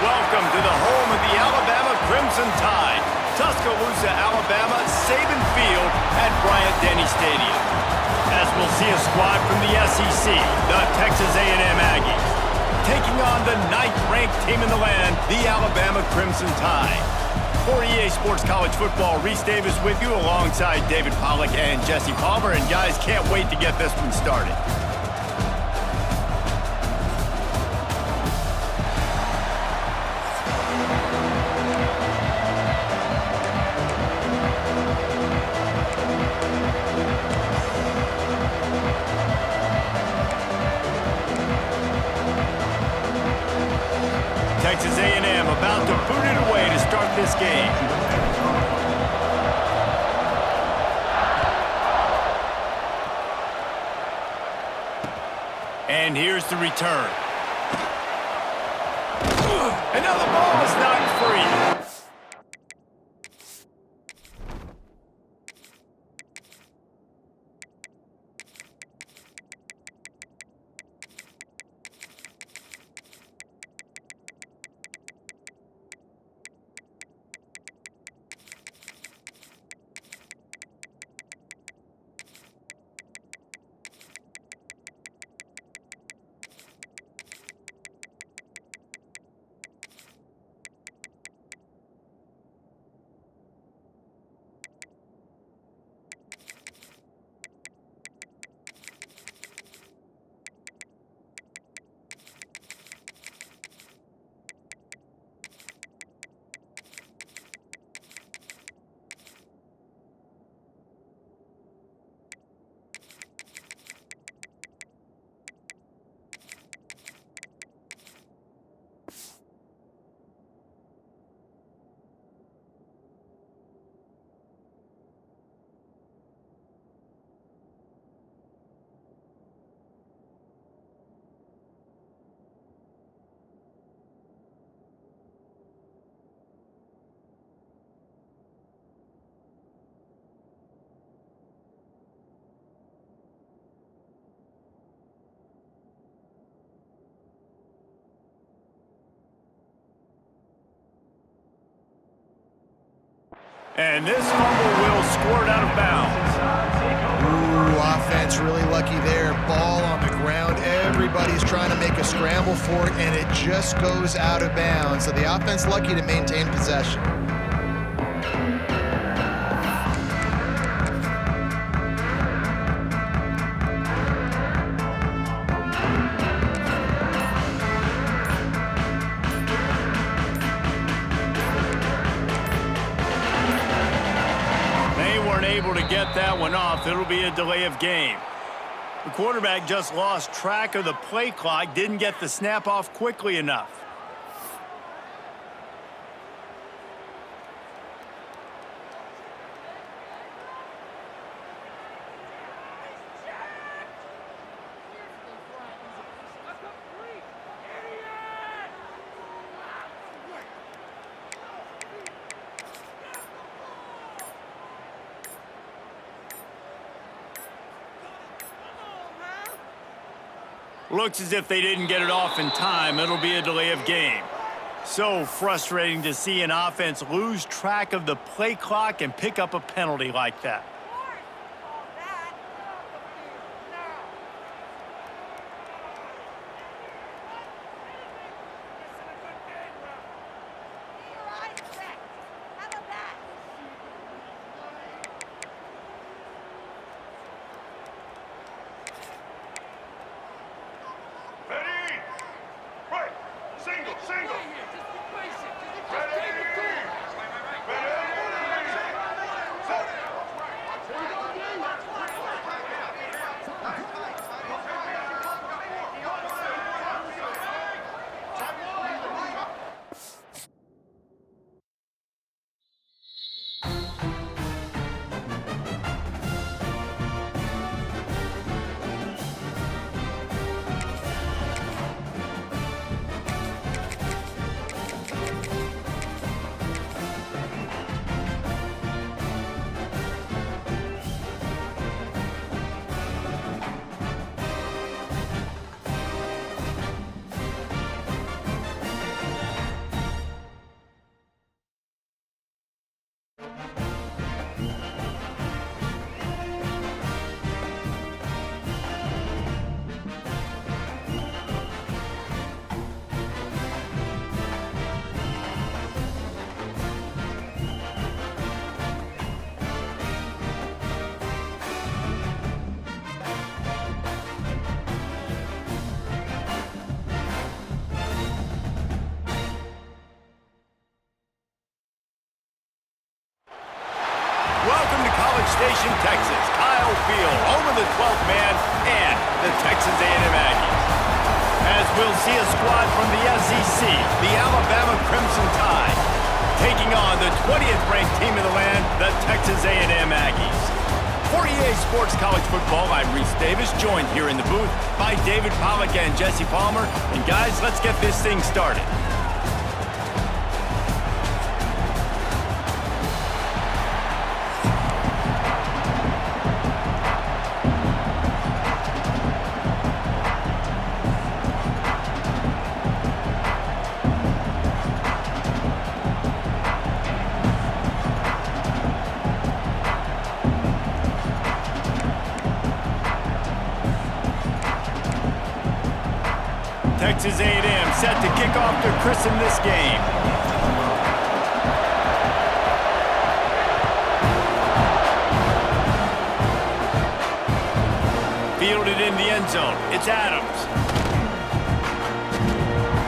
S1: Welcome to the home of the Alabama Crimson Tide, Tuscaloosa, Alabama, Saban Field at Bryant-Denny Stadium. As we'll see a squad from the SEC, the Texas A&M Aggies, taking on the 9th-ranked team in the land, the Alabama Crimson Tide. For EA Sports College Football, Reese Davis with you alongside David Pollack and Jesse Palmer, and guys, can't wait to get this one started. Texas A&M about to boot it away to start this game. And here's the return. And now the ball is knocked free. And this fumble will squirt out of bounds.
S2: Ooh, offense really lucky there. Ball on the ground. Everybody's trying to make a scramble for it, and it just goes out of bounds. So the offense lucky to maintain possession.
S1: Able to get that one off. It'll be a delay of game. The quarterback just lost track of the play clock, didn't get the snap off quickly enough. Looks as if they didn't get it off in time. It'll be a delay of game. So frustrating to see an offense lose track of the play clock and pick up a penalty like that. Station, Texas, Kyle Field, home of the 12th man and the Texas A&M Aggies. As we'll see a squad from the SEC, the Alabama Crimson Tide, taking on the 20th ranked team in the land, the Texas A&M Aggies. For EA Sports College Football, I'm Reese Davis, joined here in the booth by David Pollack and Jesse Palmer. And guys, let's get this thing started. Texas A&M set to kick off to christen this game. Fielded in the end zone. It's Adams.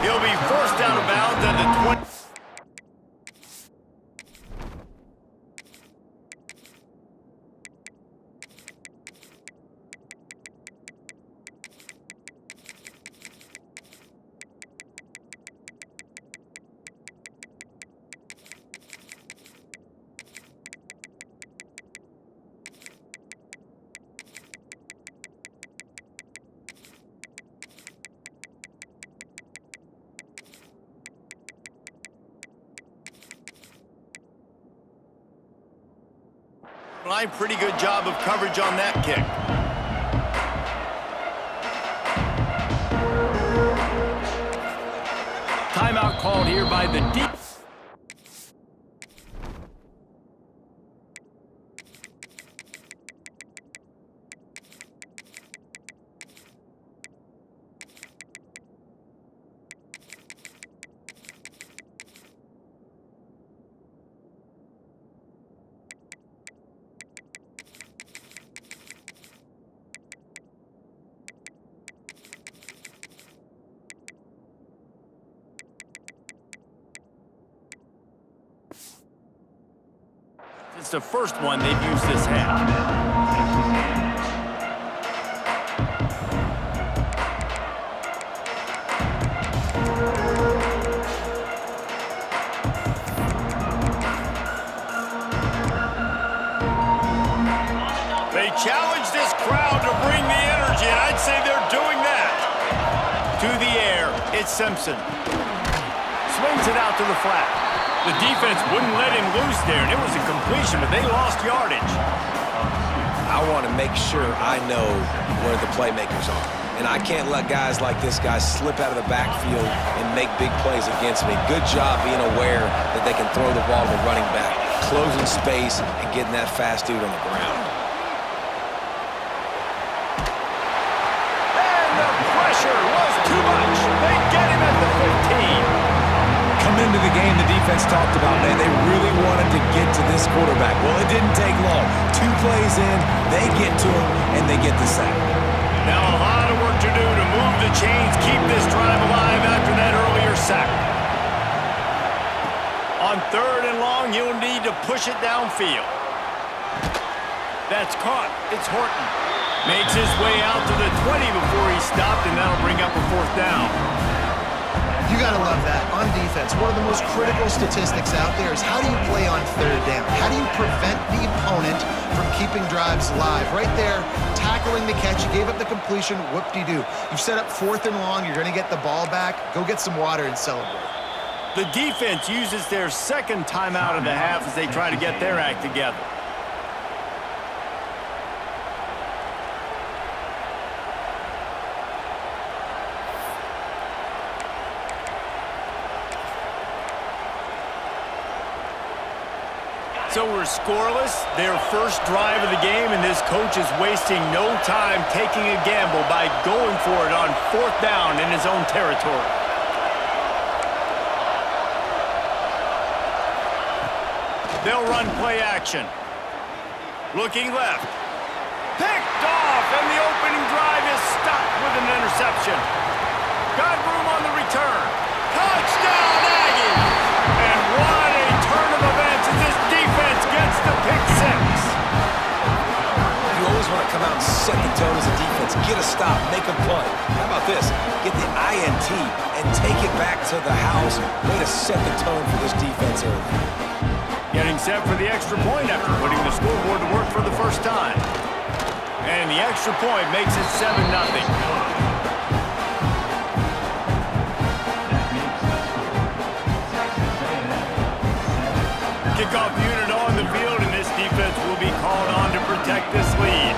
S1: He'll be forced out of bounds at the 20. Pretty good job of coverage on that kick. Timeout called here by the deep. It's the first one they've used this half. They challenge this crowd to bring the energy, and I'd say they're doing that. To the air, it's Simpson. Swings it out to the flat. The defense wouldn't let him loose there, and it was a completion, but they lost yardage.
S3: I want to make sure I know where the playmakers are. And I can't let guys like this guy slip out of the backfield and make big plays against me. Good job being aware that they can throw the ball to the running back, closing space, and getting that fast dude on the ground.
S1: Was too much. They get him at the 15.
S3: Come into the game, the defense talked about, man, they really wanted to get to this quarterback. Well, it didn't take long. 2 plays in, they get to him, and they get the sack.
S1: Now a lot of work to do to move the chains, keep this drive alive after that earlier sack. On 3rd and long, he'll need to push it downfield. That's caught. It's Horton. Makes his way out to the 20 before he stopped, and that'll bring up a 4th down.
S2: You got to love that. On defense, one of the most critical statistics out there is how do you play on 3rd down? How do you prevent the opponent from keeping drives alive? Right there, tackling the catch. You gave up the completion. Whoop-de-doo. You've set up 4th and long. You're going to get the ball back. Go get some water and celebrate.
S1: The defense uses their 2nd timeout of the half as they try to get their act together. So we're scoreless, their first drive of the game, and this coach is wasting no time taking a gamble by going for it on 4th down in his own territory. They'll run play action. Looking left. Picked off, and the opening drive is stopped with an interception. Got room on the return. Touchdown, Aggies! And what a turn of events as this defense gets the pick 6.
S3: You always want to come out and set the tone as a defense. Get a stop, make a punt. How about this? Get the INT and take it back to the house. Way to set the tone for this defense early.
S1: Getting set for the extra point after putting the scoreboard to work for the first time. And the extra point makes it 7-0. Kickoff unit on the field, and this defense will be called on to protect this lead.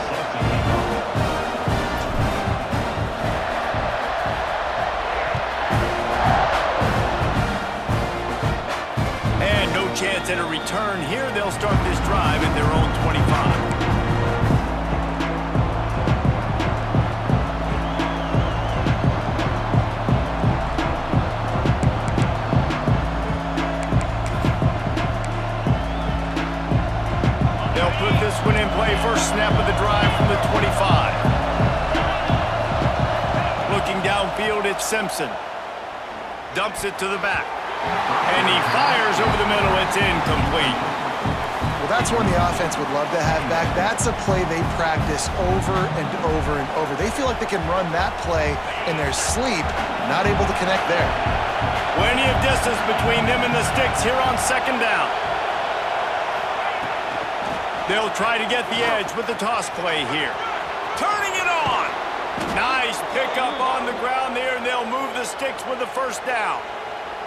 S1: And no chance at a return here. They'll start this drive at their own 25. They'll put this one in play. First snap of the drive from the 25. Looking downfield, it's Simpson. Dumps it to the back. And he fires over the middle. It's incomplete.
S2: Well, that's one the offense would love to have back. That's a play they practice over and over and over. They feel like they can run that play in their sleep, not able to connect there.
S1: Plenty of distance between them and the sticks here on 2nd down. They'll try to get the edge with the toss play here. Turning it on. Nice pickup on the ground there, and they'll move the sticks with the 1st down.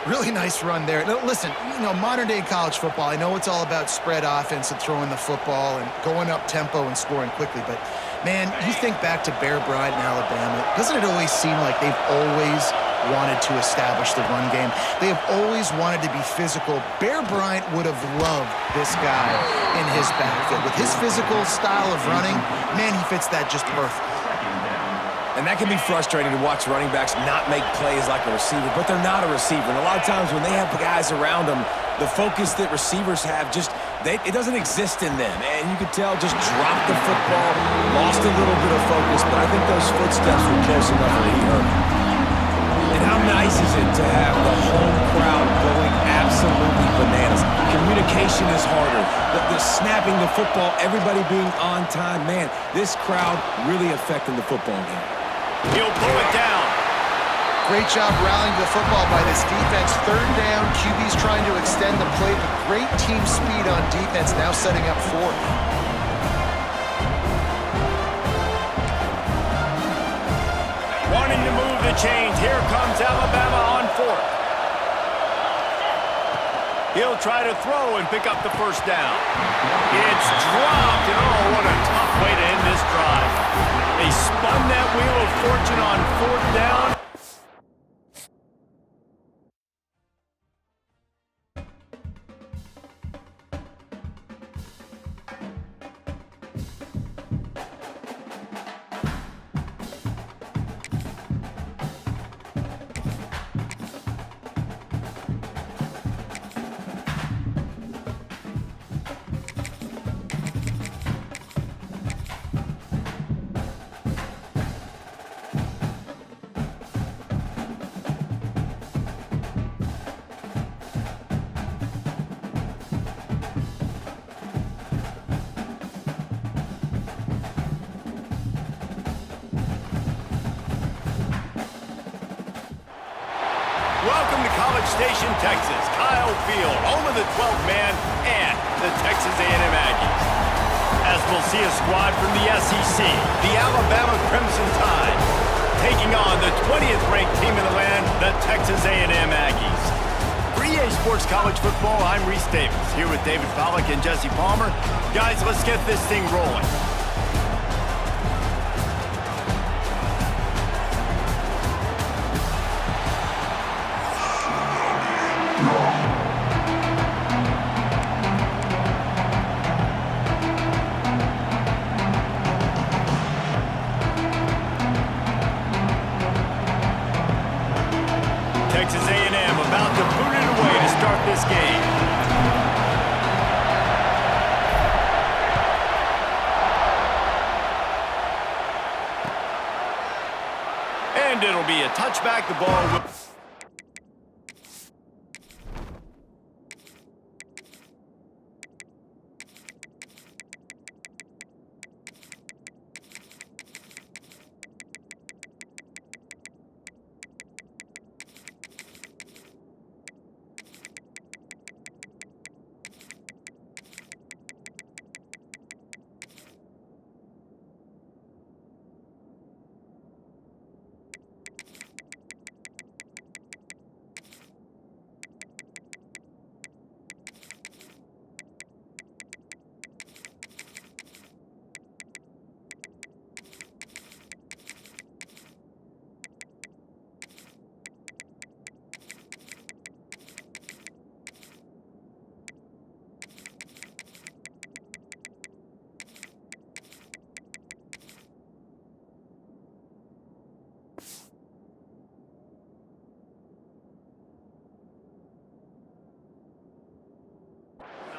S2: Really nice run there. Now, listen, you know, modern-day college football, I know it's all about spread offense and throwing the football and going up tempo and scoring quickly, but, man, you think back to Bear Bryant in Alabama, doesn't it always seem like they've always wanted to establish the run game? They have always wanted to be physical. Bear Bryant would have loved this guy in his backfield. With his physical style of running, man, he fits that just perfect.
S3: And that can be frustrating to watch running backs not make plays like a receiver, but they're not a receiver. And a lot of times when they have guys around them, the focus that receivers have it doesn't exist in them. And you could tell just dropped the football, lost a little bit of focus, but I think those footsteps were close enough where he heard it. And how nice is it to have the home crowd going absolutely bananas? Communication is harder. The snapping the football, everybody being on time. Man, this crowd really affecting the football game.
S1: He'll pull it down.
S2: Great job rallying the football by this defense. Third down, QB's trying to extend the play, but great team speed on defense, now setting up fourth.
S1: Wanting to move the chains. Here comes Alabama on fourth. He'll try to throw and pick up the first down. It's dropped, and oh, what a tough way to end this drive. They spun that wheel of fortune on fourth down. Welcome to College Station, Texas. Kyle Field, home of the 12th man and the Texas A&M Aggies. As we'll see a squad from the SEC, the Alabama Crimson Tide, taking on the 20th ranked team in the land, the Texas A&M Aggies. For EA Sports College Football, I'm Reese Davis, here with David Pollack and Jesse Palmer. Guys, let's get this thing rolling. Texas A&M about to boot it away to start this game. And it'll be a touchback. The ball will...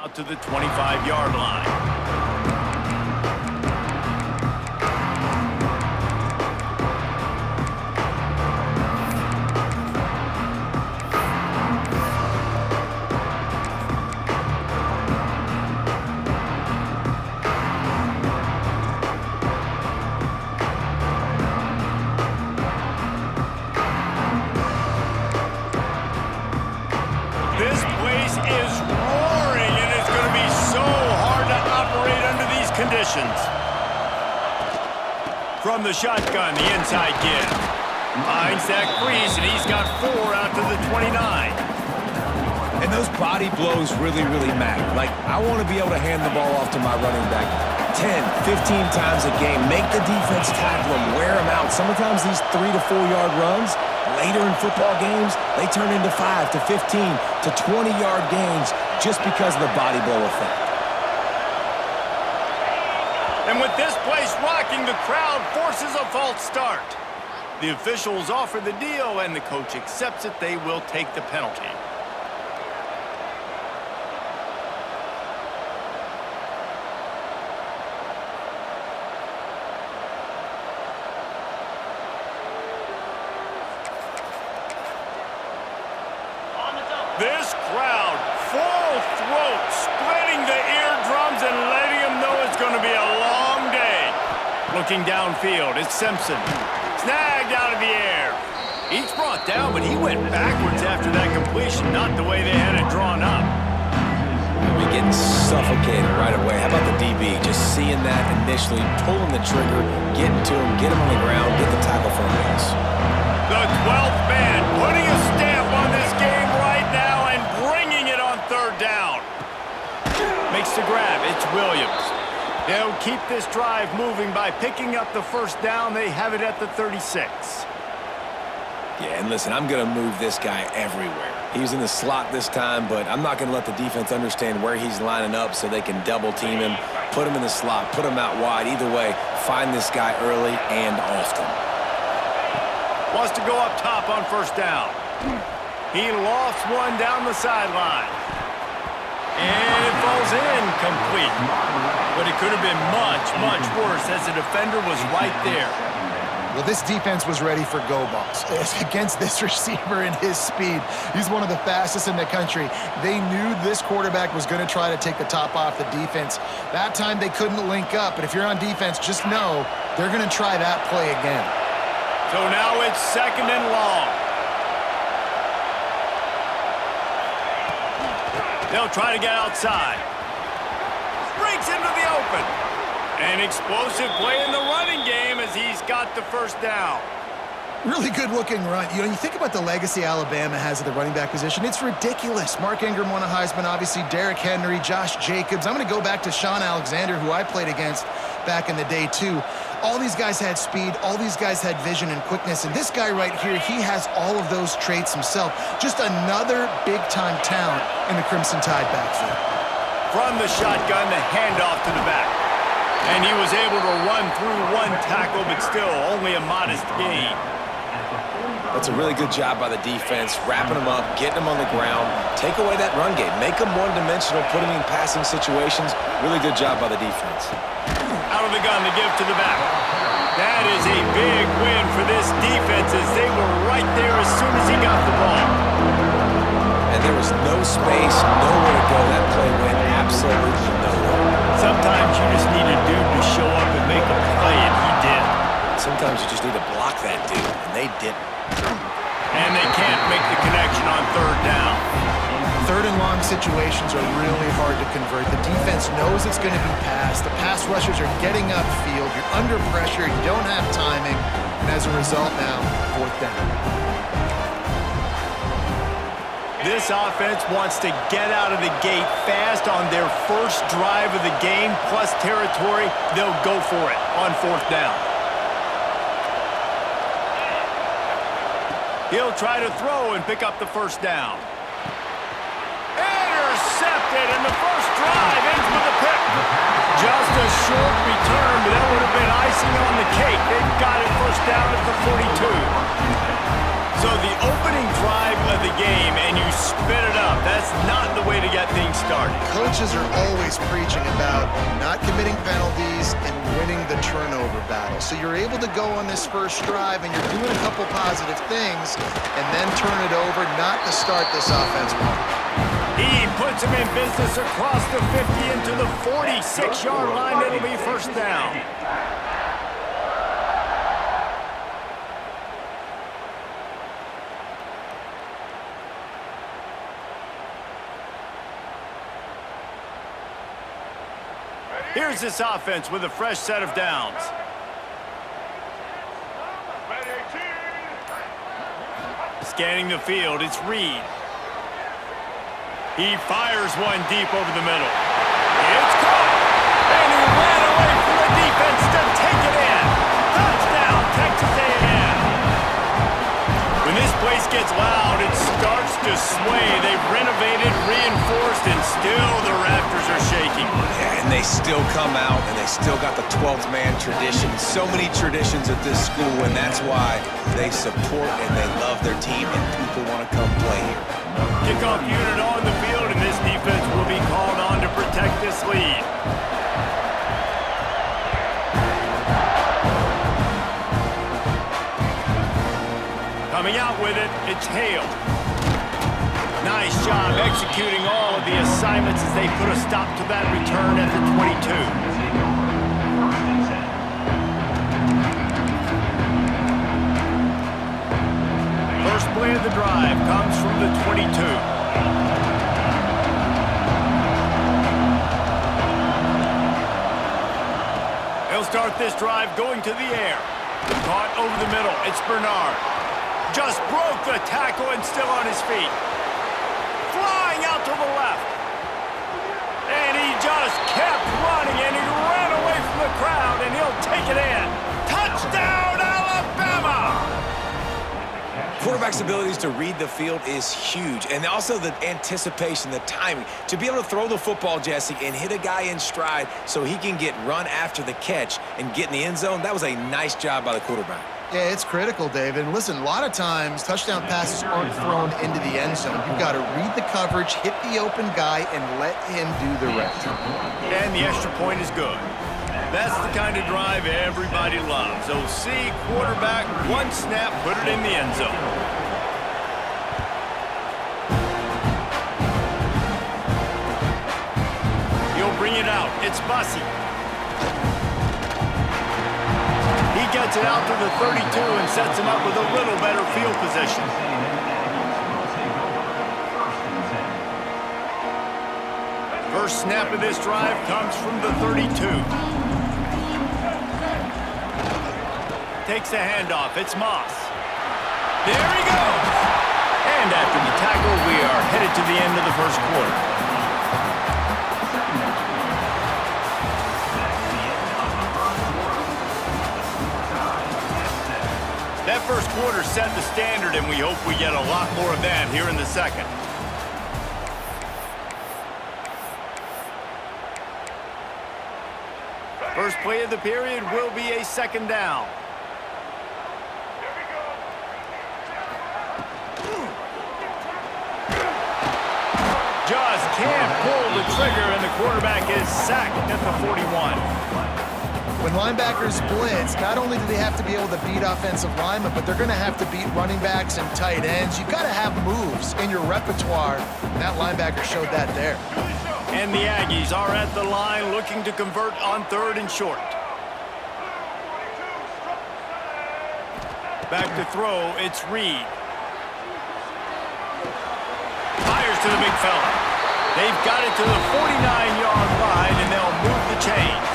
S1: out to the 25-yard line. This place is roaring, and it's going to be so hard to operate under these conditions. From the shotgun, the inside give. Finds that crease, and he's got 4 out to the 29.
S3: And those body blows really, really matter. Like, I want to be able to hand the ball off to my running back 10, 15 times a game. Make the defense tackle him, wear him out. Sometimes these 3 to 4 yard runs, later in football games, they turn into 5 to 15 to 20-yard gains just because of the body blow effect.
S1: And with this place rocking, the crowd forces a false start. The officials offer the deal, and the coach accepts it. They will take the penalty. Looking downfield, it's Simpson. Snagged out of the air. Each brought down, but he went backwards after that completion, not the way they had it drawn up.
S3: We're getting suffocated right away. How about the DB? Just seeing that initially, pulling the trigger, getting to him, get him on the ground, get the tackle for him.
S1: The 12th man putting a stamp on this game right now and bringing it on third down. Makes the grab. It's Williams. They'll keep this drive moving by picking up the first down. They have it at the 36.
S3: Yeah, and listen, I'm going to move this guy everywhere. He's in the slot this time, but I'm not going to let the defense understand where he's lining up so they can double team him, put him in the slot, put him out wide. Either way, find this guy early and often.
S1: Wants to go up top on first down. He lofts one down the sideline. And it falls in complete. But it could have been much, much worse as the defender was right there.
S2: Well, this defense was ready for go balls against this receiver and his speed. He's one of the fastest in the country. They knew this quarterback was going to try to take the top off the defense. That time they couldn't link up, but if you're on defense, just know they're going to try that play again.
S1: So now it's second and long. They'll try to get outside. Breaks into the open. An explosive play in the running game as he's got the first down.
S2: Really good-looking run. You know, you think about the legacy Alabama has at the running back position. It's ridiculous. Mark Ingram won a Heisman, obviously. Derrick Henry, Josh Jacobs. I'm going to go back to Sean Alexander, who I played against back in the day, too. All these guys had speed. All these guys had vision and quickness. And this guy right here, he has all of those traits himself. Just another big-time talent in the Crimson Tide backfield.
S1: From the shotgun, the handoff to the back. And he was able to run through one tackle, but still only a modest gain.
S3: That's a really good job by the defense, wrapping them up, getting them on the ground, take away that run game, make them one-dimensional, put them in passing situations. Really good job by the defense.
S1: Out of the gun to give to the back. That is a big win for this defense as they were right there as soon as he got the ball.
S3: And there was no space, nowhere to go. That play went absolutely nowhere.
S1: Sometimes you just need a dude to show up and make a play, and he did.
S3: Sometimes you just need to block that dude, and they didn't.
S1: And they can't make the connection on third down.
S2: Third and long situations are really hard to convert. The defense knows it's going to be passed. The pass rushers are getting upfield. You're under pressure. You don't have timing. And as a result now, fourth down.
S1: This offense wants to get out of the gate fast on their first drive of the game, plus territory. They'll go for it on fourth down. He'll try to throw and pick up the first down. Intercepted, and the first drive ends with a pick. Just a short return, but that would have been icing on the cake. They've got it first down at the 42. So the opening drive of the game, and you spit it up. That's not the way to get things started.
S2: Coaches are always preaching about not committing penalties and winning the turnover battle. So you're able to go on this first drive, and you're doing a couple positive things, and then turn it over, not to start this offense well.
S1: He puts him in business across the 50 into the 46-yard line. It'll be first down. Here's this offense with a fresh set of downs. Scanning the field, it's Reed. He fires one deep over the middle. It's caught! And he ran away from the defense to take it in. Touchdown, Texas A&M. When this place gets loud, it starts to sway. They've renovated, reinforced, and still the rafters are shaking.
S3: Yeah, and they still come out, and they still got the 12th man tradition. So many traditions at this school, and that's why they support and they love their team, and people want to come play here.
S1: Kickoff unit on the field, and this defense will be called on to protect this lead. Coming out with it, it's Hale. Nice job executing all of the assignments as they put a stop to that return at the 22. the drive comes from the 22. He'll start this drive going to the air. Caught over the middle. It's Bernard. Just broke the tackle and still on his feet. Flying out to the left. And he just kept running, and he ran away from the crowd, and he'll take it in. Touchdown, Alabama!
S3: Quarterback's abilities to read the field is huge, and also the anticipation, the timing. To be able to throw the football, Jesse, and hit a guy in stride so he can get run after the catch and get in the end zone, that was a nice job by the quarterback.
S2: Yeah, it's critical, David. And listen, a lot of times touchdown passes aren't thrown into the end zone. You've got to read the coverage, hit the open guy, and let him do the rest.
S1: And the extra point is good. That's the kind of drive everybody loves. OC, quarterback, one snap, put it in the end zone. He'll bring it out. It's Bussey. He gets it out to the 32 and sets him up with a little better field position. First snap of this drive comes from the 32. Takes the handoff. It's Moss. There he goes. And after the tackle, we are headed to the end of the first quarter. That first quarter set the standard, and we hope we get a lot more of that here in the second. First play of the period will be a second down. Just can't pull the trigger, and the quarterback is sacked at the 41.
S2: When linebackers blitz, not only do they have to be able to beat offensive linemen, but they're going to have to beat running backs and tight ends. You've got to have moves in your repertoire, and that linebacker showed that there.
S1: And the Aggies are at the line looking to convert on third and short. Back to throw, it's Reed. Fires to the big fella. They've got it to the 49-yard line, and they'll move the chains.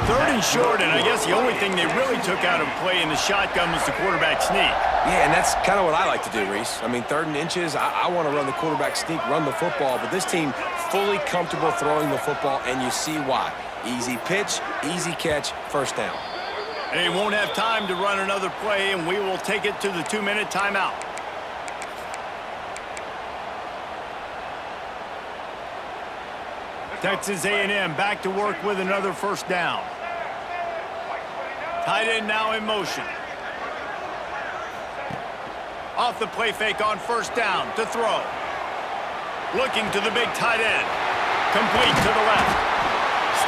S1: Third and short, and I guess the only thing they really took out of play in the shotgun was the quarterback sneak.
S3: Yeah, and that's kind of what I like to do, Reese. I mean, third and inches, I want to run the quarterback sneak, run the football, but this team fully comfortable throwing the football, and you see why. Easy pitch, easy catch, first down.
S1: They won't have time to run another play, and we will take it to the 2-minute timeout. Texas A&M back to work with another first down. Tight end now in motion. Off the play fake on first down to throw. Looking to the big tight end. Complete to the left.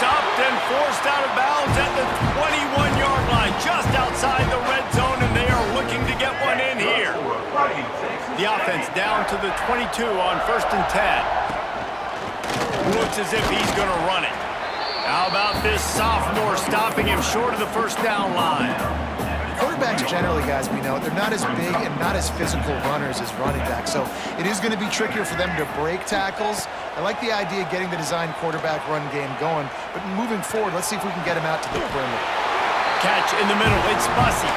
S1: Stopped and forced out of bounds at the 21-yard line, just outside the red zone, and they are looking to get one in here. The offense down to the 22 on first and 10. Looks as if he's going to run it. How about this sophomore stopping him short of the first down line?
S2: Quarterbacks generally, guys, we know, they're not as big and not as physical runners as running backs, so it is going to be trickier for them to break tackles. I like the idea of getting the design quarterback run game going, but moving forward, let's see if we can get him out to the perimeter.
S1: Catch in the middle, it's Bussey.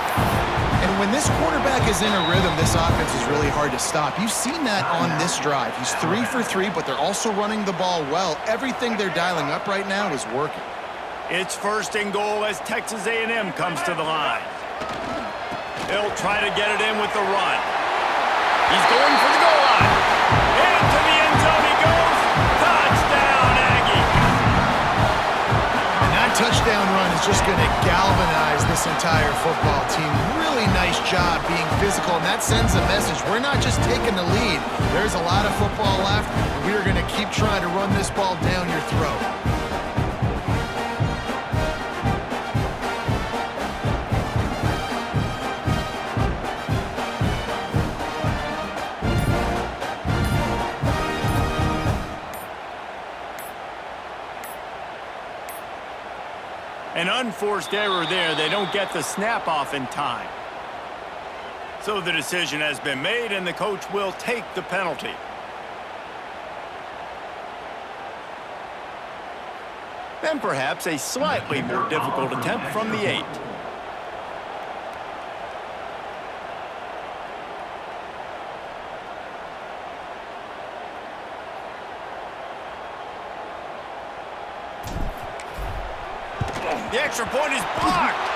S2: And when this quarterback is in a rhythm, this offense is really hard to stop. You've seen that on this drive. He's 3 for 3, but they're also running the ball well. Everything they're dialing up right now is working.
S1: It's first and goal as Texas A&M comes to the line. They'll try to get it in with the run. He's going for the goal line. Into the end zone he goes. Touchdown, Aggie.
S2: And that touchdown run is just going to galvanize this entire football team. Really nice job being physical, and that sends a message. We're not just taking the lead. There's a lot of football left, and we are going to keep trying to run this ball down your throat. An unforced error there. They don't get the snap off in time.
S1: So the decision has been made, and the coach will take the penalty. And perhaps a slightly more difficult attempt from the 8. The extra point is blocked.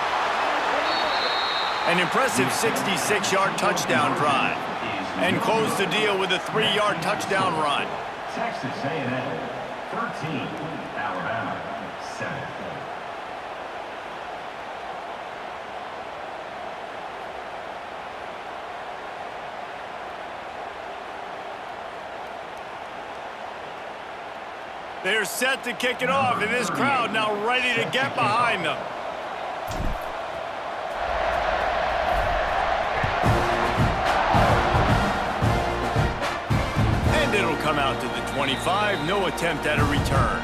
S1: An impressive 66-yard touchdown drive. And close the deal with a 3-yard touchdown run.
S4: Texas A&M 13, Alabama 7.
S1: They're set to kick it off, and this crowd now ready to get behind them. And it'll come out to the 25, no attempt at a return.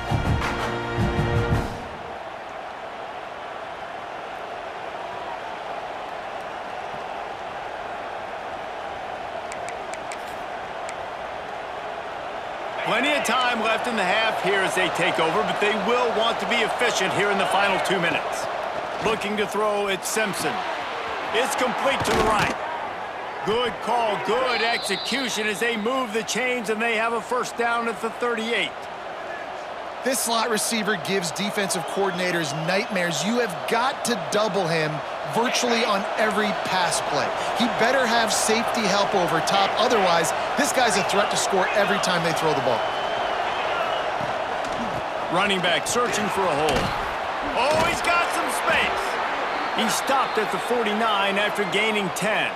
S1: Plenty of time left in the half here as they take over, but they will want to be efficient here in the final 2 minutes. Looking to throw, it's Simpson. It's complete to the right. Good call, good execution as they move the chains, and they have a first down at the 38.
S2: This slot receiver gives defensive coordinators nightmares. You have got to double him virtually on every pass play. He better have safety help over top. Otherwise, this guy's a threat to score every time they throw the ball.
S1: Running back searching for a hole. Oh, he's got some space. He stopped at the 49 after gaining 10.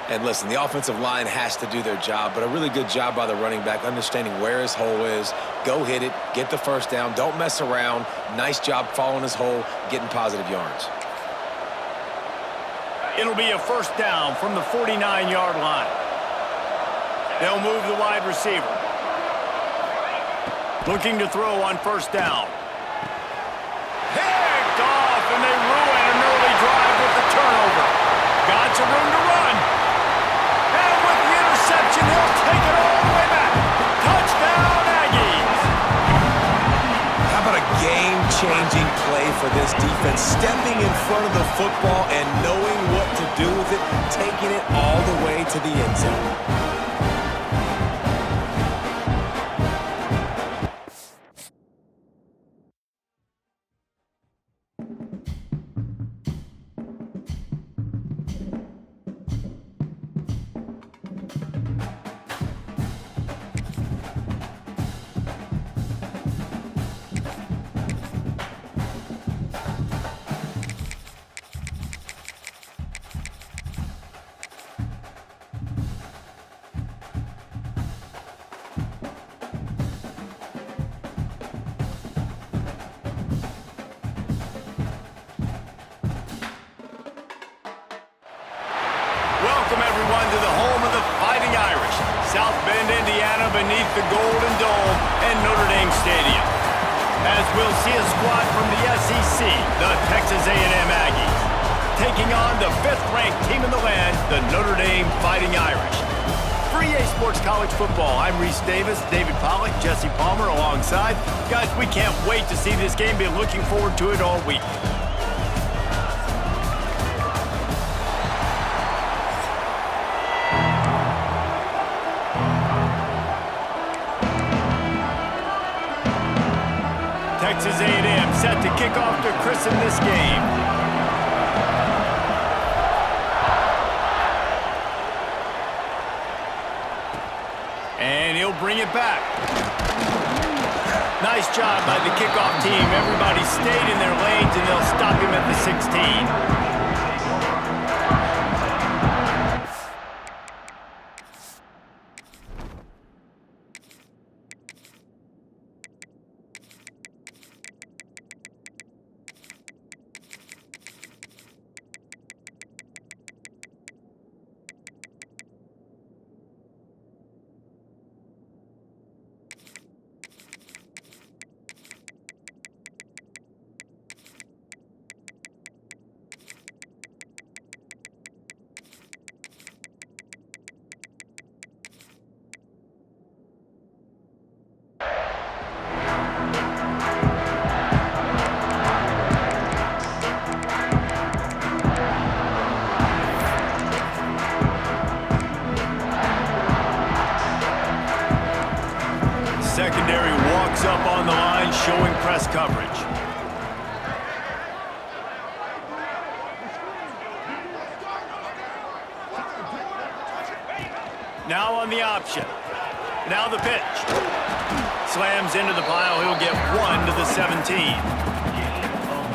S3: And listen, the offensive line has to do their job, but a really good job by the running back understanding where his hole is. Go hit it, get the first down, don't mess around. Nice job following his hole, getting positive yards.
S1: It'll be a first down from the 49-yard line. They'll move the wide receiver. Looking to throw on first down. Picked off, and they ruin an early drive with the turnover. Got some room to run. And with the interception, he'll take it all the way back. Touchdown, Aggies.
S3: How about a game-changing play for this defense? Stepping in front of the football and knowing what to do with it, taking it all the way to the end zone.
S1: Welcome, everyone, to the home of the Fighting Irish, South Bend, Indiana, beneath the Golden Dome and Notre Dame Stadium. As we'll see a squad from the SEC, the Texas A&M Aggies, taking on the 5th-ranked team in the land, the Notre Dame Fighting Irish. For EA Sports College Football, I'm Reese Davis, David Pollack, Jesse Palmer alongside. Guys, we can't wait to see this game. Been looking forward to it all week. Texas A&M set to kick off to christen this game. And he'll bring it back. Nice job by the kickoff team. Everybody stayed in their lanes, and they'll stop him at the 16. Now on the option. Now the pitch. Slams into the pile. He'll get 1 to the 17.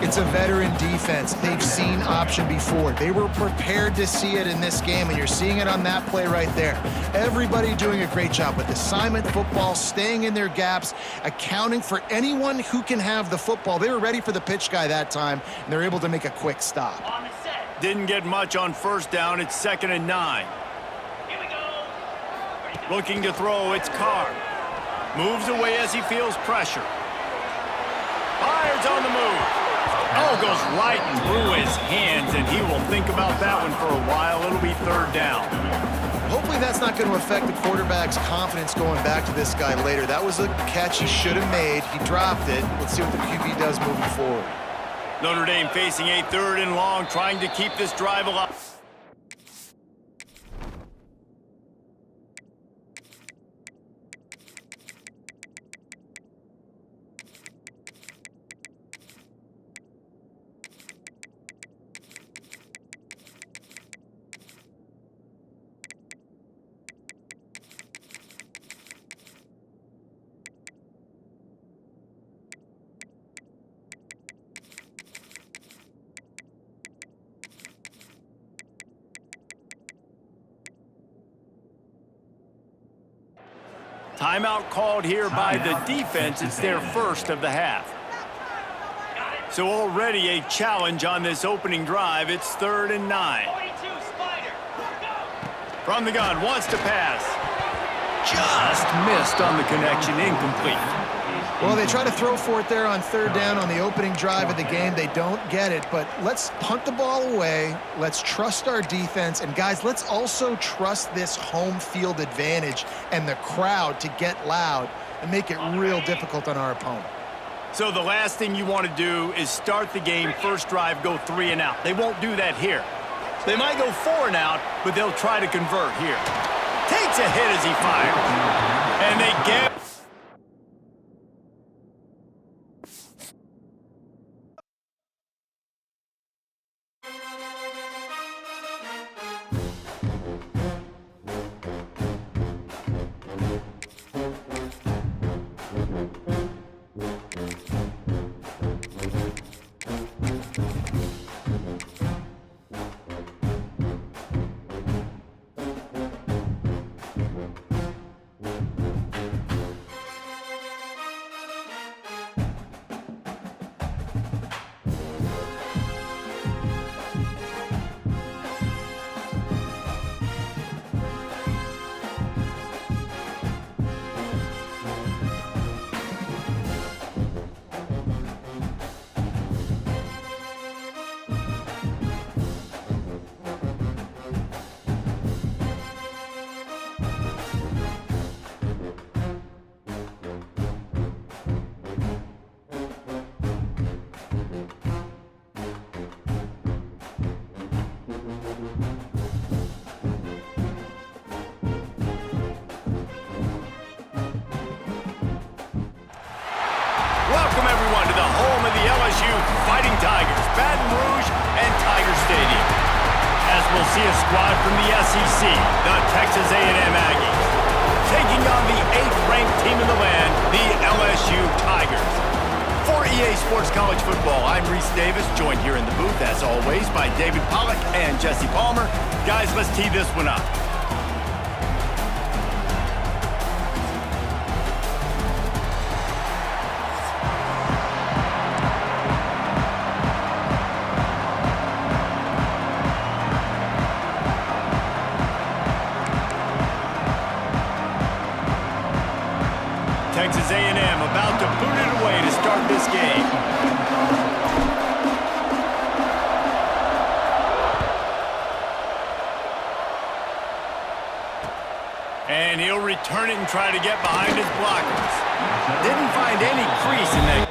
S2: It's a veteran defense. They've seen option before. They were prepared to see it in this game, and you're seeing it on that play right there. Everybody doing a great job with assignment football, staying in their gaps, accounting for anyone who can have the football. They were ready for the pitch guy that time, and they're able to make a quick stop.
S1: Didn't get much on first down. It's 2nd and 9. Looking to throw, it's Carr. Moves away as he feels pressure. Fires on the move. Oh, goes right through his hands, and he will think about that one for a while. It'll be 3rd down.
S2: Hopefully that's not going to affect the quarterback's confidence going back to this guy later. That was a catch he should have made. He dropped it. Let's see what the QB does moving forward.
S1: Notre Dame facing a 3rd and long, trying to keep this drive alive. Timeout called here by the defense. It's their first of the half. So already a challenge on this opening drive. It's 3rd and 9. From the gun, wants to pass. Just missed on the connection, incomplete.
S2: Well, they try to throw for it there on 3rd down on the opening drive of the game. They don't get it, but let's punt the ball away. Let's trust our defense. And, guys, let's also trust this home field advantage and the crowd to get loud and make it real difficult on our opponent.
S1: So the last thing you want to do is start the game, first drive, go 3 and out. They won't do that here. They might go 4 and out, but they'll try to convert here. Takes a hit as he fires. And they get... Welcome, everyone, to the home of the LSU Fighting Tigers, Baton Rouge and Tiger Stadium. As we'll see a squad from the SEC, the Texas A&M Aggies, taking on the 8th-ranked team in the land, the LSU Tigers. For EA Sports College Football, I'm Reese Davis, joined here in the booth, as always, by David Pollack and Jesse Palmer. Guys, let's tee this one up. Texas A&M about to boot it away to start this game. And he'll return it and try to get behind his blockers. Didn't find any crease in that.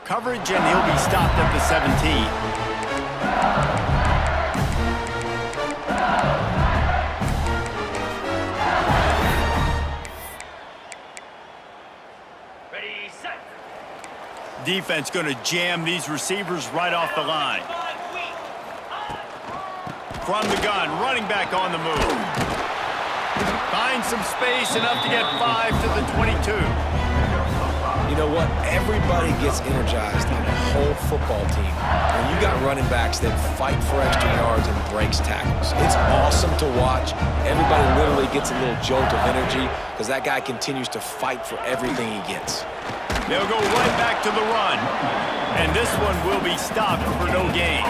S1: coverage, and he'll be stopped at the 17.
S5: Ready, set.
S1: Defense going to jam these receivers right off the line. From the gun, running back on the move. Finds some space, enough to get 5 to the 22.
S3: You know what? Everybody gets energized on the whole football team when you got running backs that fight for extra yards and breaks tackles. It's awesome to watch. Everybody literally gets a little jolt of energy because that guy continues to fight for everything he gets.
S1: They'll go right back to the run. And this one will be stopped for no gain.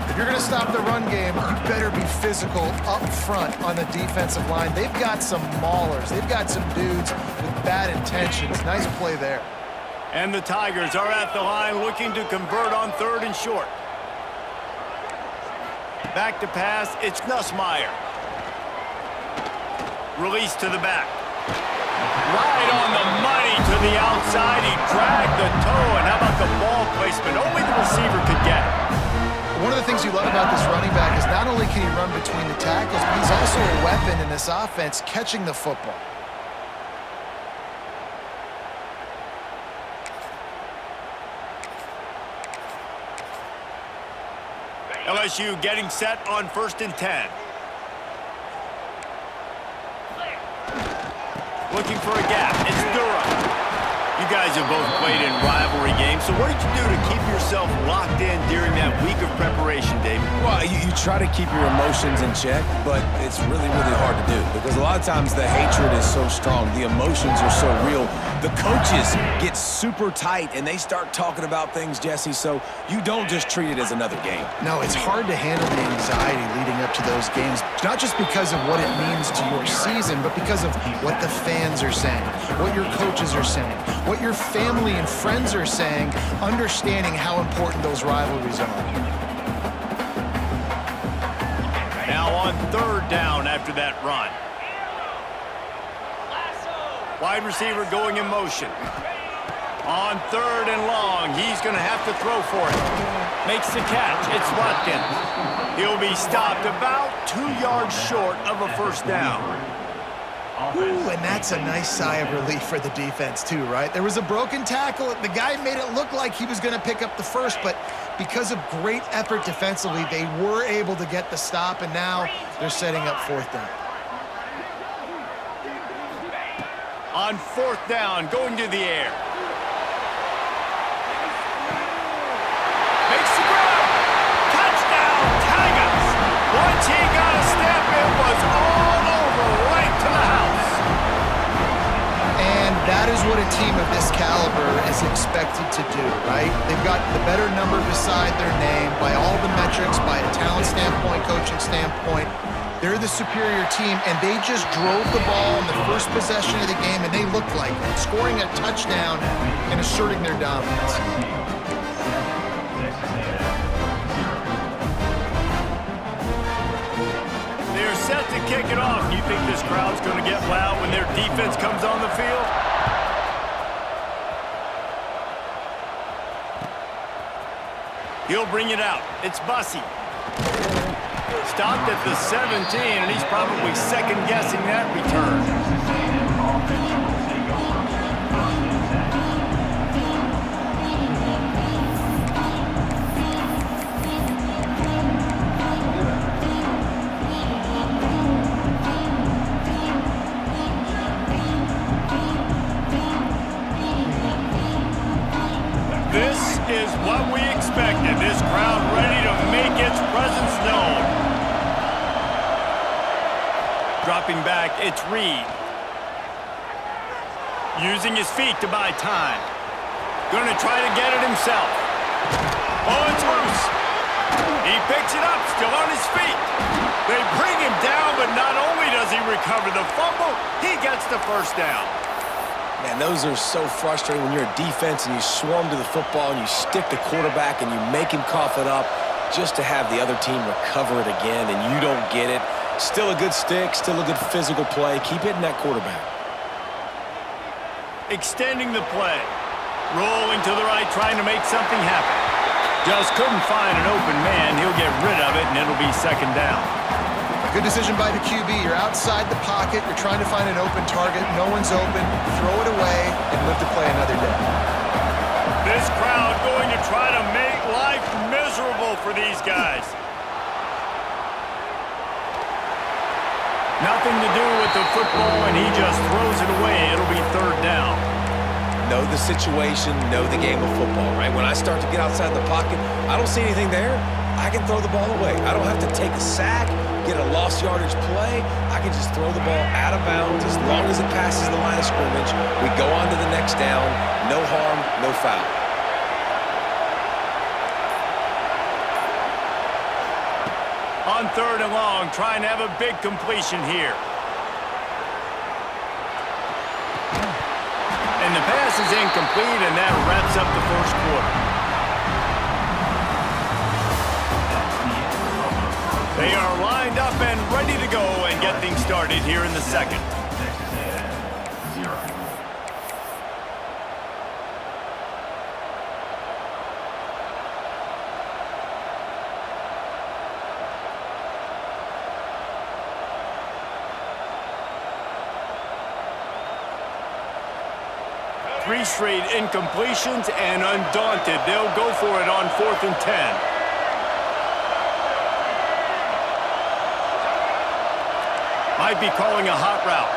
S2: If you're going to stop the run game, you better be physical up front on the defensive line. They've got some maulers. They've got some dudes with bad intentions. Nice play there.
S1: And the Tigers are at the line looking to convert on 3rd and short. Back to pass, it's Nussmeier. Release to the back. Right on the money to the outside. He dragged the toe, and how about the ball placement? Only the receiver could get it.
S2: One of the things you love about this running back is not only can he run between the tackles, but he's also a weapon in this offense catching the football.
S1: LSU getting set on 1st and 10. Looking for a gap. It's Durham. You guys have both played in rivalry games, so what did you do to keep yourself locked in during that week of preparation, David?
S3: Well, you try to keep your emotions in check, but it's really, really hard to do because a lot of times the hatred is so strong. The emotions are so real. The coaches get super tight, and they start talking about things, Jesse, so you don't just treat it as another game.
S2: No, it's hard to handle the anxiety leading up to those games, not just because of what it means to your season, but because of what the fans are saying, what your coaches are saying, what your family and friends are saying, understanding how important those rivalries are.
S1: Now on 3rd down after that run. Wide receiver going in motion. On 3rd and long, he's going to have to throw for it. Makes the catch. It's Watkins. He'll be stopped about 2 yards short of a 1st down.
S2: Ooh, and that's a nice sigh of relief for the defense too, right? There was a broken tackle. The guy made it look like he was going to pick up the 1st, but because of great effort defensively, they were able to get the stop, and now they're setting up 4th down.
S1: On 4th down, going to the air. Makes the grab. Touchdown, Tigers. Once he got a step, it was all over, right to the house.
S2: And that is what a team of this caliber is expected to do, right? They've got the better number beside their name by all the metrics, by a talent standpoint, coaching standpoint. They're the superior team, and they just drove the ball in the first possession of the game, and they looked like it, scoring a touchdown and asserting their dominance.
S1: They're set to kick it off. You think this crowd's going to get loud when their defense comes on the field? He'll bring it out. It's Bussey. Stopped at the 17, and he's probably second-guessing that return. This is what we expected. This crowd ready to make its presence known. Dropping back, it's Reed. Using his feet to buy time. Gonna try to get it himself. Oh, it's loose. He picks it up, still on his feet. They bring him down, but not only does he recover the fumble, he gets the 1st down.
S3: Man, those are so frustrating when you're a defense and you swarm to the football and you stick the quarterback and you make him cough it up just to have the other team recover it again and you don't get it. Still a good stick, still a good physical play. Keep hitting that quarterback.
S1: Extending the play. Rolling to the right, trying to make something happen. Just couldn't find an open man. He'll get rid of it, and it'll be second down.
S2: Good decision by the QB. You're outside the pocket. You're trying to find an open target. No one's open. Throw it away and live to play another day.
S1: This crowd going to try to make life miserable for these guys. Nothing to do with the football, and he just throws it away. It'll be third down.
S3: Know the situation, know the game of football, right? When I start to get outside the pocket, I don't see anything there. I can throw the ball away. I don't have to take a sack, get a lost yardage play. I can just throw the ball out of bounds as long as it passes the line of scrimmage. We go on to the next down. No harm, no foul.
S1: On third and long, trying to have a big completion here. And the pass is incomplete, and that wraps up the first quarter. They are lined up and ready to go and get things started here in the second.
S4: Texas A&M, 0.
S1: 3 straight incompletions, and undaunted, they'll go for it on 4th and 10. Might be calling a hot route.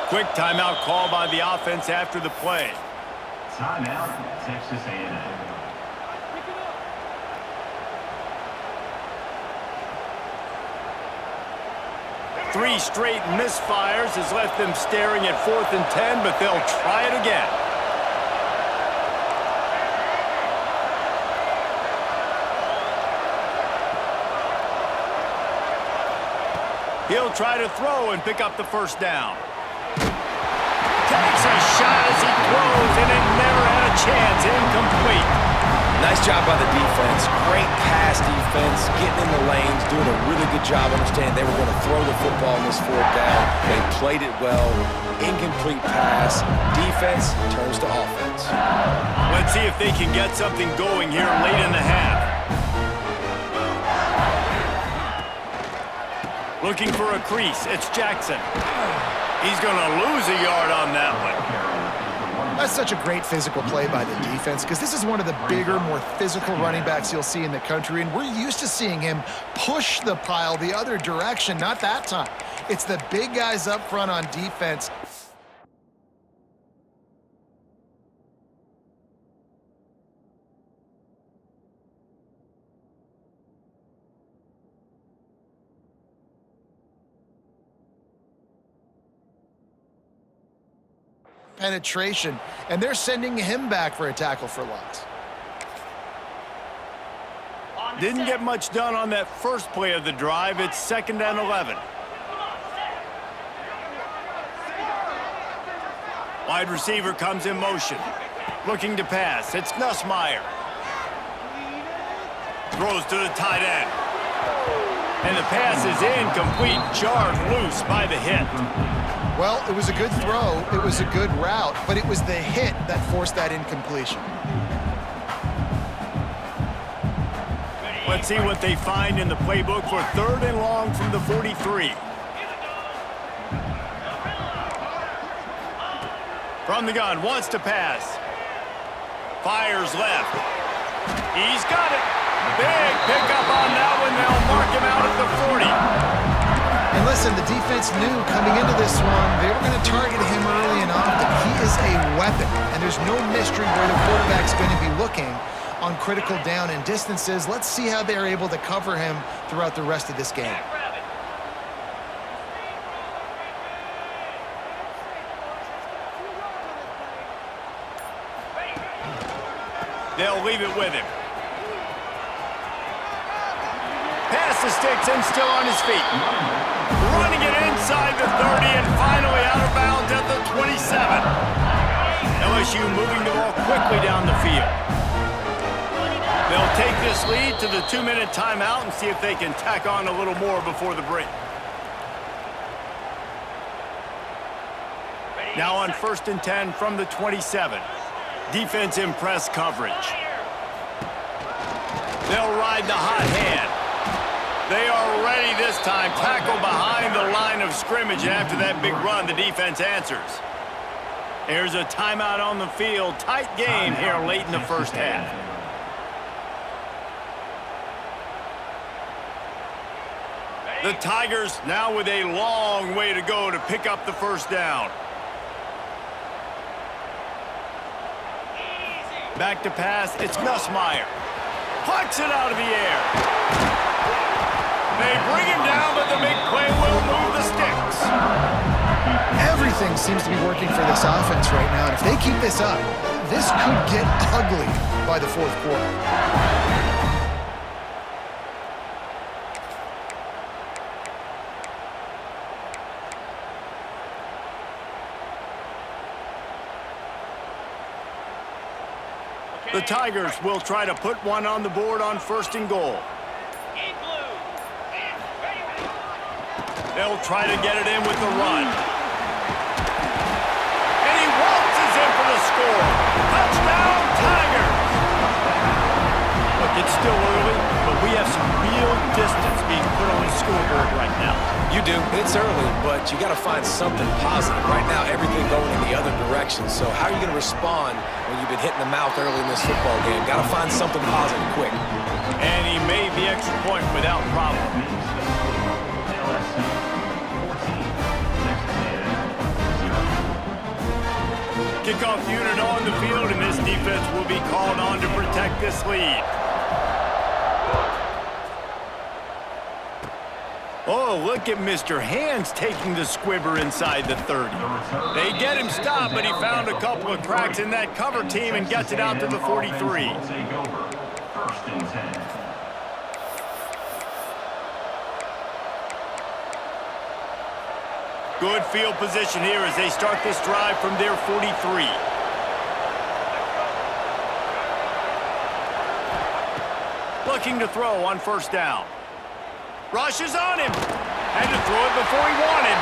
S1: Quick timeout call by the offense after the play.
S4: Timeout, Texas A&M.
S1: 3 straight misfires has left them staring at 4th and 10, but they'll try it again. He'll try to throw and pick up the first down. Takes a shot as he throws, and it never had a chance. Incomplete.
S3: Nice job by the defense. Great pass defense, getting in the lanes, doing a really good job understanding they were going to throw the football in this 4th down. They played it well. Incomplete pass. Defense turns to offense.
S1: Let's see if they can get something going here late in the half. Looking for a crease. It's Jackson. He's going to lose a yard on that one.
S2: That's such a great physical play by the defense because this is one of the bigger, more physical running backs you'll see in the country, and we're used to seeing him push the pile the other direction. Not that time. It's the big guys up front on defense. Penetration, and they're sending him back for a tackle for loss.
S1: Didn't get much done on that first play of the drive. It's 2nd and 11. Wide receiver comes in motion. Looking to pass. It's Nussmeier. Throws to the tight end. And the pass is incomplete. Jarred loose by the hit.
S2: Well, it was a good throw, it was a good route, but it was the hit that forced that incompletion.
S1: Let's see what they find in the playbook for 3rd and long from the 43. From the gun, wants to pass. Fires left. He's got it. Big pickup on that one. They'll mark him out at the 40.
S2: And listen, the defense knew coming into this one, they were going to target him early and often. He is a weapon, and there's no mystery where the quarterback's going to be looking on critical down and distances. Let's see how they're able to cover him throughout the rest of this game.
S1: They'll leave it with him. Pass the sticks and still on his feet. Running it inside the 30 and finally out of bounds at the 27. LSU moving the ball quickly down the field. They'll take this lead to the 2-minute timeout and see if they can tack on a little more before the break. Now on 1st and 10 from the 27. Defense in press coverage. They'll ride the hot hand. They are ready this time. Tackle behind the line of scrimmage, and after that big run, the defense answers. Here's a timeout on the field. Tight game here late in the first half. The Tigers now with a long way to go to pick up the first down. Back to pass, it's Nussmeier. Pucks it out of the air. They bring him down, but the big play will move the sticks.
S2: Everything seems to be working for this offense right now, and if they keep this up, this could get ugly by the fourth quarter.
S1: The Tigers will try to put one on the board on 1st and goal. They'll try to get it in with the run. And he waltzes in for the score. Touchdown, Tigers! Look, it's still early, but we have some real distance being put on the scoreboard right now.
S3: You do. It's early, but you got to find something positive. Right now, everything going in the other direction. So how are you going to respond when you've been hit in the mouth early in this football game? Got to find something positive quick.
S1: And he made the extra point without problem. Kickoff unit on the field, and this defense will be called on to protect this lead. Oh, look at Mr. Hands taking the squibber inside the 30. They get him stopped, but he found a couple of cracks in that cover team and gets it out to the 43.
S4: Take over. 1st and 10.
S1: Good field position here as they start this drive from their 43. Looking to throw on 1st down. Rushes on him. Had to throw it before he wanted.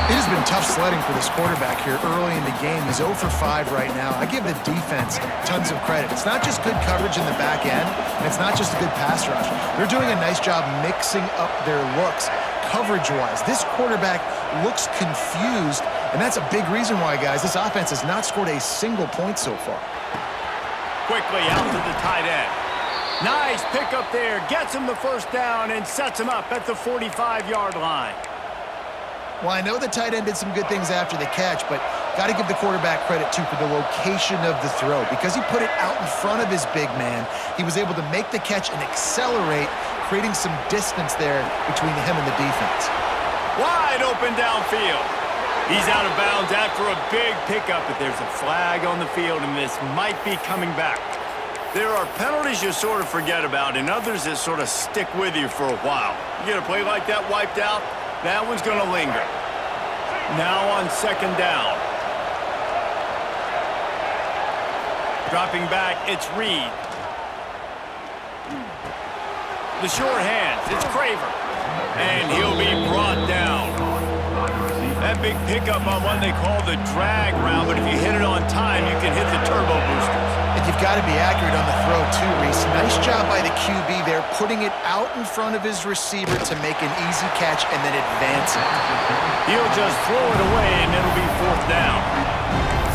S2: It has been tough sledding for this quarterback here early in the game. He's 0 for 5 right now. I give the defense tons of credit. It's not just good coverage in the back end, and it's not just a good pass rush. They're doing a nice job mixing up their looks coverage-wise. This quarterback looks confused, and that's a big reason why, guys, this offense has not scored a single point so far.
S1: Quickly out to the tight end. Nice pick up there. Gets him the 1st down and sets him up at the 45-yard line.
S2: Well, I know the tight end did some good things after the catch, but got to give the quarterback credit, too, for the location of the throw. Because he put it out in front of his big man, he was able to make the catch and accelerate, creating some distance there between him and the defense.
S1: Wide open downfield. He's out of bounds after a big pickup, but there's a flag on the field, and this might be coming back. There are penalties you sort of forget about and others that sort of stick with you for a while. You get a play like that wiped out, that one's going to linger. Now on 2nd down. Dropping back, it's Reed. The short hands, it's Craver. And he'll be brought down. That big pickup on what they call the drag route, but if you hit it on time, you can hit the turbo boosters.
S2: And you've got to be accurate on the throw, too, Reese. Nice job by the QB there, putting it out in front of his receiver to make an easy catch and then advance it.
S1: He'll just throw it away, and it'll be 4th down.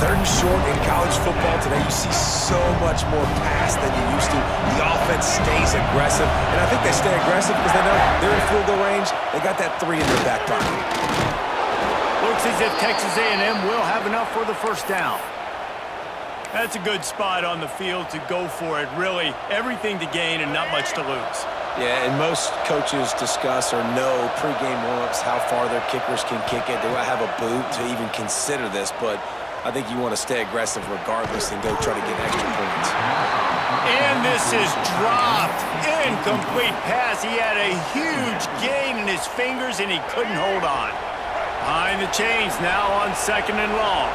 S3: 3rd and short in college football today, you see so much more pass than you used to. The offense stays aggressive, and I think they stay aggressive because they know they're in field goal range. They got that 3 in their back pocket.
S1: Looks as if Texas A&M will have enough for the 1st down. That's a good spot on the field to go for it. Really, everything to gain and not much to lose.
S3: Yeah, and most coaches discuss or know pregame warm-ups, how far their kickers can kick it. Do I have a boot to even consider this? But I think you want to stay aggressive regardless and go try to get extra points.
S1: And this is dropped. Incomplete pass. He had a huge gain in his fingers, and he couldn't hold on. Behind the chains now on 2nd and long.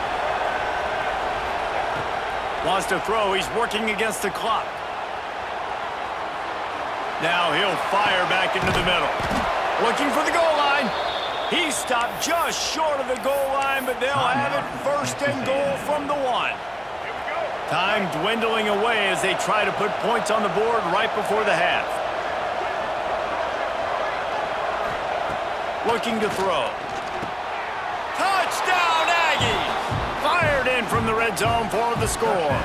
S1: Wants to throw. He's working against the clock. Now he'll fire back into the middle. Looking for the goal line. He stopped just short of the goal line, but they'll have it first and goal from the 1. Time dwindling away as they try to put points on the board right before the half. Looking to throw. Touchdown, Aggies! Fired in from the red zone for the score.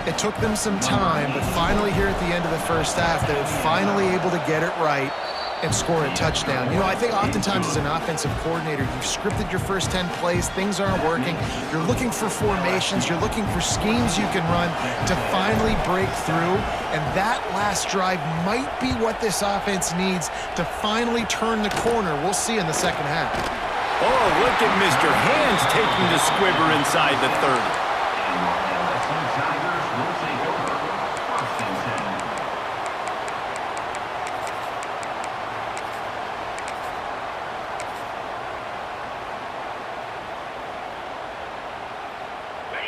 S2: It took them some time, but finally here at the end of the first half, they're finally able to get it right and score a touchdown. You know, I think oftentimes as an offensive coordinator, you've scripted your first 10 plays, things aren't working, you're looking for formations, you're looking for schemes you can run to finally break through, and that last drive might be what this offense needs to finally turn the corner. We'll see in the second half.
S1: Oh, look at Mr. Hands taking the squibber inside the 30.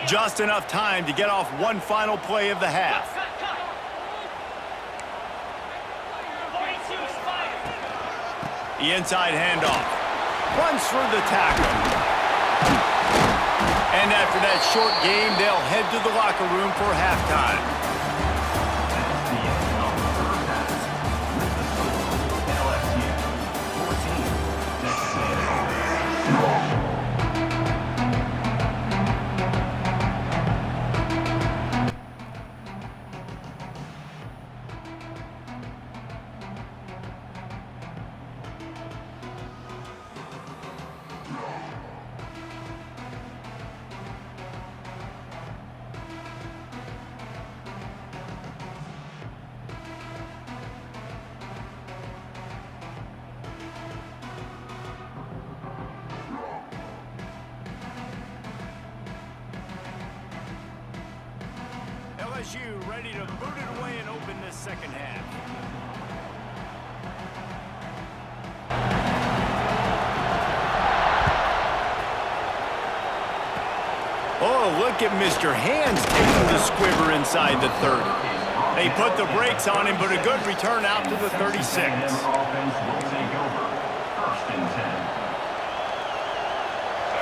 S1: Just enough time to get off one final play of the half. The inside handoff. Runs through the tackle. And after that short game, they'll head to the locker room for halftime. LSU ready to boot it away and open this second half. Oh, look at Mr. Hands taking the squibber inside the 30. They put the brakes on him, but a good return out to the 36.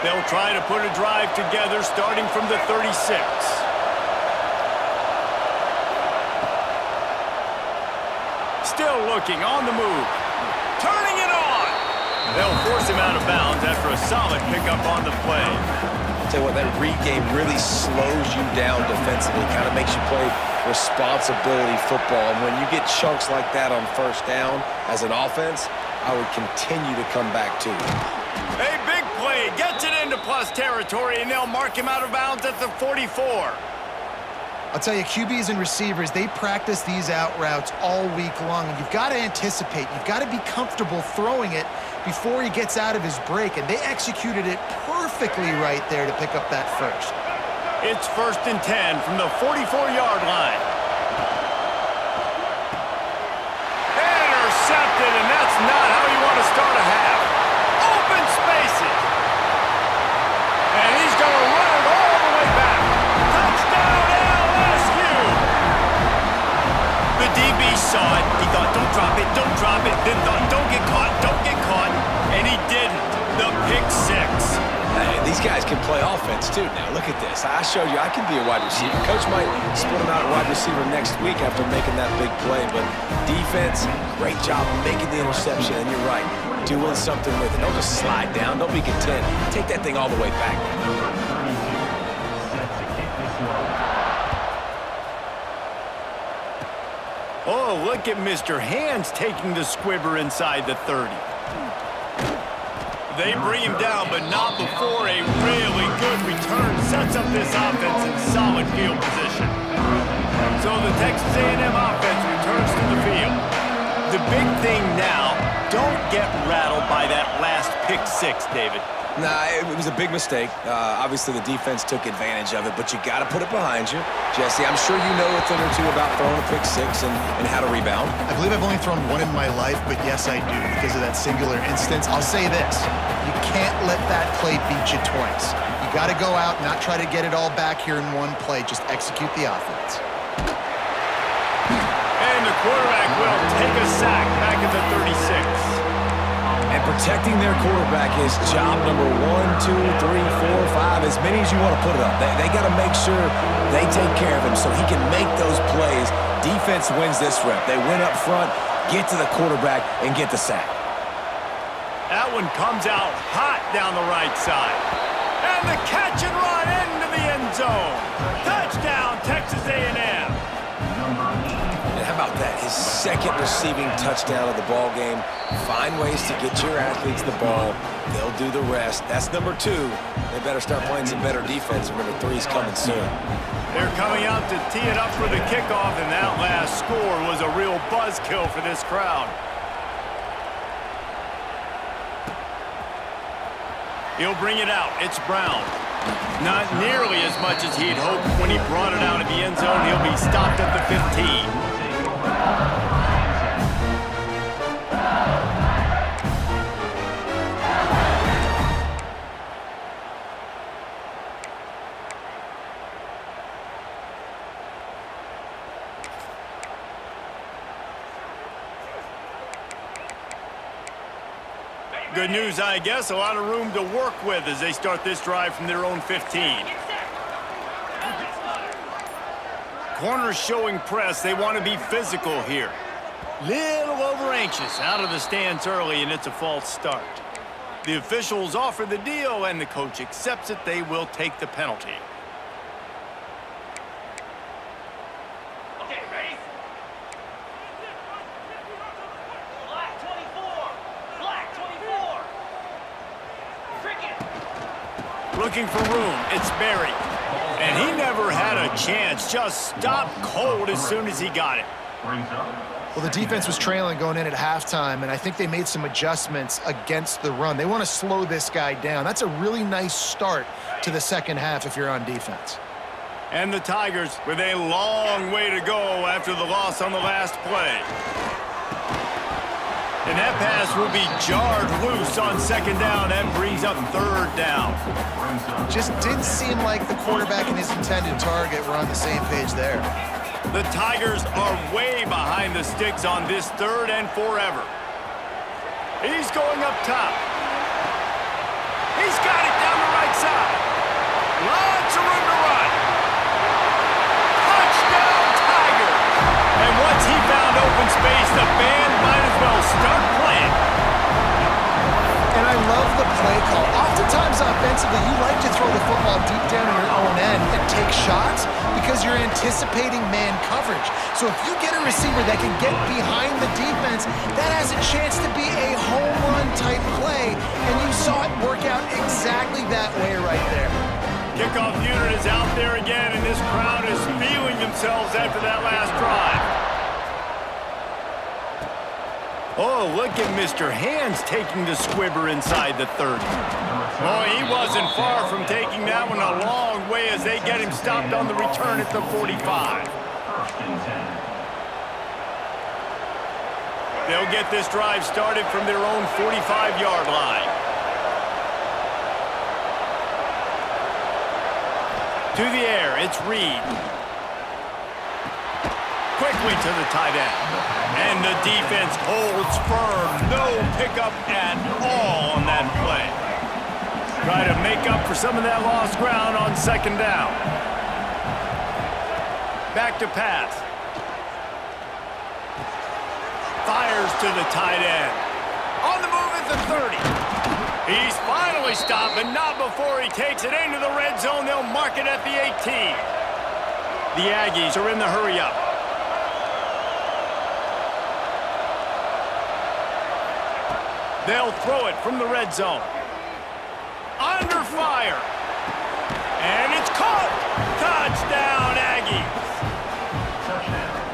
S1: They'll try to put a drive together starting from the 36. Still looking, on the move. Turning it on! They'll force him out of bounds after a solid pickup on the play.
S3: Tell you what, that read game really slows you down defensively, kind of makes you play responsibility football. And when you get chunks like that on first down as an offense, I would continue to come back to you.
S1: A big play, gets it into plus territory, and they'll mark him out of bounds at the 44.
S2: I'll tell you, QBs and receivers, they practice these out routes all week long, and you've got to anticipate. You've got to be comfortable throwing it before he gets out of his break, and they executed it perfectly right there to pick up that first.
S1: It's 1st and 10 from the 44-yard line. Intercepted, and that's not how you want to start a half. Open spaces. And he's going to run it all the way back. Touchdown, LSU! The DB saw it. He thought, don't drop it, don't drop it. Then thought, don't get caught, don't get caught. And he didn't. The pick six.
S3: Hey, these guys can play offense, too. Now, look at this. I showed you I can be a wide receiver. Coach might split him out at wide receiver next week after making that big play. But defense, great job making the interception. And you're right, doing something with it. Don't just slide down. Don't be content. Take that thing all the way back.
S1: Oh, look at Mr. Hands taking the squibber inside the 30. They bring him down, but not before a really good return sets up this offense in solid field position. So the Texas A&M offense returns to the field. The big thing now, don't get rattled by that last pick six, David.
S3: Nah, it was a big mistake. Obviously, the defense took advantage of it, but you got to put it behind you. Jesse, I'm sure you know a thing or two about throwing a pick six and how to rebound.
S2: I believe I've only thrown one in my life, but yes, I do, because of that singular instance. I'll say this. You can't let that play beat you twice. You got to go out, not try to get it all back here in one play. Just execute the offense.
S1: And the quarterback will take a sack back at the 36.
S3: And protecting their quarterback is job number 1, 2, 3, 4, 5, as many as you want to put it up. They got to make sure they take care of him so he can make those plays. Defense wins this rep. They win up front, get to the quarterback, and get the sack.
S1: That one comes out hot down the right side. And the catch and run into the end zone. Touchdown, Texas A&M.
S3: And how about that? His second receiving touchdown of the ball game. Find ways to get your athletes the ball. They'll do the rest. That's number 2. They better start playing some better defense. Number 3 is coming soon.
S1: They're coming out to tee it up for the kickoff, and that last score was a real buzzkill for this crowd. He'll bring it out. It's Brown. Not nearly as much as he'd hoped when he brought it out of the end zone. He'll be stopped at the 15. Good news, I guess. A lot of room to work with as they start this drive from their own 15. Corners showing press. They want to be physical here. Little over-anxious out of the stance early, and it's a false start. The officials offer the deal, and the coach accepts it. They will take the penalty. Looking for room, it's Barry. And he never had a chance, just stopped cold as soon as he got it.
S2: Well, the defense was trailing going in at halftime, and I think they made some adjustments against the run. They want to slow this guy down. That's a really nice start to the second half if you're on defense.
S1: And the Tigers with a long way to go after the loss on the last play. And that pass will be jarred loose on second down. That brings up third down.
S2: Just didn't seem like the quarterback and his intended target were on the same page there.
S1: The Tigers are way behind the sticks on this third and forever. He's going up top. He's got it down the right side. Lots of room to run. Touchdown, Tigers! And once he found open space, the band might as well start playing.
S2: And I love the play call. Oftentimes offensively, you like to throw the football deep down in your own end and take shots because you're anticipating man coverage. So if you get a receiver that can get behind the defense, that has a chance to be a home run type play, and you saw it work out exactly that way right there.
S1: Kickoff unit is out there again, and this crowd is feeling themselves after that last drive. Oh, look at Mr. Hands taking the squibber inside the 30. Oh, he wasn't far from taking that one a long way as they get him stopped on the return at the 45. They'll get this drive started from their own 45-yard line. To the air, it's Reed. Quickly to the tight end. And the defense holds firm. No pickup at all on that play. Try to make up for some of that lost ground on second down. Back to pass. Fires to the tight end. On the move at the 30. He's finally stopped, but not before he takes it into the red zone. They'll mark it at the 18. The Aggies are in the hurry-up. They'll throw it from the red zone. Under fire. And it's caught. Touchdown, Aggies.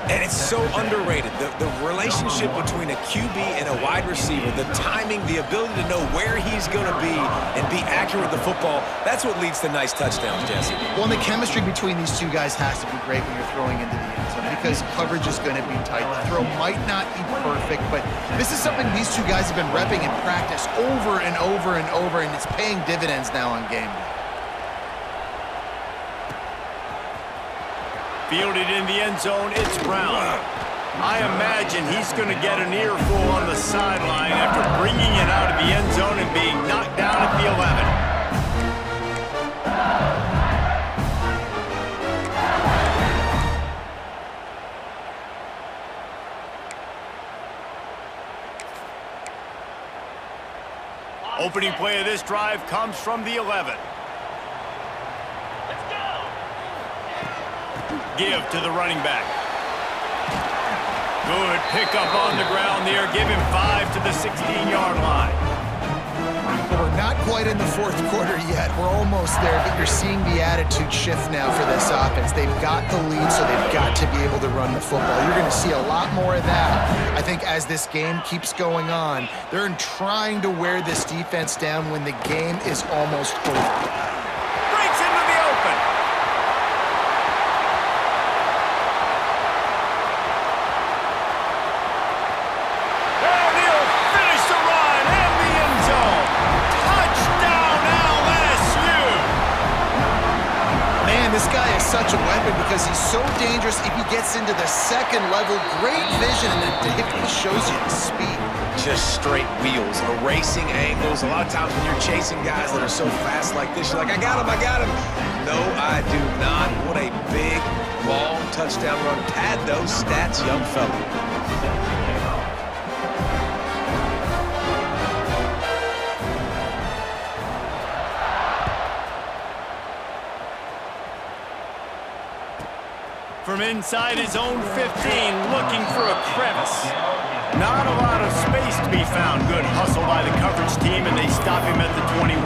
S3: And it's so underrated. The relationship between a QB and a wide receiver, the timing, the ability to know where he's going to be and be accurate with the football, that's what leads to nice touchdowns, Jesse.
S2: Well, and the chemistry between these two guys has to be great when you're throwing into the end zone because coverage is going to be tight. The throw might not be perfect, but this is something these two guys have been repping in practice over and over and over, and it's paying dividends now on game day.
S1: Fielded in the end zone, it's Brown. I imagine he's going to get an earful on the sideline after bringing it out of the end zone and being knocked down at the 11. Opening play of this drive comes from the 11. Let's go. Give to the running back. Good pickup on the ground there. Give him 5 to the 16-yard line.
S2: We're not quite in the fourth quarter yet. We're almost there, but you're seeing the attitude shift now for this offense. They've got the lead, so they've got to be able to run the football. You're going to see a lot more of that, I think, as this game keeps going on. They're trying to wear this defense down when the game is almost over.
S1: Breaks into the open. And he'll finish the run in the end zone. Touchdown, LSU.
S2: Man, this guy is such a weapon because he's so dangerous if he gets into the second level. Great vision, and it shows you the speed.
S3: Just straight wheels, erasing angles. A lot of times when you're chasing guys that are so fast like this, you're like, I got him, I got him. No, I do not. What a big, long touchdown run. Pad those stats, young fella.
S1: From inside his own 15, looking for a crevice. Not a lot of space to be found. Good hustle by the coverage team, and they stop him at the 21.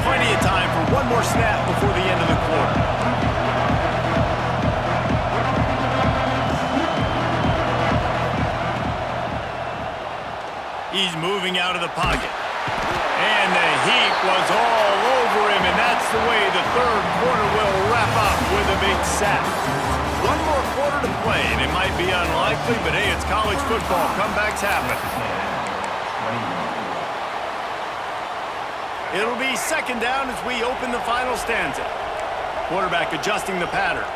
S1: Plenty of time for one more snap before the end of the quarter. He's moving out of the pocket. And the heat was all over him, and that's the way the third quarter will wrap up with a big sack. One more quarter to play, and it might be unlikely, but hey, it's college football. Comebacks happen. It'll be second down as we open the final stanza. Quarterback adjusting the pattern.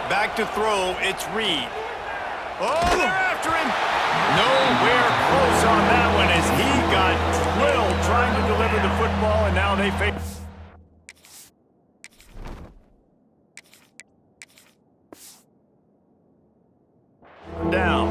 S1: Back to throw, it's Reed. Oh, they're after him. Nowhere close on that one as he got drilled trying to deliver the football, and now they face. Down.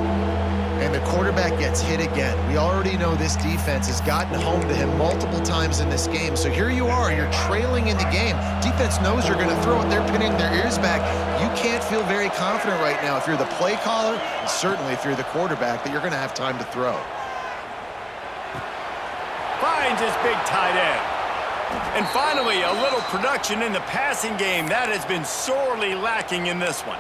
S2: And the quarterback gets hit again. We already know this defense has gotten home to him multiple times in this game. So here you are, you're trailing in the game. Defense knows you're going to throw it. They're pinning their ears back. You can't feel very confident right now if you're the play caller, and certainly if you're the quarterback, that you're going to have time to throw.
S1: Finds his big tight end. And finally, a little production in the passing game. That has been sorely lacking in this one.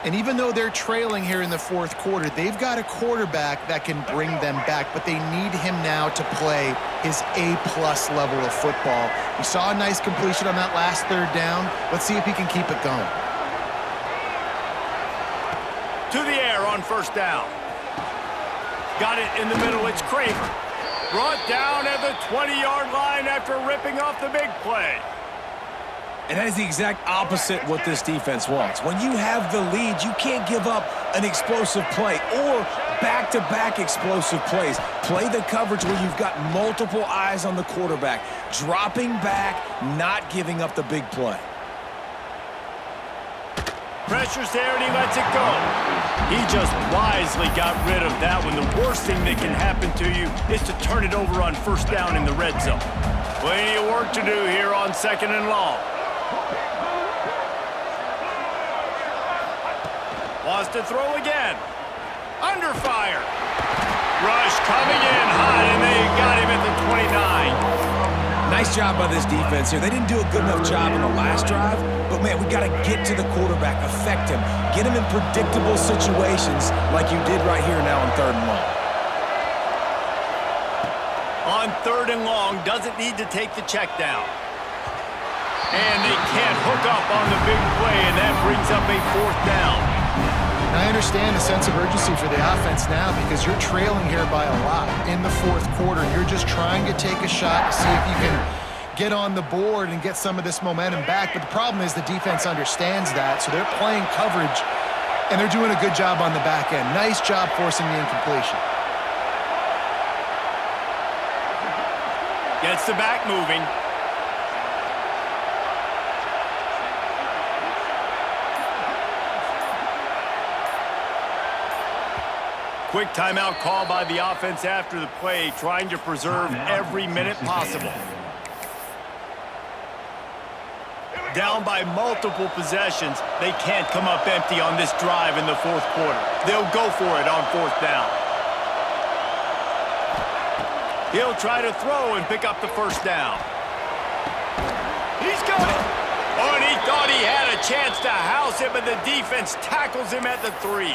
S2: And even though they're trailing here in the fourth quarter, they've got a quarterback that can bring them back, but they need him now to play his A-plus level of football. We saw a nice completion on that last third down. Let's see if he can keep it going.
S1: To the air on first down. Got it in the middle, it's Craver. Brought down at the 20-yard line after ripping off the big play.
S3: And that is the exact opposite what this defense wants. When you have the lead, you can't give up an explosive play or back-to-back explosive plays. Play the coverage where you've got multiple eyes on the quarterback, dropping back, not giving up the big play.
S1: Pressure's there, and he lets it go. He just wisely got rid of that one. The worst thing that can happen to you is to turn it over on first down in the red zone. Plenty of work to do here on second and long. Wants to throw again. Under fire. Rush coming in hot, and they got him at the 29.
S3: Nice job by this defense here. They didn't do a good enough job in the last drive, but, man, we got to get to the quarterback, affect him, get him in predictable situations like you did right here now on third and long.
S1: On third and long, doesn't need to take the check down. And they can't hook up on the big play, and that brings up a fourth down.
S2: And I understand the sense of urgency for the offense now because you're trailing here by a lot in the fourth quarter. You're just trying to take a shot to see if you can get on the board and get some of this momentum back. But the problem is the defense understands that, so they're playing coverage, and they're doing a good job on the back end. Nice job forcing the incompletion.
S1: Gets the back moving. Quick timeout call by the offense after the play, trying to preserve every minute possible. Down by multiple possessions, they can't come up empty on this drive in the fourth quarter. They'll go for it on fourth down. He'll try to throw and pick up the first down. He's got it. Oh, and he thought he had a chance to house him, but the defense tackles him at the 3.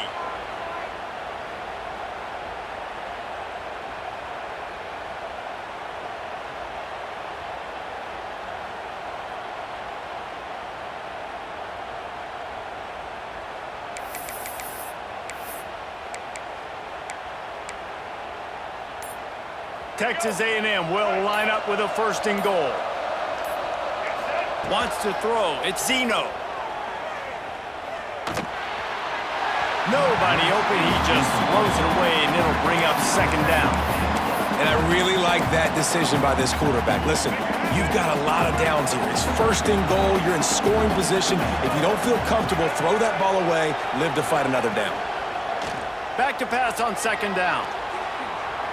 S1: Texas A&M will line up with a 1st and goal. Wants to throw. It's Zeno. Nobody open. He just throws it away, and it'll bring up 2nd down.
S3: And I really like that decision by this quarterback. Listen, you've got a lot of downs here. It's 1st and goal. You're in scoring position. If you don't feel comfortable, throw that ball away. Live to fight another down.
S1: Back to pass on 2nd down.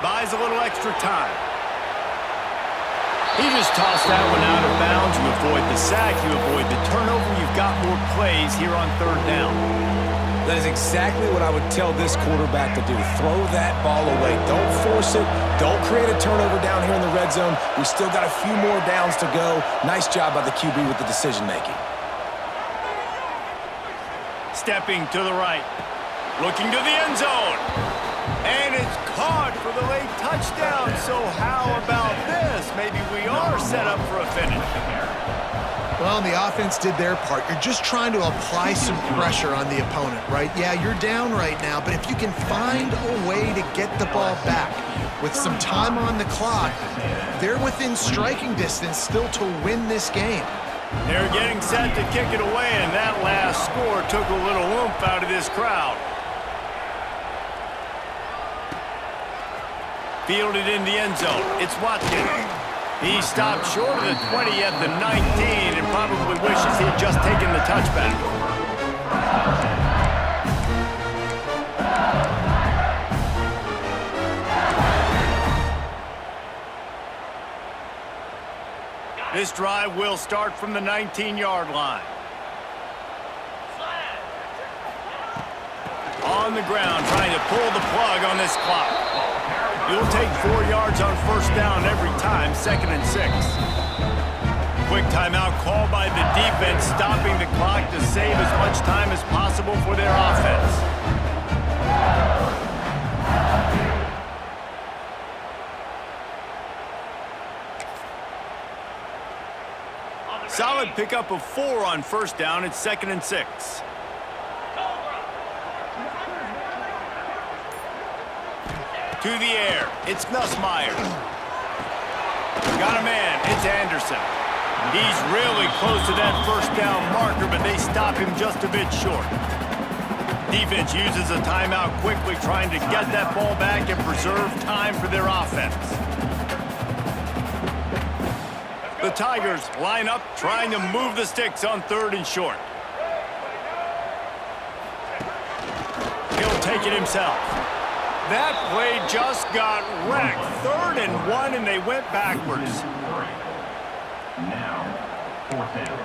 S1: Buys a little extra time. He just tossed that one out of bounds. You avoid the sack, you avoid the turnover. You've got more plays here on 3rd down.
S3: That is exactly what I would tell this quarterback to do. Throw that ball away. Don't force it. Don't create a turnover down here in the red zone. We still got a few more downs to go. Nice job by the QB with the decision-making.
S1: Stepping to the right. Looking to the end zone. And it's caught for the late touchdown. So how about this? Maybe we are set up for a finish.
S2: Well, the offense did their part. You're just trying to apply some pressure on the opponent, right? Yeah, you're down right now, but if you can find a way to get the ball back with some time on the clock, they're within striking distance still to win this game.
S1: They're getting set to kick it away, and that last score took a little oomph out of this crowd. Fielded in the end zone. It's Watkins. He stopped short of the 20 at the 19 and probably wishes he had just taken the touchback. This drive will start from the 19-yard line. On the ground, trying to pull the plug on this clock. You'll take 4 yards on 1st down every time, 2nd and 6. Quick timeout call by the defense, stopping the clock to save as much time as possible for their offense. Solid pickup of 4 on 1st down. It's 2nd and 6. To the air, it's Nussmeier. Got a man, it's Anderson. He's really close to that 1st down marker, but they stop him just a bit short. Defense uses a timeout quickly, trying to get that ball back and preserve time for their offense. The Tigers line up, trying to move the sticks on 3rd and short. He'll take it himself. That play just got wrecked. 3rd and 1, and they went backwards.
S4: Now, 4th down.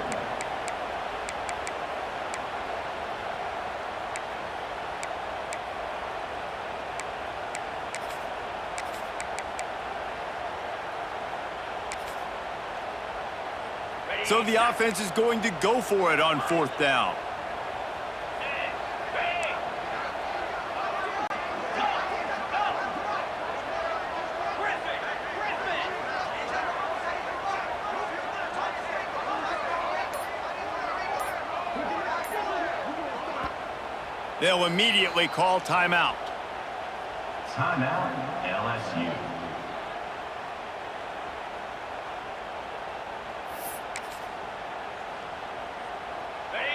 S1: So the offense is going to go for it on 4th down. They'll immediately call timeout.
S4: Timeout, LSU.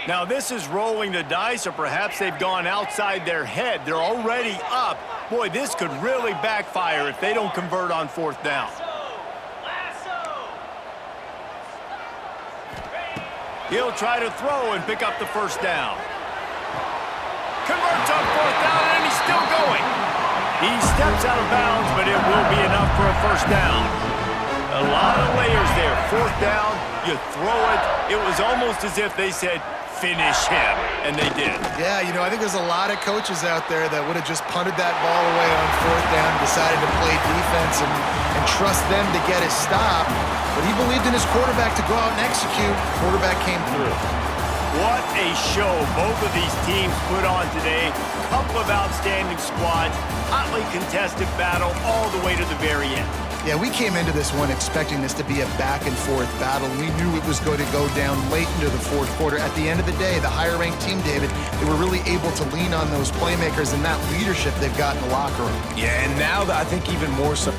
S1: Now this is rolling the dice, or perhaps they've gone outside their head. They're already up. Boy, this could really backfire if they don't convert on fourth down. He'll try to throw and pick up the first down. Converts on fourth down, and he's still going. He steps out of bounds, but it will be enough for a first down. A lot of layers there. Fourth down, you throw it. It was almost as if they said, finish him, and they did.
S2: Yeah, you know, I think there's a lot of coaches out there that would have just punted that ball away on fourth down, decided to play defense and trust them to get his stop. But he believed in his quarterback to go out and execute. Quarterback came through.
S1: What a show both of these teams put on today. Couple of outstanding squads, hotly contested battle all the way to the very end.
S2: Yeah, we came into this one expecting this to be a back-and-forth battle. We knew it was going to go down late into the fourth quarter. At the end of the day, the higher-ranked team, David, they were really able to lean on those playmakers and that leadership they've got in the locker room.
S3: Yeah, and now I think even more so.